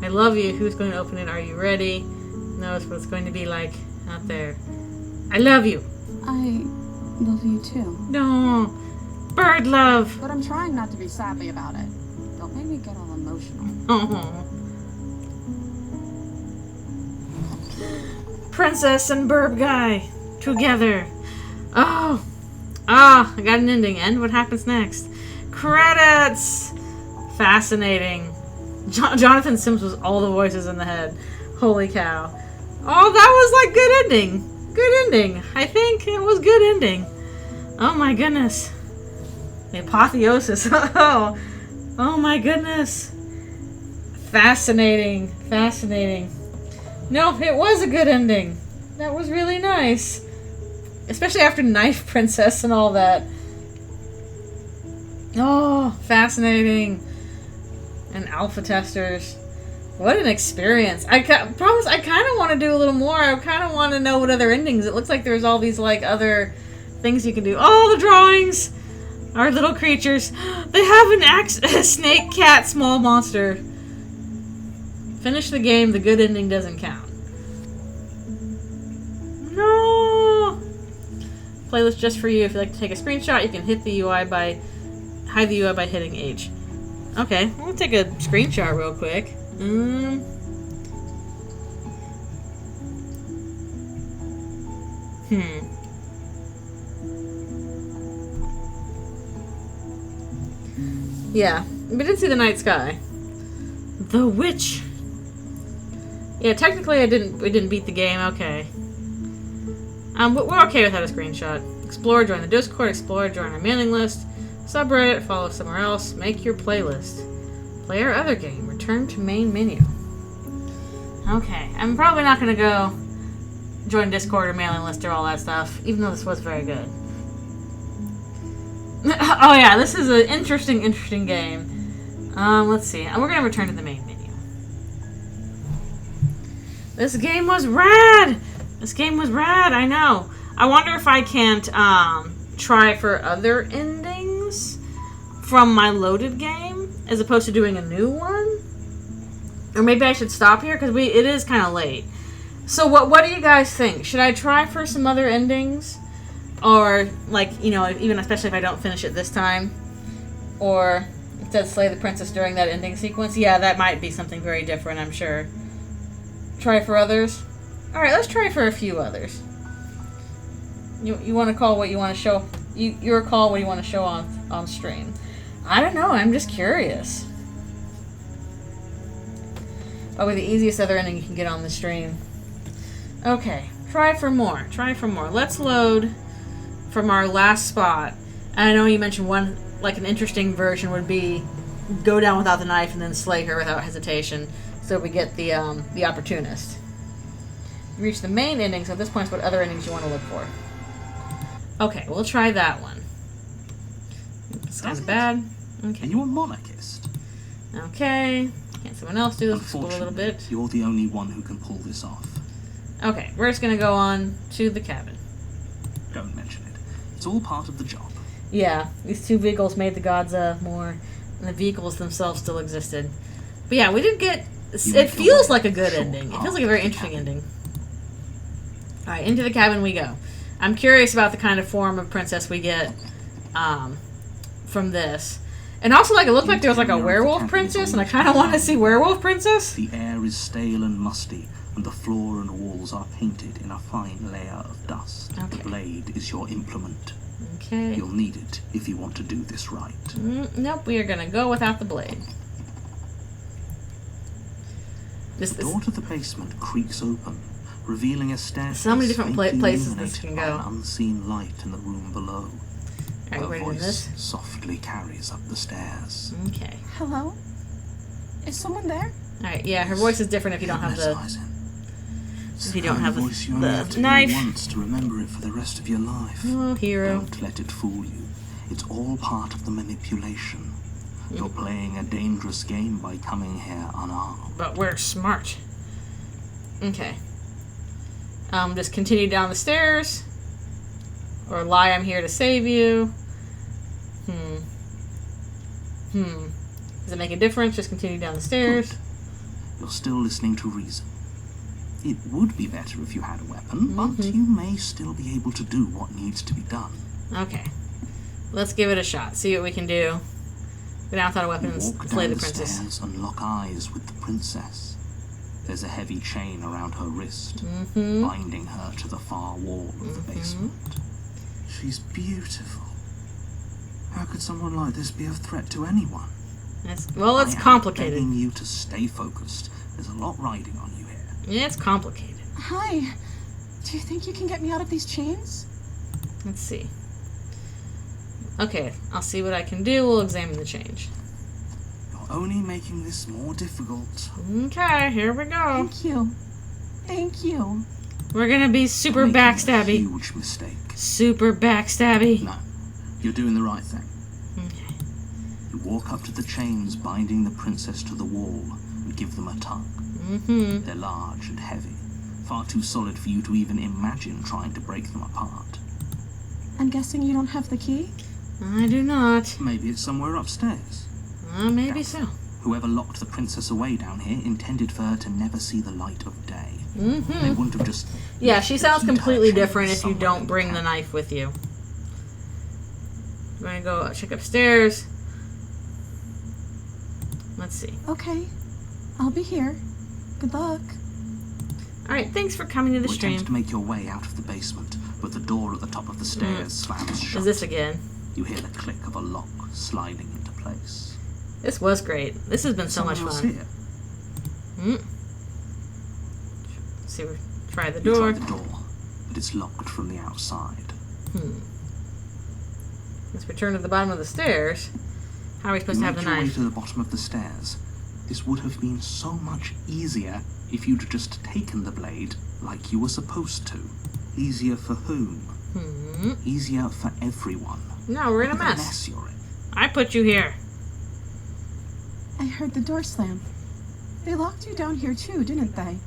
I love you. Who's going to open it? Are you ready? Knows what it's going to be like out there. I love you. I love you too. No. Bird love. But I'm trying not to be sappy about it. Don't make me get all emotional. Oh. Princess and Burb guy together. Oh. I got an ending. And what happens next? Credits. Fascinating. Jonathan Sims was all the voices in the head. Holy cow. Oh, that was like good ending. Good ending. I think it was good ending. Oh my goodness. The apotheosis. Oh. Oh my goodness. Fascinating. Fascinating. No, it was a good ending. That was really nice. Especially after Knife Princess and all that. Oh, fascinating. And alpha testers. What an experience. Promise, I kind of want to do a little more. I kind of want to know what other endings. It looks like there's all these, like, other things you can do. Oh, the drawings! Our little creatures. They have a snake, cat, small monster. Finish the game. The good ending doesn't count. No! Playlist just for you. If you'd like to take a screenshot, you can hide the UI by hitting H. Okay, I'm gonna take a screenshot real quick. Yeah, we did see the night sky. The witch. Yeah, technically we didn't beat the game. Okay. But we're okay without a screenshot. Explore, join the Discord. Explore, join our mailing list. Subreddit, follow somewhere else. Make your playlist. Play our other game. Return to main menu. Okay, I'm probably not gonna go join Discord or mailing list or all that stuff, even though this was very good. Oh yeah, this is an interesting game. Let's see. We're gonna return to the main menu. This game was rad! This game was rad, I know. I wonder if I can't try for other endings from my loaded game as opposed to doing a new one. Or maybe I should stop here because it is kind of late. So what do you guys think? Should I try for some other endings? Or, like, you know, even especially if I don't finish it this time? Or instead slay the princess during that ending sequence? Yeah, that might be something very different, I'm sure. Try for others? Alright, let's try for a few others. You want to call what you want to show? You recall what you want to show on stream? I don't know, I'm just curious. Probably the easiest other ending you can get on the stream. Okay, try for more. Try for more. Let's load from our last spot. And I know you mentioned one, like an interesting version would be go down without the knife and then slay her without hesitation. So we get the opportunist. Reach the main ending, so at this point is what other endings you want to look for. Okay, we'll try that one. It's kind of bad. Okay. Are you a monarchist? Okay. Can't someone else do this? Explore a little bit. You're the only one who can pull this off. Okay, we're just gonna go on to the cabin. Don't mention it. It's all part of the job. Yeah, these two vehicles made the gods more, and the vehicles themselves still existed. But yeah, we did get. It feels like a good ending. It feels like a very interesting ending. All right, into the cabin we go. I'm curious about the kind of form of princess we get from this. And also, like, it looked like there was like a werewolf princess, and I kind of want to see werewolf princess. The air is stale and musty, and the floor and walls are painted in a fine layer of dust. Okay. The blade is your implement. Okay. You'll need it if you want to do this right. Nope, we are going to go without the blade. The door to the basement creaks open, revealing a staircase. So many different faintly places this can illuminated go. by an unseen light in the room below. Are you Her ready to do voice this? softly carries up the stairs. Okay. Hello? Is someone there? Alright, yeah, her voice is different if you don't have the... Hypnotize him. If you don't have the, voice you only have to knife. hear once to remember it for the rest of your life. Oh, hero. Don't let it fool you. It's all part of the manipulation. You're playing a dangerous game by coming here unarmed. But we're smart. Okay. Just continue down the stairs. Or lie, I'm here to save you. Does it make a difference? Just continue down the stairs. Good. You're still listening to reason. It would be better if you had a weapon, but you may still be able to do what needs to be done. Okay. Let's give it a shot. See what we can do. Go down without a weapon and Walk slay down the the princess. stairs and lock eyes with the princess. There's a heavy chain around her wrist, binding her to the far wall of the basement. She's beautiful. How could someone like this be a threat to anyone? It's I am complicated. begging you to stay focused. There's a lot riding on you here. Yeah, it's complicated. Hi. Do you think you can get me out of these chains? Let's see. Okay, I'll see what I can do. We'll examine the change. only making this more difficult. Okay, here we go. Thank you. Thank you. We're gonna be super You're making a backstabby. huge mistake. Super backstabby. No, you're doing the right thing. Okay. You walk up to the chains binding the princess to the wall and give them a tug. Mm-hmm. They're large and heavy, far too solid for you to even imagine trying to break them apart. I'm guessing you don't have the key? I do not. Maybe it's somewhere upstairs. Maybe so. Whoever locked the princess away down here intended for her to never see the light of day. They Mm-hmm. wouldn't have just... Yeah, she sounds keyed her completely chains different if you somewhere don't in bring the town. knife with you. We're gonna go check upstairs. Let's see. Okay. I'll be here. Good luck. Alright, thanks for coming to the You attempt to stream. make your way out of the basement, but the door at the top of the stairs slams shut. Is this again? You hear the click of a lock sliding into place. This was great. This has been so much Someone else fun. here. See, we try the You door. try the door, but it's locked from the outside. Let's return to the bottom of the stairs. How are we supposed You to have the make your way knife? to the bottom of the stairs. This would have been so much easier if you'd just taken the blade like you were supposed to. Easier for whom? Easier for everyone. No, we're in a Look at the mess. mess you're in. I put you here. I heard the door slam. They locked you down here too, didn't they?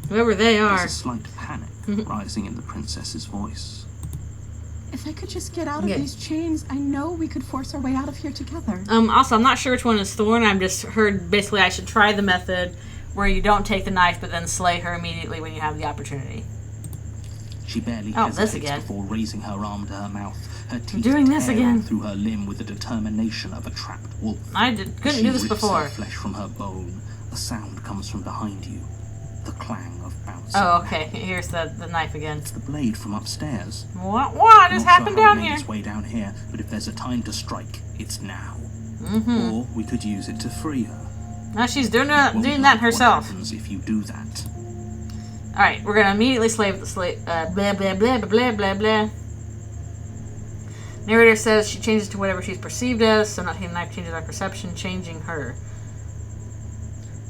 Whoever they There's are. a slight panic rising in the princess's voice. If I could just get out of Yeah. these chains, I know we could force our way out of here together. Also, I'm not sure which one is Thorn. I've just heard basically I should try the method where you don't take the knife but then slay her immediately when you have the opportunity. She barely Oh, this hesitates again. before raising her arm to her mouth, her teeth doing this tearing again. through her limb with the determination of a trapped wolf. Couldn't She do this rips before. her flesh from her bone. A sound comes from behind you. The clang of bouncing. Oh, okay. Here's the knife again. It's the blade from upstairs. What I'm just not happened sure how it down made here? its way down here, but if there's a time to strike, it's now. Mm-hmm. Or we could use it to free her. No, she's doing Won't that like what herself. happens if you do that. Alright, we're gonna immediately blah blah blah blah blah blah blah. Narrator says she changes to whatever she's perceived as, so not taking the knife changes our perception, changing her.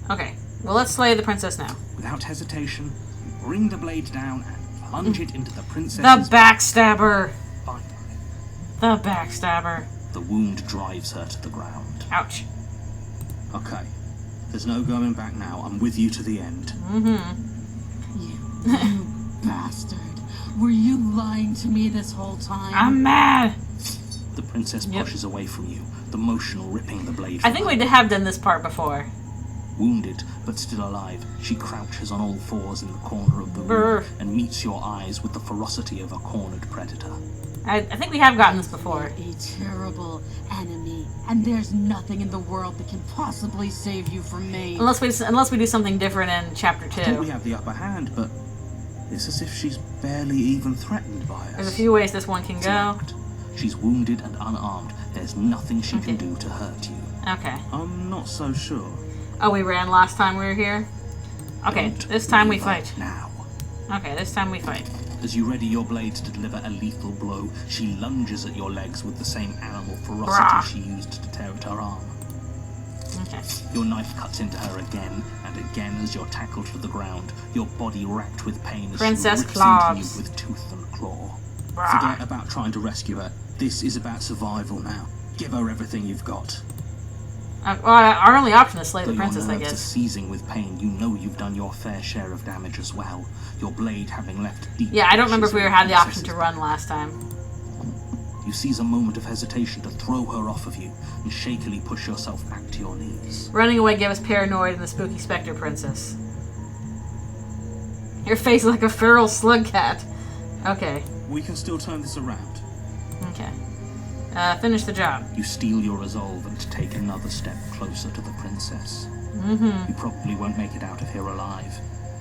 Okay, well let's slay the princess now. Without hesitation, you bring the blade down and plunge it into the The princess's backstabber! spine. The backstabber. The wound drives her to the ground. Ouch. Okay, there's no going back now. I'm with you to the end. You bastard. Were you lying to me this whole time? I'm mad! The princess Yep. pushes away from you, the motion ripping the blade I from think her. we have done this part before. Wounded, but still alive, she crouches on all fours in the corner of the Brr. room and meets your eyes with the ferocity of a cornered predator. I think we have gotten this before. You're a terrible enemy, and there's nothing in the world that can possibly save you from me. Unless we do something different in chapter I think we 2. have the upper hand, but it's as if she's barely even threatened by us. There's a few ways this one can It's go. locked. She's wounded and unarmed. There's nothing she can Okay. do to hurt you. Okay. I'm not so sure. Oh, we ran last time we were here? Okay, Don't this time we leave her fight. Now. Okay, this time we fight. As you ready your blade to deliver a lethal blow, she lunges at your legs with the same animal ferocity Brah. she used to tear at her arm. Okay. Your knife cuts into her again and again as you're tackled to the ground, your body racked with pain as Princess she rips claws. into you with tooth and claw. Brah. Forget about trying to rescue her. This is about survival now. Give her everything you've got. Well, our only option is slay Though the princess, your I nerves are guess. seizing with pain, you know you've done your fair share of damage as well. Your blade having left deep. Yeah, I don't remember if we gashes in had the option princess's to run last time. You seize a moment of hesitation to throw her off of you and shakily push yourself back to your knees. Running away gave us paranoid and the spooky specter princess. Your face is like a feral slug cat. Okay. We can still turn this around. Okay. Finish the job. You steel your resolve and take another step closer to the princess. You probably won't make it out of here alive,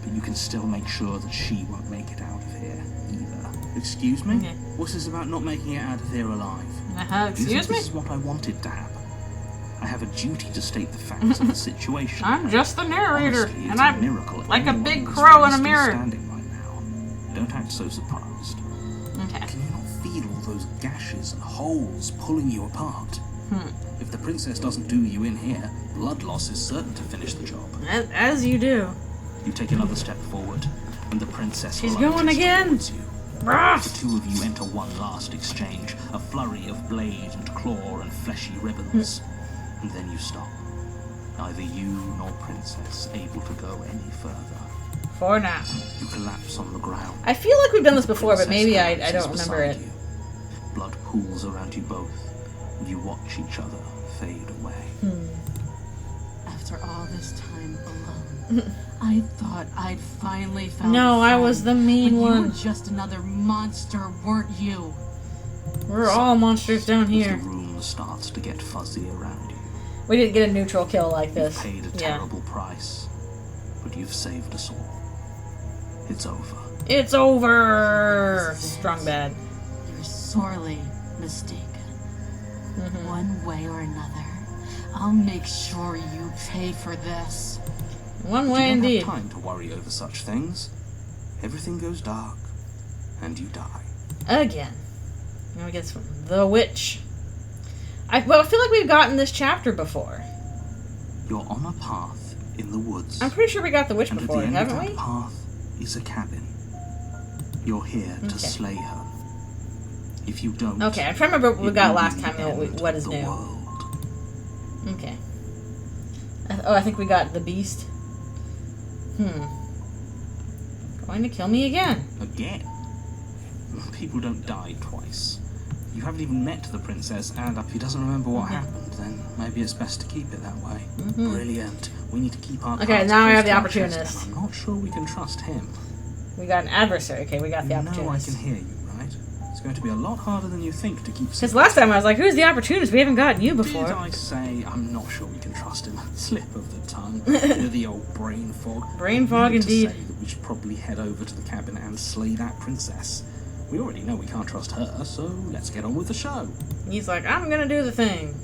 but you can still make sure that she won't make it out of here either. Excuse me? Okay. What's this about not making it out of here alive? Do you think Excuse me? this is what I wanted to happen? I have a duty to state the facts of the situation. I'm just the narrator, Honestly, it's and a I'm miracle like a anyone big this crow way in a is still mirror. Standing right now. Don't act so surprised. Okay. Can you not feel all those gashes and holes pulling you apart? If the princess doesn't do you in here, blood loss is certain to finish the job. As you do. You take another step forward, and the princess She's lunges going again. towards you. Rah! The two of you enter one last exchange, a flurry of blade and claw and fleshy ribbons. And then you stop. Neither you nor princess able to go any further. For now. You collapse on the ground. I feel like we've done this before, but Princess maybe I collapses don't remember beside it. you. Blood pools around you both, and you watch each other fade away. After all this time alone, I thought I'd finally found No, a I friend, was the mean but one. You were just another monster, weren't you? We're all monsters down As here. the room starts to get fuzzy around you. We didn't get a neutral kill like You've this. paid a Yeah. terrible price, but you've saved us all. It's over. It's over! Strong bad. You're sorely mistaken. One way or another, I'll make sure you pay for this. One You way don't indeed. have time to worry over such things. Everything goes dark, and you die. Again. Now we get this one. The Witch. I feel like we've gotten this chapter before. You're on a path in the woods. I'm pretty sure we got the Witch And at before, the end haven't of that we? path is a cabin. You're here to Okay. slay her. If you don't... Okay, I'm trying to remember what we it got will last be time the and end what of is the new. world. Okay. I think we got the Beast. Going to kill me again. Again? People don't die twice. You haven't even met the princess, and if he doesn't remember what happened, then maybe it's best to keep it that way. Brilliant. We need to keep our Okay, cards now I close have the to our chest, opportunist. and I'm not sure we can trust him. We got an adversary. Okay, we got the You know I opportunist. can hear you, right? It's going to be a lot harder than you think to keep. Because last time I was like, who's the opportunist? We haven't gotten you Did before. I say I'm not sure we can trust him? Slip of the tongue. The old brain fog. Brain I fog meant to indeed. say that we should probably head over to the cabin and slay that princess. We already know we can't trust her, so let's get on with the show. He's like, I'm gonna do the thing.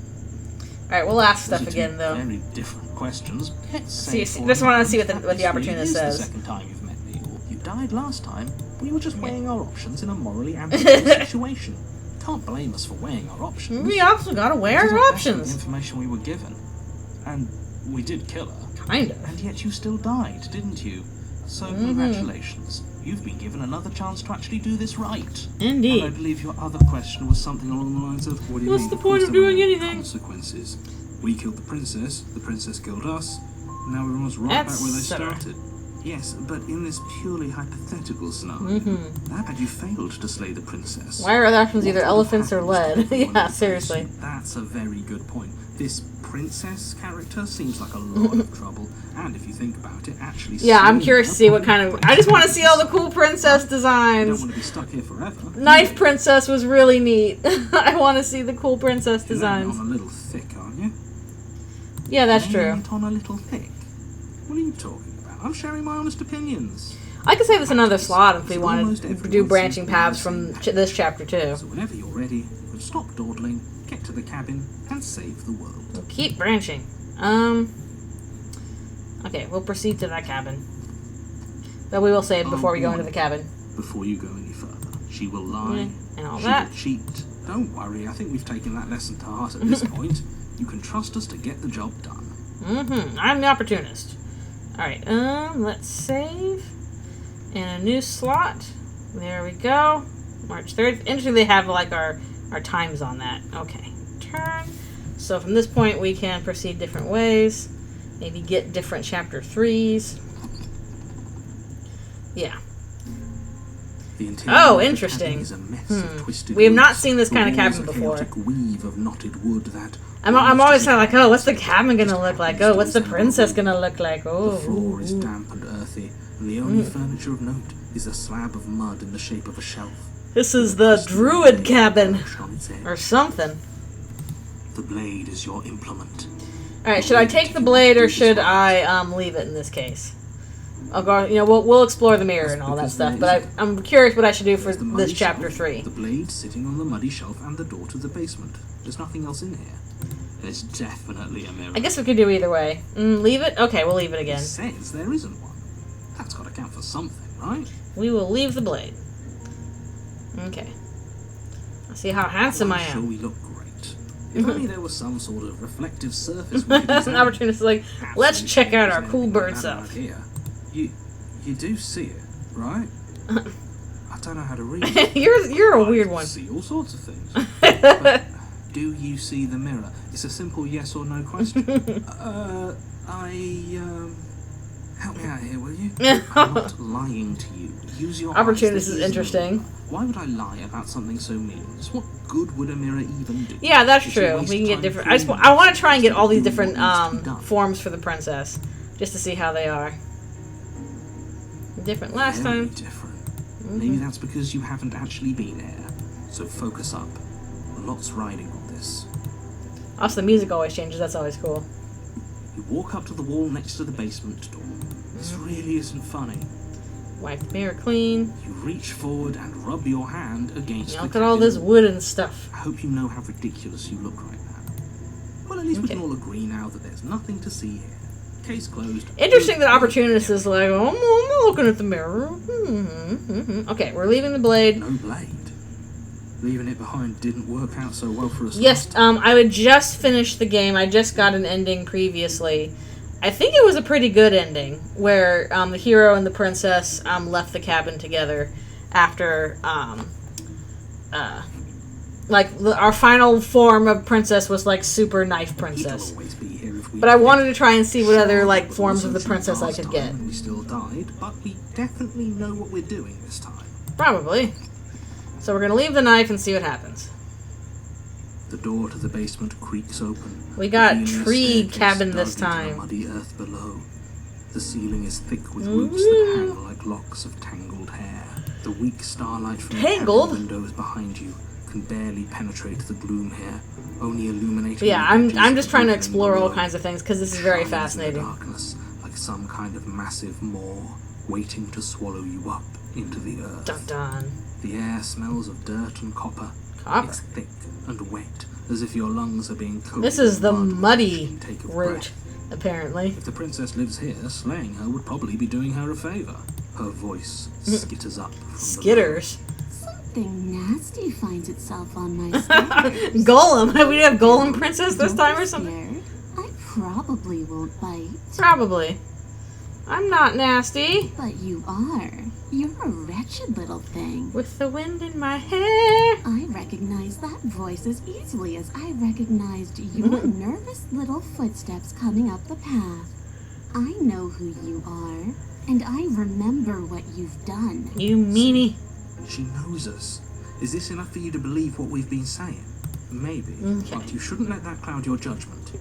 Alright, we'll ask stuff Those are two again, though. Very different questions. Let's See, say for just wanna see what the this opportunist really is says. The second time you've met me. You died last time. We were just weighing our options in a morally ambiguous situation. Can't blame us for weighing our options. We also gotta weigh We did our our best with the options. information we were given, and we did kill her. Kind of. And yet you still died, didn't you? So congratulations. You've been given another chance to actually do this right. And I Indeed. believe your other question was something along the lines of, what do you What's mean? the Of point course of there were doing anything? Consequences. We killed the princess killed us, now we're almost right back where they Etc. started. Yes, but in this purely hypothetical scenario, that had you failed to slay the princess. Why are the options either What elephants or happens to lead? everyone Yeah, in the seriously. place? That's a very good point. This princess character seems like a lot of trouble, and if you think about it, actually. Yeah, I'm slaying curious to her see what probably kind of. I just want to see all the cool princess You don't designs. want to be stuck here forever. Knife princess was really neat. I want to see the cool princess You're laying designs. on a little thick, aren't you? Yeah, that's Laying true. it on a little thick. What are you talking about? I'm sharing my honest opinions. I could save this another slot if we So wanted almost to everyone do seems branching to be on paths the from same page. this chapter too. So whenever you're ready, we'll stop dawdling, get to the cabin, and save the world. We'll keep branching. Okay, we'll proceed to that cabin. But we will save before we go into the cabin. Before you go any further, she will lie, And all she that. will cheat. Don't worry, I think we've taken that lesson to heart at this point. You can trust us to get the job done. I'm the opportunist. Alright, let's save. In a new slot. There we go. March 3rd. Interesting they have like our times on that. Okay. Turn. So from this point we can proceed different ways. Maybe get different chapter 3s. Yeah. The interior Oh, of the interesting. cabin is a mess of twisted We have not woods. seen this kind of The walls cabin are before. chaotic weave of knotted wood that I'm almost always as kind of if like, oh, what's the just cabin gonna just look like? happens Oh, to what's the resemble princess wood. gonna look like? Oh, The floor is damp and earthy, and the only furniture of note is a slab of mud in the shape of a shelf. this is the druid cabin perched on its edge. or something. The blade is your implement. All right, should I take the blade or should I leave it in this case? I'll go. You know, we'll explore the mirror and all that Because stuff. there But I'm curious what I should do for There's the muddy this chapter shelf, 3. The blade sitting on the muddy shelf and the door to the basement. There's nothing else in here. There's definitely a mirror. I guess we could do either way. Leave it. Okay, we'll leave it It again. says there isn't one. That's got to count for something, right? We will leave the blade. Okay. Let's see how handsome I I'm sure am. we look great. If only there was some sort of reflective surface we could examine. Opportunist is like, let's check out our cool bird stuff. Here. You do see it, right? I don't know how to read it. You're a weird one. I see all sorts of things. But do you see the mirror? It's a simple yes or no question. Help me out here, will you? I'm not lying to you. Use your Opportunist eyes. is interesting. Why would I lie about something so meaningless? What good would a mirror even do? Yeah, that's It's a true. waste We can of get time different. fooling I want to yourself try and get all these instead of different doing what needs to be done. forms for the princess, just to see how they are. Different last Very time. different. Maybe that's because you haven't actually been here. So focus up. A lot's riding on this. Also, the music always changes. That's always cool. You walk up to the wall next to the basement door. This really isn't funny. Wipe the mirror clean. You reach forward and rub your hand against the Look at all cabin this wall. wood and stuff. I hope you know how ridiculous you look right now. Well, at least we can all agree now that there's nothing to see here. Case closed. Interesting that Opportunist is like, oh, I'm looking at the mirror. Okay, we're leaving the blade. No blade. Leaving it behind didn't work out so well for us. Yes, last time. I would just finish the game. I just got an ending previously. I think it was a pretty good ending, where the hero and the princess left the cabin together after, our final form of princess was like super knife princess. He'd always be here if we But I wanted to try and see what other like It was forms also of the true princess I last could time get. and we still died, but we definitely know what we're doing this time. Probably. So we're gonna leave the knife and see what happens. The door to the basement creaks open. We got revealing a tree staircase cabin dug this into the time. muddy earth below. The ceiling is thick with roots that hang like locks of tangled hair. The weak starlight from Tangled? the cabin windows behind you can barely penetrate the gloom here, only illuminating. But yeah, the edges I'm just of trying to the explore all below. kinds of things because this is very Shines in the fascinating. darkness, like some kind of massive maw waiting to swallow you up into the earth. Dun dun. The air smells of dirt and copper. Copper. It's thick and wet, as if your lungs are being coated. This is in the mud with muddy each intake of route, breath. apparently. If the princess lives here, slaying her would probably be doing her a favor. Her voice skitters up from Skitters. Something nasty finds itself on my stairs. Golem. We have Golem Princess this Don't time be or something? scared. I probably won't bite. Probably. I'm not nasty. But you are. You're a wretched little thing. With the wind in my hair. I recognize that voice as easily as I recognized your nervous little footsteps coming up the path. I know who you are, and I remember what you've done. You meanie. her. She knows us. Is this enough for you to believe what we've been saying? Maybe, Okay. but you shouldn't let that cloud your judgment.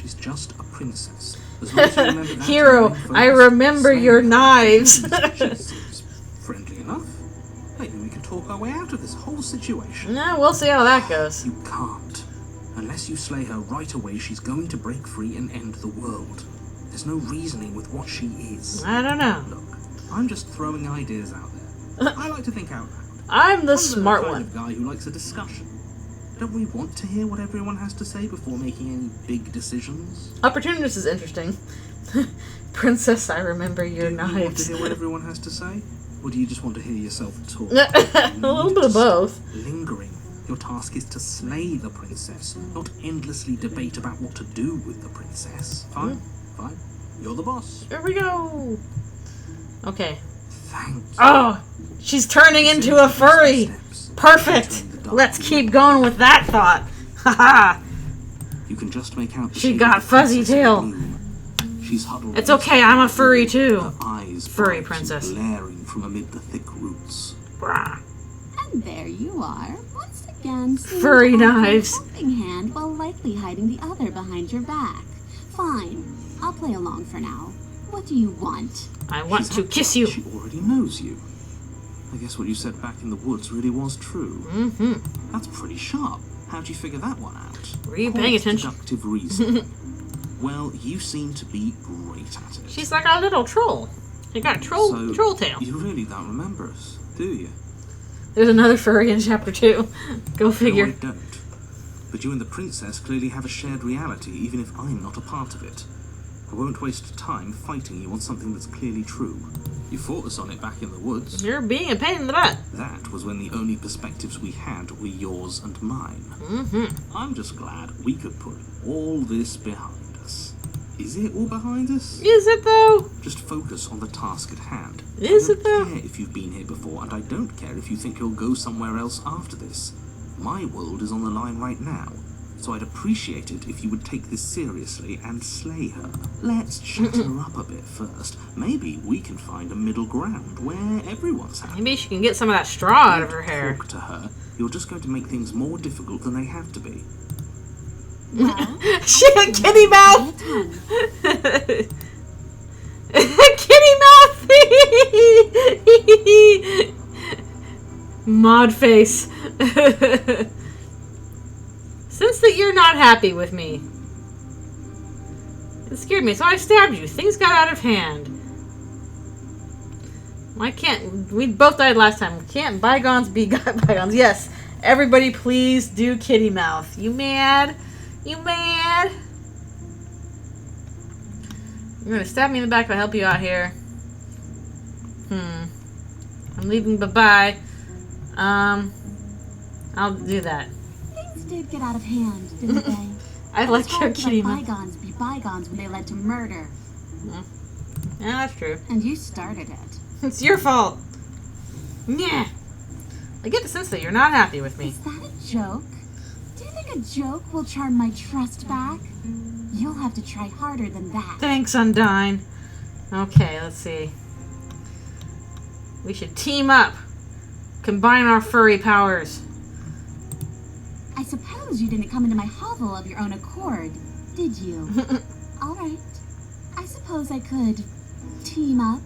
She's just a princess. As long as you remember that, Hero, and remain I focused, remember slaying your her. knives. She seems friendly enough. Maybe we can talk our way out of this whole situation. Nah, we'll see how that goes. You can't. Unless you slay her right away, she's going to break free and end the world. There's no reasoning with what she is. I don't know. Look, I'm just throwing ideas out there. I like to think out loud. I'm the I'm smart the kind one. of guy who likes a discussion. Don't we want to hear what everyone has to say before making any big decisions? Opportunist is interesting. Princess, I remember your Do you want to knives. hear what everyone has to say? Or do you just want to hear yourself talk? A little bit of both. Lingering. Your task is to slay the princess, not endlessly debate about what to do with the princess. Fine, fine. You're the boss. Here we go. Okay. Thank you. Oh, she's turning into a furry. Perfect. Let's keep going with that thought. Haha. You can just make out the She shape got of the fuzzy princess in tail. the gloom. She's huddled. It's okay, I'm a furry too. Her eyes Furry bright princess. and glaring from amid the thick roots. Brah. And there you are, once again, seeming Furry to have one knives. helping hand while lightly hiding the other behind your back. Fine, I'll play along for now. What do you want? I want She's to acting kiss like you. She already knows you. I guess what you said back in the woods really was true. Mm-hmm. That's pretty sharp. How'd you figure that one out? Were you Quite paying attention? Deductive reasoning. Well, you seem to be great at it. She's like a little troll. She got a So, troll tail. You really don't remember us, do you? There's another furry in chapter 2. Go No, figure. I don't. But you and the princess clearly have a shared reality, even if I'm not a part of it. I won't waste time fighting you on something that's clearly true. You fought us on it back in the woods. You're being a pain in the butt. That was when the only perspectives we had were yours and mine. I'm just glad we could put all this behind us. Is it all behind us? Is it though? Just focus on the task at hand. Is I it don't though? care if you've been here before, and I don't care if you think you'll go somewhere else after this. My world is on the line right now, so I'd appreciate it if you would take this seriously and slay her. Let's chat her up a bit first. Maybe we can find a middle ground where everyone's happy. Maybe she can get some of that straw out of her hair. Talk to her. You're just going to make things more difficult than they have to be. Well, She had kitty mouth. tongue. Kitty mouth. Mod face. Since that you're not happy with me. It scared me, so I stabbed you. Things got out of hand. Why can't... We both died last time. Can't bygones be bygones? Yes. Everybody please do kitty mouth. You mad? You mad? You're gonna stab me in the back if I help you out here. I'm leaving. Bye-bye. I'll do that. Things did get out of hand, didn't they? I like It's your hard to kitty let mouth. bygones be bygones when they led to murder. Yeah, that's true. And you started it. It's your fault. Yeah. I get the sense that you're not happy with me. Is that a joke? Do you think a joke will charm my trust back? You'll have to try harder than that. Thanks, Undyne. Okay, let's see. We should team up. Combine our furry powers. I suppose you didn't come into my hovel of your own accord, did you? All right. I suppose I could team up.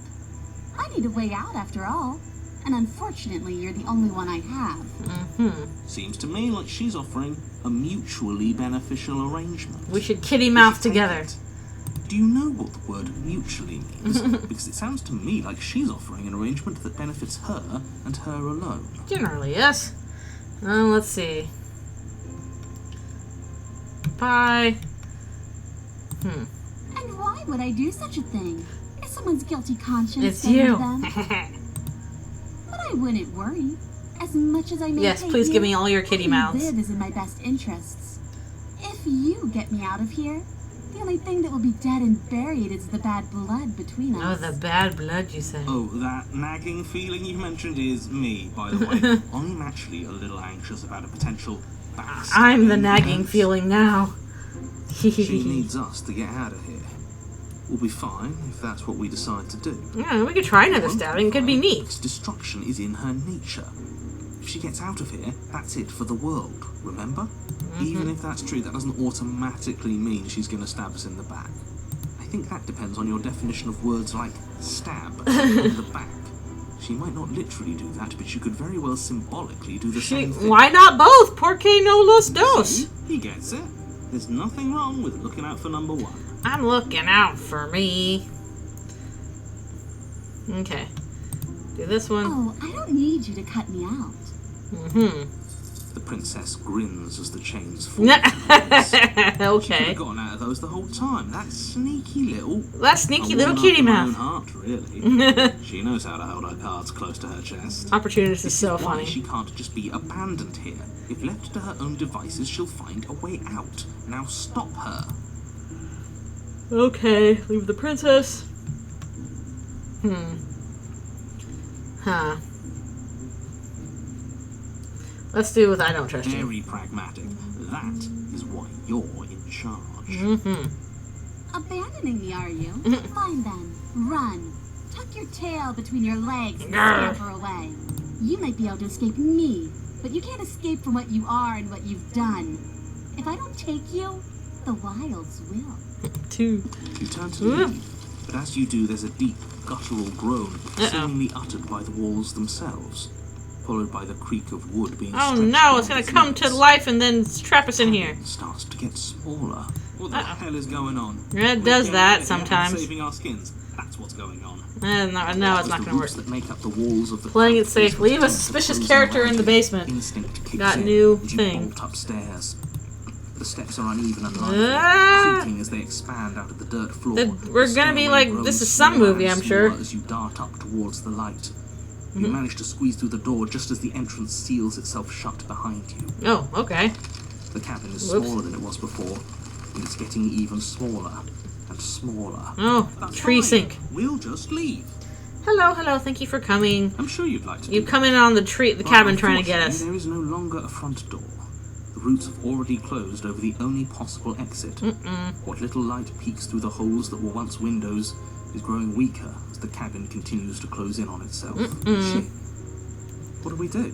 I need a way out after all. And unfortunately, you're the only one I have. Seems to me like she's offering a mutually beneficial arrangement. We should kitty mouth together. Take it. Do you know what the word mutually means? Because it sounds to me like she's offering an arrangement that benefits her and her alone. Generally, yes. Let's see. Bye. And why would I do such a thing? Is someone's guilty conscience It's saying to you. them? But I wouldn't worry. As much as I may Yes, hate please you, give me all your kitty letting you mouths. live is in my best interests. If you get me out of here, the only thing that will be dead and buried is the bad blood between Oh, us. the bad blood, you said. Oh, that nagging feeling you mentioned is me, by the way. I'm actually a little anxious about a potential backstabbing. I'm the nagging Yes. feeling now. She needs us to get out of here. We'll be fine if that's what we decide to do. Yeah, we could try another Won't stabbing. It could be fine, neat. because destruction is in her nature. If she gets out of here, that's it for the world, remember? Even if that's true, that doesn't automatically mean she's going to stab us in the back. I think that depends on your definition of words like stab and the back. She might not literally do that, but she could very well symbolically do the same thing. Why not both? Por qué no los dos? See? He gets it. There's nothing wrong with looking out for number one. I'm looking out for me. Okay. Do this one. Oh, I don't need you to cut me out. The princess grins as the chains fall. She could Okay. have gotten out of those the whole time. That sneaky little... That sneaky a little woman kitty after my own mouth. heart, really. She knows how to hold her cards close to her chest. Opportunist is so Why funny. she can't just be abandoned here. If left to her own devices, she'll find a way out. Now stop her. Okay, leave the princess. Huh. Let's do with I don't trust you. Very pragmatic. That is why you're in charge. Abandoning me, are you? Fine then. Run. Tuck your tail between your legs and Grr. scamper away. You might be able to escape me, but you can't escape from what you are and what you've done. If I don't take you, the wilds will. Two. You turn to leave, but as you do, there's a deep, guttural groan, seemingly uttered by the walls themselves, followed by the creak of wood being Oh stretched no, it's along gonna its come to limits. life and then trap us in here. It starts to get smaller. What the hell is going on? Yeah, it We're does getting that out of here and sometimes. Saving our skins. That's what's going on. No, it's not The gonna work. roots that make up the walls of the Playing it safe. basement Leave a turn to suspicious frozen character in round the you. basement. Instinct kicks Got in, new and you thing. bolt upstairs. The steps are uneven and long, Ah! creaking as they expand out of the dirt floor. We're gonna be like, this is some movie, I'm sure. As you dart up towards the light. You manage to squeeze through the door just as the entrance seals itself shut behind you. Oh, okay. The cabin is smaller than it was before, and it's getting even smaller and smaller. Oh, That's tree fine. sink. We'll just leave. Hello, thank you for coming. I'm sure you'd like to. You come in on the cabin trying to get us. There is no longer a front door. The roots have already closed over the only possible exit. What little light peeks through the holes that were once windows is growing weaker as the cabin continues to close in on itself. Shit. What do we do?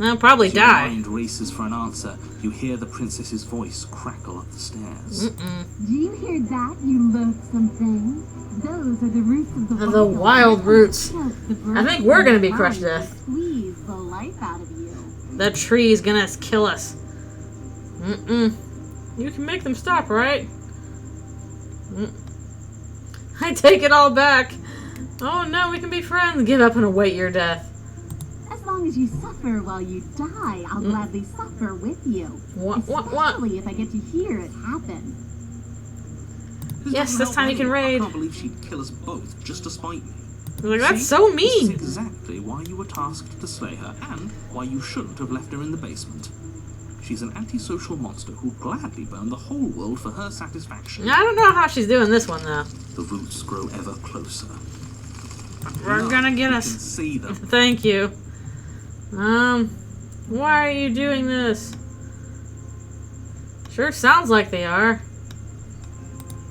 I'll probably As your die. mind races for an answer, you hear the princess's voice crackle up the stairs. Do you hear that, you loathsome thing? Those are the roots of The wild roots. I think we're gonna be crushed to death. Squeeze the life out of you. That tree's gonna kill us. You can make them stop, right? I take it all back. Oh no, we can be friends. Give up and await your death. As long as you suffer while you die, I'll gladly suffer with you. What? Especially if I get to hear it happen. Yes, this time you can raid. I can't believe she'd kill us both just to spite me. Like, that's See? so This is mean. exactly why you were tasked to slay her, and why you shouldn't have left her in the basement. She's an antisocial monster who'll gladly burn the whole world for her satisfaction. I don't know how she's doing this one, though. The roots grow ever closer. We're Look, gonna get you us. can see them. Thank you. Why are you doing this? Sure sounds like they are.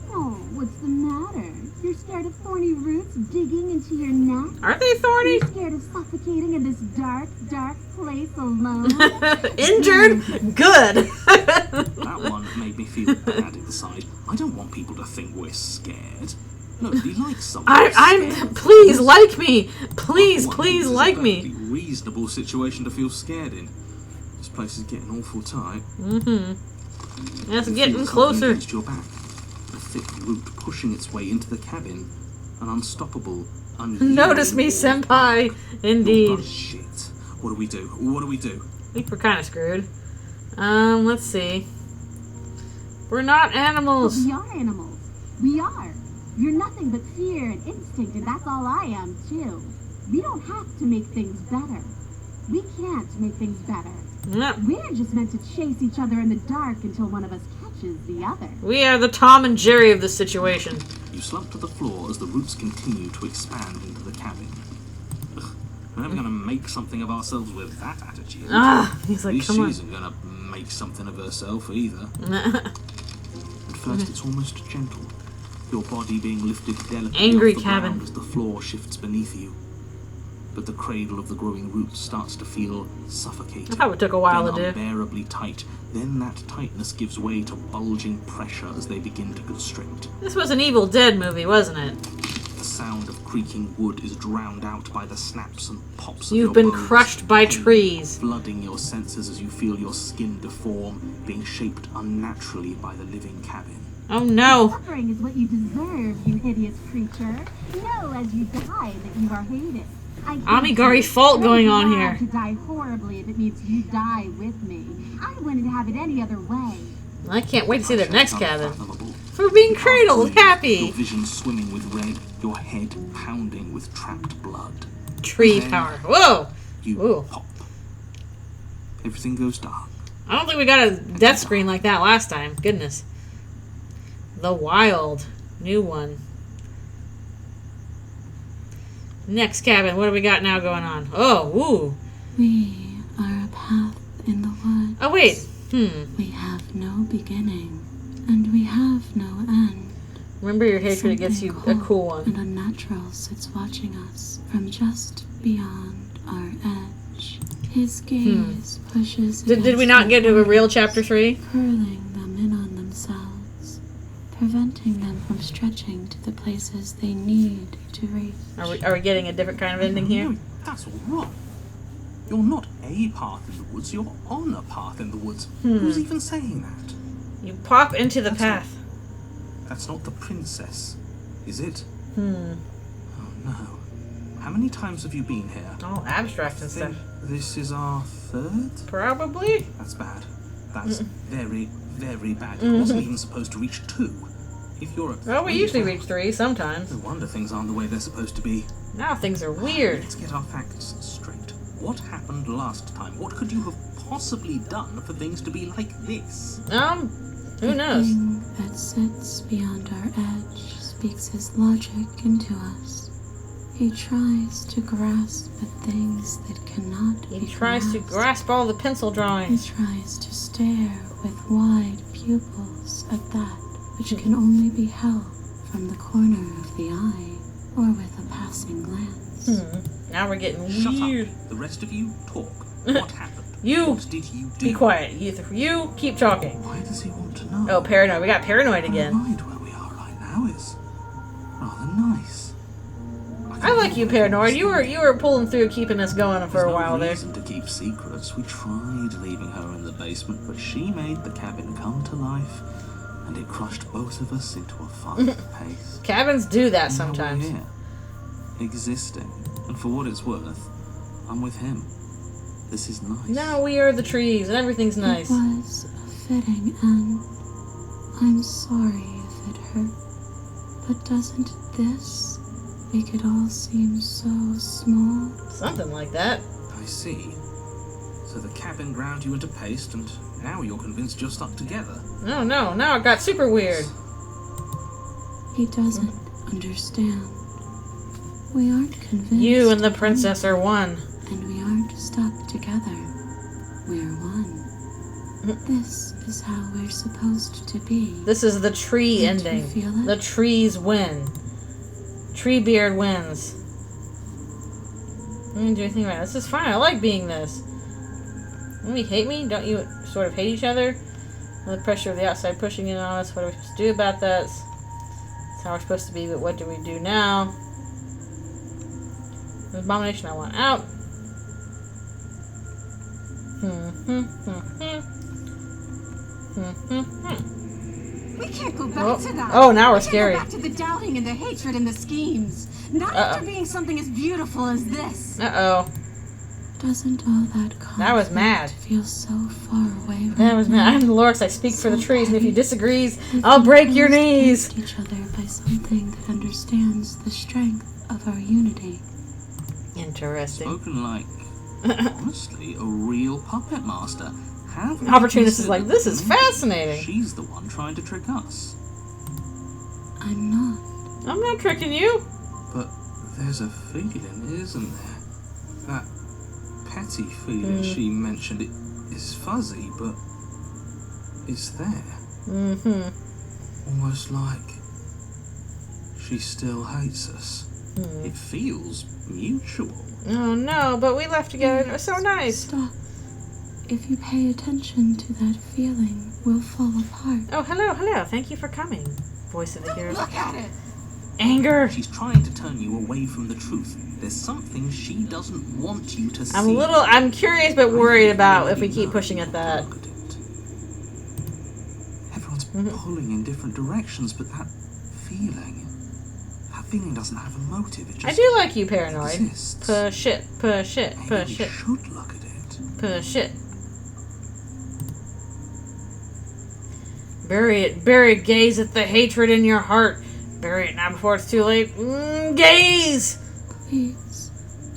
Oh, what's the matter? You're scared of thorny roots digging into your neck? Are they thorny? You're scared of suffocating in this dark, dark place alone? Injured? Good. That one made me feel bad inside. I don't want people to think we're scared. Nobody likes someone I'm. scared. Please like me. Please This like is a me. perfectly reasonable situation to feel scared in. This place is getting awful tight. It's You getting feel something closer. against your back. A thick root pushing its way into the cabin. An unstoppable, unyielding Notice me, wall. senpai. You're Indeed. not shit. What do we do? What do we do? I think we're kind of screwed. Let's see. We're not animals. We are animals. We are. You're nothing but fear and instinct, and that's all I am, too. We don't have to make things better. We can't make things better. Yep. We're just meant to chase each other in the dark until one of us catches the other. We are the Tom and Jerry of this situation. You slump to the floor as the roots continue to expand into the cabin. Ugh, we're never going to make something of ourselves with that attitude. He's like, At least come she on. isn't going to make something of herself either. At first, it's almost gentle. Your body being lifted delicately Angry off the cabin. ground as the floor shifts beneath you. But the cradle of the growing roots starts to feel suffocating. That probably took a while then to do. unbearably tight. Then that tightness gives way to bulging pressure as they begin to constrict. This was an Evil Dead movie, wasn't it? The sound of creaking wood is drowned out by the snaps and pops of You've your been bones, crushed by pain trees. flooding your senses as you feel your skin deform, being shaped unnaturally by the living cabin. Oh no. Suffering is what you deserve, you hideous creature. Know as you die that you are hated. I hate Amigari you. fault I'm going on glad here. to die horribly if it means you die with me. I wouldn't have it any other way. I can't wait to see that next cabin. Unfathomable. For being You can't cradled, breathe, Your happy. vision swimming with red, your head pounding with trapped blood. Tree Then power. Whoa. You Ooh. pop. Everything goes dark. I don't think we got a death screen like that last time. Goodness. The Wild. New one. Next cabin. What do we got now going on? Oh, ooh. We are a path in the wood. Oh, wait. We have no beginning, and we have no end. Remember your hatred, it gets you a cool one. And unnatural sits watching us from just beyond our edge. His gaze pushes Did we not get to a real chapter 3? curling them in on themselves, preventing them from stretching to the places they need to reach. Are we getting a different kind of ending here? No, that's all wrong. You're not a path in the woods, you're on a path in the woods. Who's even saying that? You pop into the That's path. That's not the princess, is it? Hmm. Oh no. How many times have you been here? All abstract and I think stuff. this is our third? Probably. That's bad. That's very, very bad. It wasn't even supposed to reach 2. If you're Well, we usually reach 3 sometimes. No wonder things aren't the way they're supposed to be. Now things are weird. Let's get our facts straight. What happened last time? What could you have possibly done for things to be like this? Who knows? The thing that sits beyond our edge speaks his logic into us. He tries to grasp at things that cannot be He tries to grasped. grasp all the pencil He drawings. tries to stare with wide pupils at that which can only be held from the corner of the eye or with a passing glance. Now we're getting Shut weird. up. The rest of you talk. What happened? You What did you do? be quiet. You keep talking. Why does he want to know? Oh, paranoid. We got paranoid again. Mind where we are right now is rather nice. I like you, paranoid. You were pulling through, keeping us going for There's a no while there. reason to keep secrets. We tried leaving her in the basement, but she made the cabin come to life, and it crushed both of us into a fast pace. Cabins do that Now we're sometimes. here, existing, and for what it's worth, I'm with him. This is nice. Now we are the trees, and everything's nice. It was a fitting end. I'm sorry if it hurt, but doesn't this make it all seem so small? Something like that. I see. So the cabin ground you into paste, and now you're convinced you're stuck together. No, now it got super weird. He doesn't understand. We aren't convinced. You and the princess are one. And we aren't stuck together. We're one. This is how we're supposed to be. This is the tree Don't you ending. feel it? The trees win. Treebeard wins. I didn't do anything right. This is fine. I like being this. Don't you hate me? Don't you sort of hate each other? The pressure of the outside pushing in on us. What are we supposed to do about that? That's how we're supposed to be, but what do we do now? The abomination I want out. We can't go back to that. Oh, now we're We can't scary. go back to the doubting and the hatred and the schemes. Not after being something as beautiful as this. Uh-oh. Doesn't all that conflict That was mad. feel so far away right That was now? mad. I'm the Lorx. I speak for the trees, and if you disagrees, I'll break your knees. Each other by something that understands the strength of our unity. Interesting. Spoken like, honestly, a real puppet master. Have we Opportunist is like, considered this is that fascinating. She's the one trying to trick us. I'm not. I'm not tricking you. But there's a feeling, isn't there? That petty feeling she mentioned, it is fuzzy, but it's there. Almost like she still hates us. It feels mutual. Oh no, but we left together and it was so nice. Stop. If you pay attention to that feeling, we'll fall apart. Oh, hello. Thank you for coming. Voice of the hero. Look at it. Anger. She's trying to turn you away from the truth. There's something she doesn't want you to see. I'm curious but worried about if we keep pushing at that. Look at it. Everyone's pulling in different directions, but that feeling doesn't have a motive. It just I do like you, paranoid. exists. Push it. Maybe we should look at it. Push it. Bury it. Bury it. Gaze at the hatred in your heart. Bury it now before it's too late. Gaze! Please,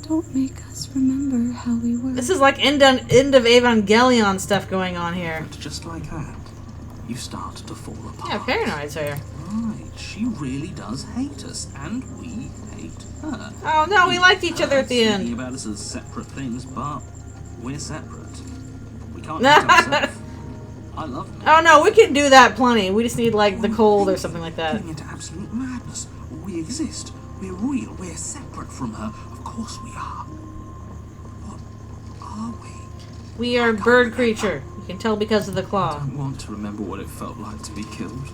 don't make us remember how we were. This is like end of Evangelion stuff going on here. But just like that, you start to fall apart. Yeah, paranoid's here. Right, she really does hate us, and we hate her. Oh no, we liked each other at the Speaking end. about us as separate things, but we're separate. We can't hate ourselves. I love her. Oh no, we can do that plenty. We just need like the cold or something like that. Getting into absolute madness. We exist. We're real. We're separate from her. Of course we are. What are we? We are bird creature. You can tell because of the I claw. don't want to remember what it felt like to be killed.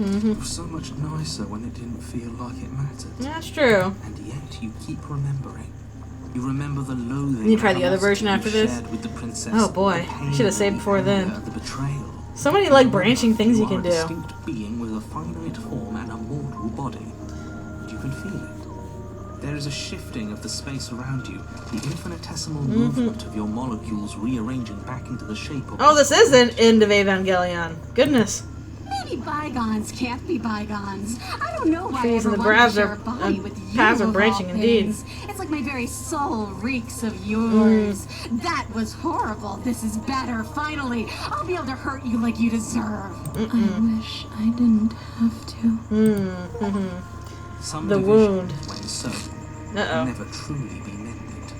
It was so much nicer when it didn't feel like it mattered. That's true. And yet you keep remembering. You remember the loathing. You try the other animosity version after you this? shared with the princess, Oh, boy. the pain, I should have saved before the then. anger, The betrayal. So many like branching things you are can a do. distinct being with a finite form and a mortal body. And you can feel it. There is a shifting of the space around you, the infinitesimal movement of your molecules rearranging back into the shape of. Oh, this is an end of Evangelion. Goodness. Maybe bygones can't be bygones. I don't know why Trees I and ever the wanted to paths share a are- body with you. paths are of all branching indeed. things. It's like my very soul reeks of yours. That was horrible. This is better. Finally, I'll be able to hurt you like you deserve. I wish I didn't have to. Some The divisions, wound. when sown, Uh-oh. can never truly be mended.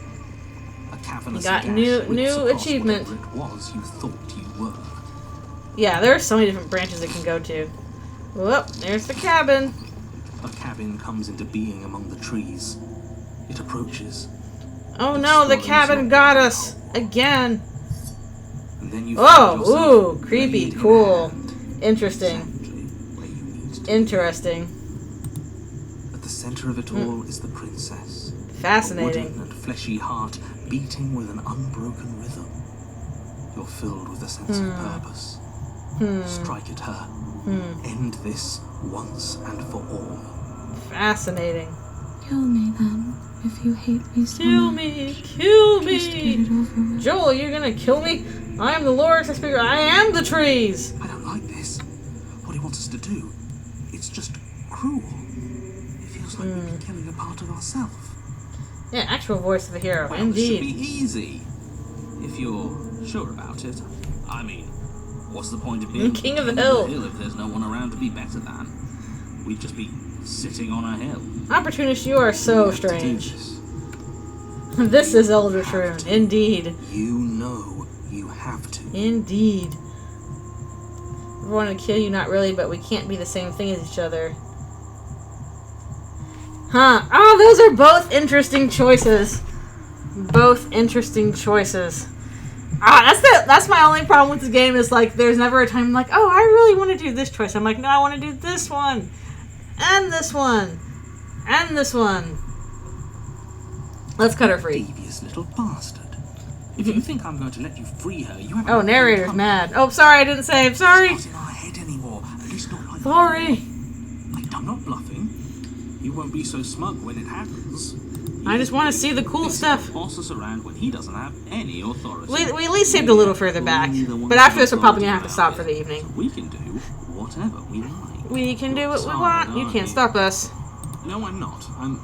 A cavernous You got gash new rips across achievement. whatever it was you thought you were. Yeah, there are so many different branches it can go to. Whoop, there's the cabin. A cabin comes into being among the trees. It approaches, Oh no, the Destroys cabin your got body. us again. and then you find yourself Oh, ooh, creepy, laid in cool, hand, interesting, exactly where you need to be. interesting, At the center of it all is the princess. A fascinating. wooden and fleshy heart beating with an unbroken rhythm. You're filled with a sense of purpose. Strike at her. End this once and for all. Fascinating. Kill me then, if you hate me so Kill much. me, kill Just get it me. over with. Joel, you're gonna kill me? I am the Lord Speaker. I am the trees. I don't like this. What he wants us to do, it's just cruel. It feels like we've been killing a part of ourselves. Yeah, actual voice of the hero. Well, this should be Indeed. easy. If you're sure about it. I mean, what's the point of being King of the hill. if there's no one around to be better than? We'd just be sitting on a hill. Opportunist, you are so We have to do strange. this. This is Eldritch Rune. Indeed. You know you have to. Indeed. We want to kill you, not really, but we can't be the same thing as each other. Huh. Oh, those are both interesting choices. Both interesting choices. That's my only problem with this game is like there's never a time I'm like, oh, I really want to do this choice. I'm like, no, I want to do this one. And this one. And this one. Let's cut her free. Devious little bastard. If you think I'm going to let you free her, you haven't. Oh, narrator's mad. Oh, sorry, I didn't save. Sorry. It's not in our head anymore. At least not like Sorry. I'm not bluffing. You won't be so smug when it happens. I just want to see the cool stuff. Boss us around when he doesn't have any authority. We at least saved a little further back. But after this, we're probably going to have to stop for the evening. We can do whatever we like. We can do what we Sorry, want. You aren't can't stop us. No, I'm not. I'm.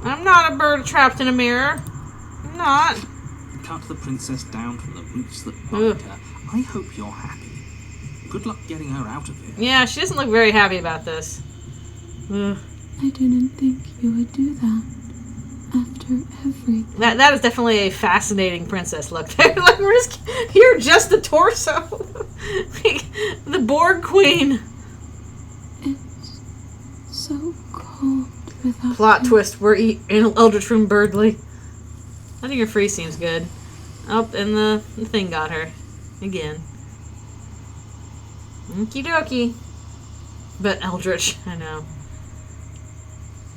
I'm not a bird trapped in a mirror. I'm not. Cut the princess down from the roots that Ugh. bind her. I hope you're happy. Good luck getting her out of here. Yeah, she doesn't look very happy about this. Ugh. I didn't think you would do that. After everything. That is definitely a fascinating princess look there. Like you're just the torso. The Borg Queen. It's so cold without Plot you. twist, we're in Eldritch Rune Birdly. I think your free seems good. Oh, and the thing got her. Again. Okie dokie. But Eldritch, I know.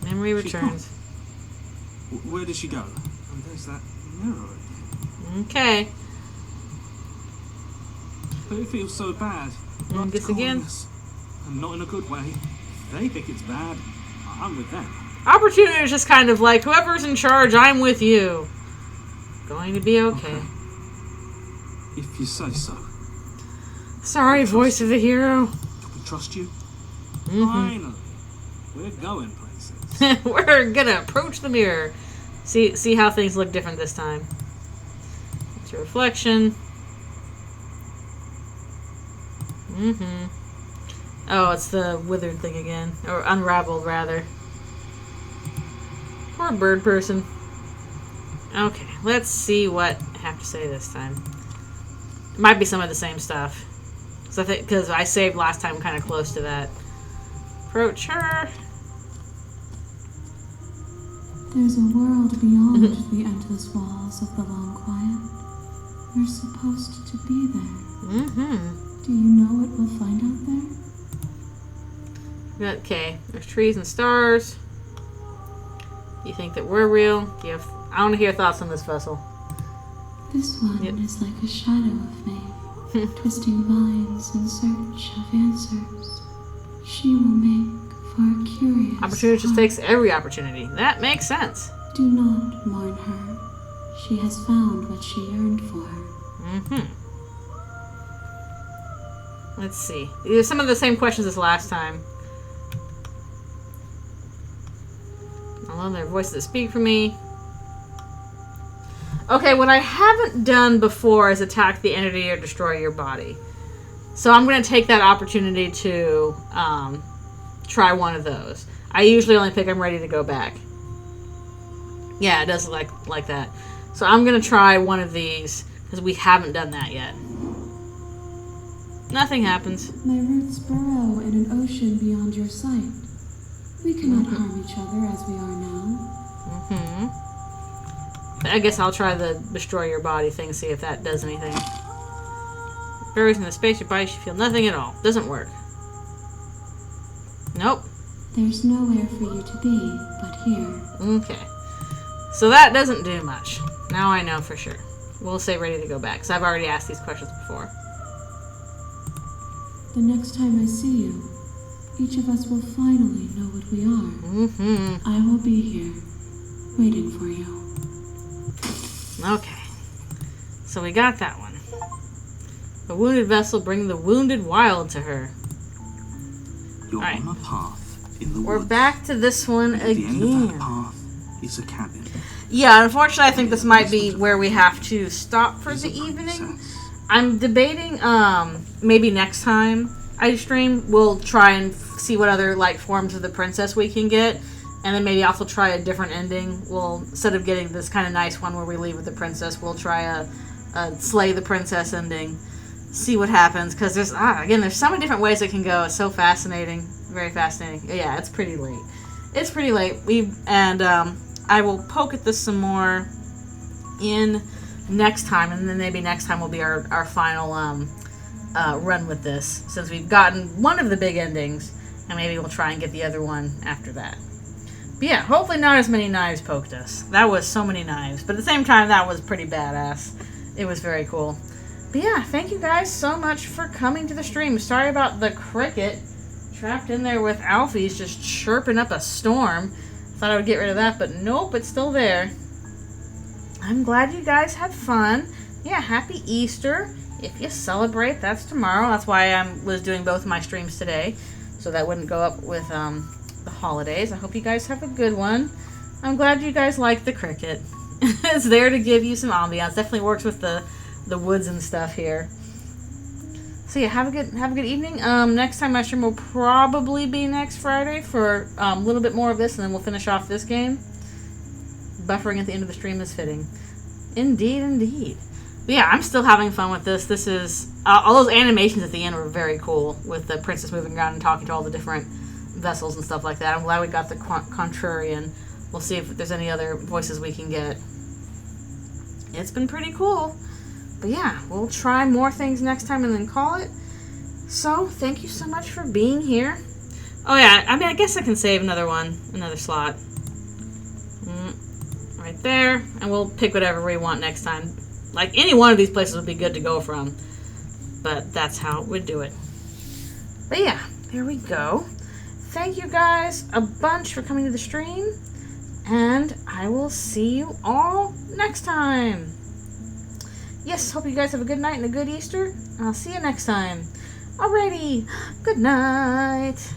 Memory returns. Where did she go? And there's that mirror again. Okay. But it feels so bad. And this again. And not in a good way. They think it's bad. I'm with them. Opportunity is just kind of like, whoever's in charge, I'm with you. Going to be okay. If you say so. Sorry, voice of the hero. Can we trust you? Mhm. Finally. We're going places. We're gonna approach the mirror. See how things look different this time. It's a reflection. Oh, it's the withered thing again. Or unraveled, rather. Poor bird person. Okay, let's see what I have to say this time. It might be some of the same stuff. Because I saved last time kind of close to that. Approach her. There's a world beyond the endless walls of the long quiet. We're supposed to be there. Do you know what we'll find out there? Okay, there's trees and stars. You think that we're real? I want to hear thoughts on this vessel. This one is like a shadow of me, twisting vines in search of answers. She will make for a curious Opportunity just heart. takes every opportunity. That makes sense. Do not mourn her. She has found what she yearned for. Let's see. These are some of the same questions as last time. Although there are voices that speak for me. Okay, what I haven't done before is attack the entity or destroy your body. So I'm going to take that opportunity to try one of those. I usually only pick I'm ready to go back. Yeah, it does look like that. So I'm going to try one of these because we haven't done that yet. Nothing happens. My roots burrow in an ocean beyond your sight. We cannot harm each other as we are now. I guess I'll try the destroy your body thing, see if that does anything. Burrows in the space your body should feel nothing at all. Doesn't work. Nope. There's nowhere for you to be but here. Okay. So that doesn't do much. Now I know for sure. We'll say ready to go back, because I've already asked these questions before. The next time I see you, each of us will finally know what we are. I will be here, waiting for you. Okay. So we got that one. The wounded vessel bring the wounded wild to her. You're Alright. on a path in the We're woods. back to this one At the end of again. that path is a cabin. Yeah, unfortunately I think this might be where we have to stop for the evening. I'm debating, maybe next time I stream, we'll try and see what other, like, forms of the princess we can get. And then maybe also try a different ending. We'll, instead of getting this kind of nice one where we leave with the princess, we'll try a slay the princess ending. See what happens. Because there's, again, there's so many different ways it can go. It's so fascinating. Very fascinating. Yeah, it's pretty late. It's pretty late. I will poke at this some more in next time. And then maybe next time will be our final run with this. Since we've gotten one of the big endings. And maybe we'll try and get the other one after that. But yeah, hopefully not as many knives poked us. That was so many knives. But at the same time, that was pretty badass. It was very cool. But yeah, thank you guys so much for coming to the stream. Sorry about the cricket trapped in there with Alfie's just chirping up a storm. Thought I would get rid of that, but nope, it's still there. I'm glad you guys had fun. Yeah, happy Easter. If you celebrate, that's tomorrow. That's why I was doing both my streams today. So that wouldn't go up with the holidays. I hope you guys have a good one. I'm glad you guys like the cricket. It's there to give you some ambiance. Definitely works with the woods and stuff here. So yeah, have a good evening. Next time my stream will probably be next Friday for a little bit more of this, and then we'll finish off this game. Buffering at the end of the stream is fitting. Indeed, indeed. But yeah, I'm still having fun with this. This is all those animations at the end were very cool with the princess moving around and talking to all the different vessels and stuff like that. I'm glad we got the contrarian. We'll see if there's any other voices we can get. It's been pretty cool. But yeah, we'll try more things next time and then call it. So, thank you so much for being here. Oh yeah, I mean, I guess I can save another slot. Right there. And we'll pick whatever we want next time. Like, any one of these places would be good to go from. But that's how we'd do it. But yeah, there we go. Thank you guys a bunch for coming to the stream. And I will see you all next time. Yes, hope you guys have a good night and a good Easter. And I'll see you next time. Alrighty. Good night.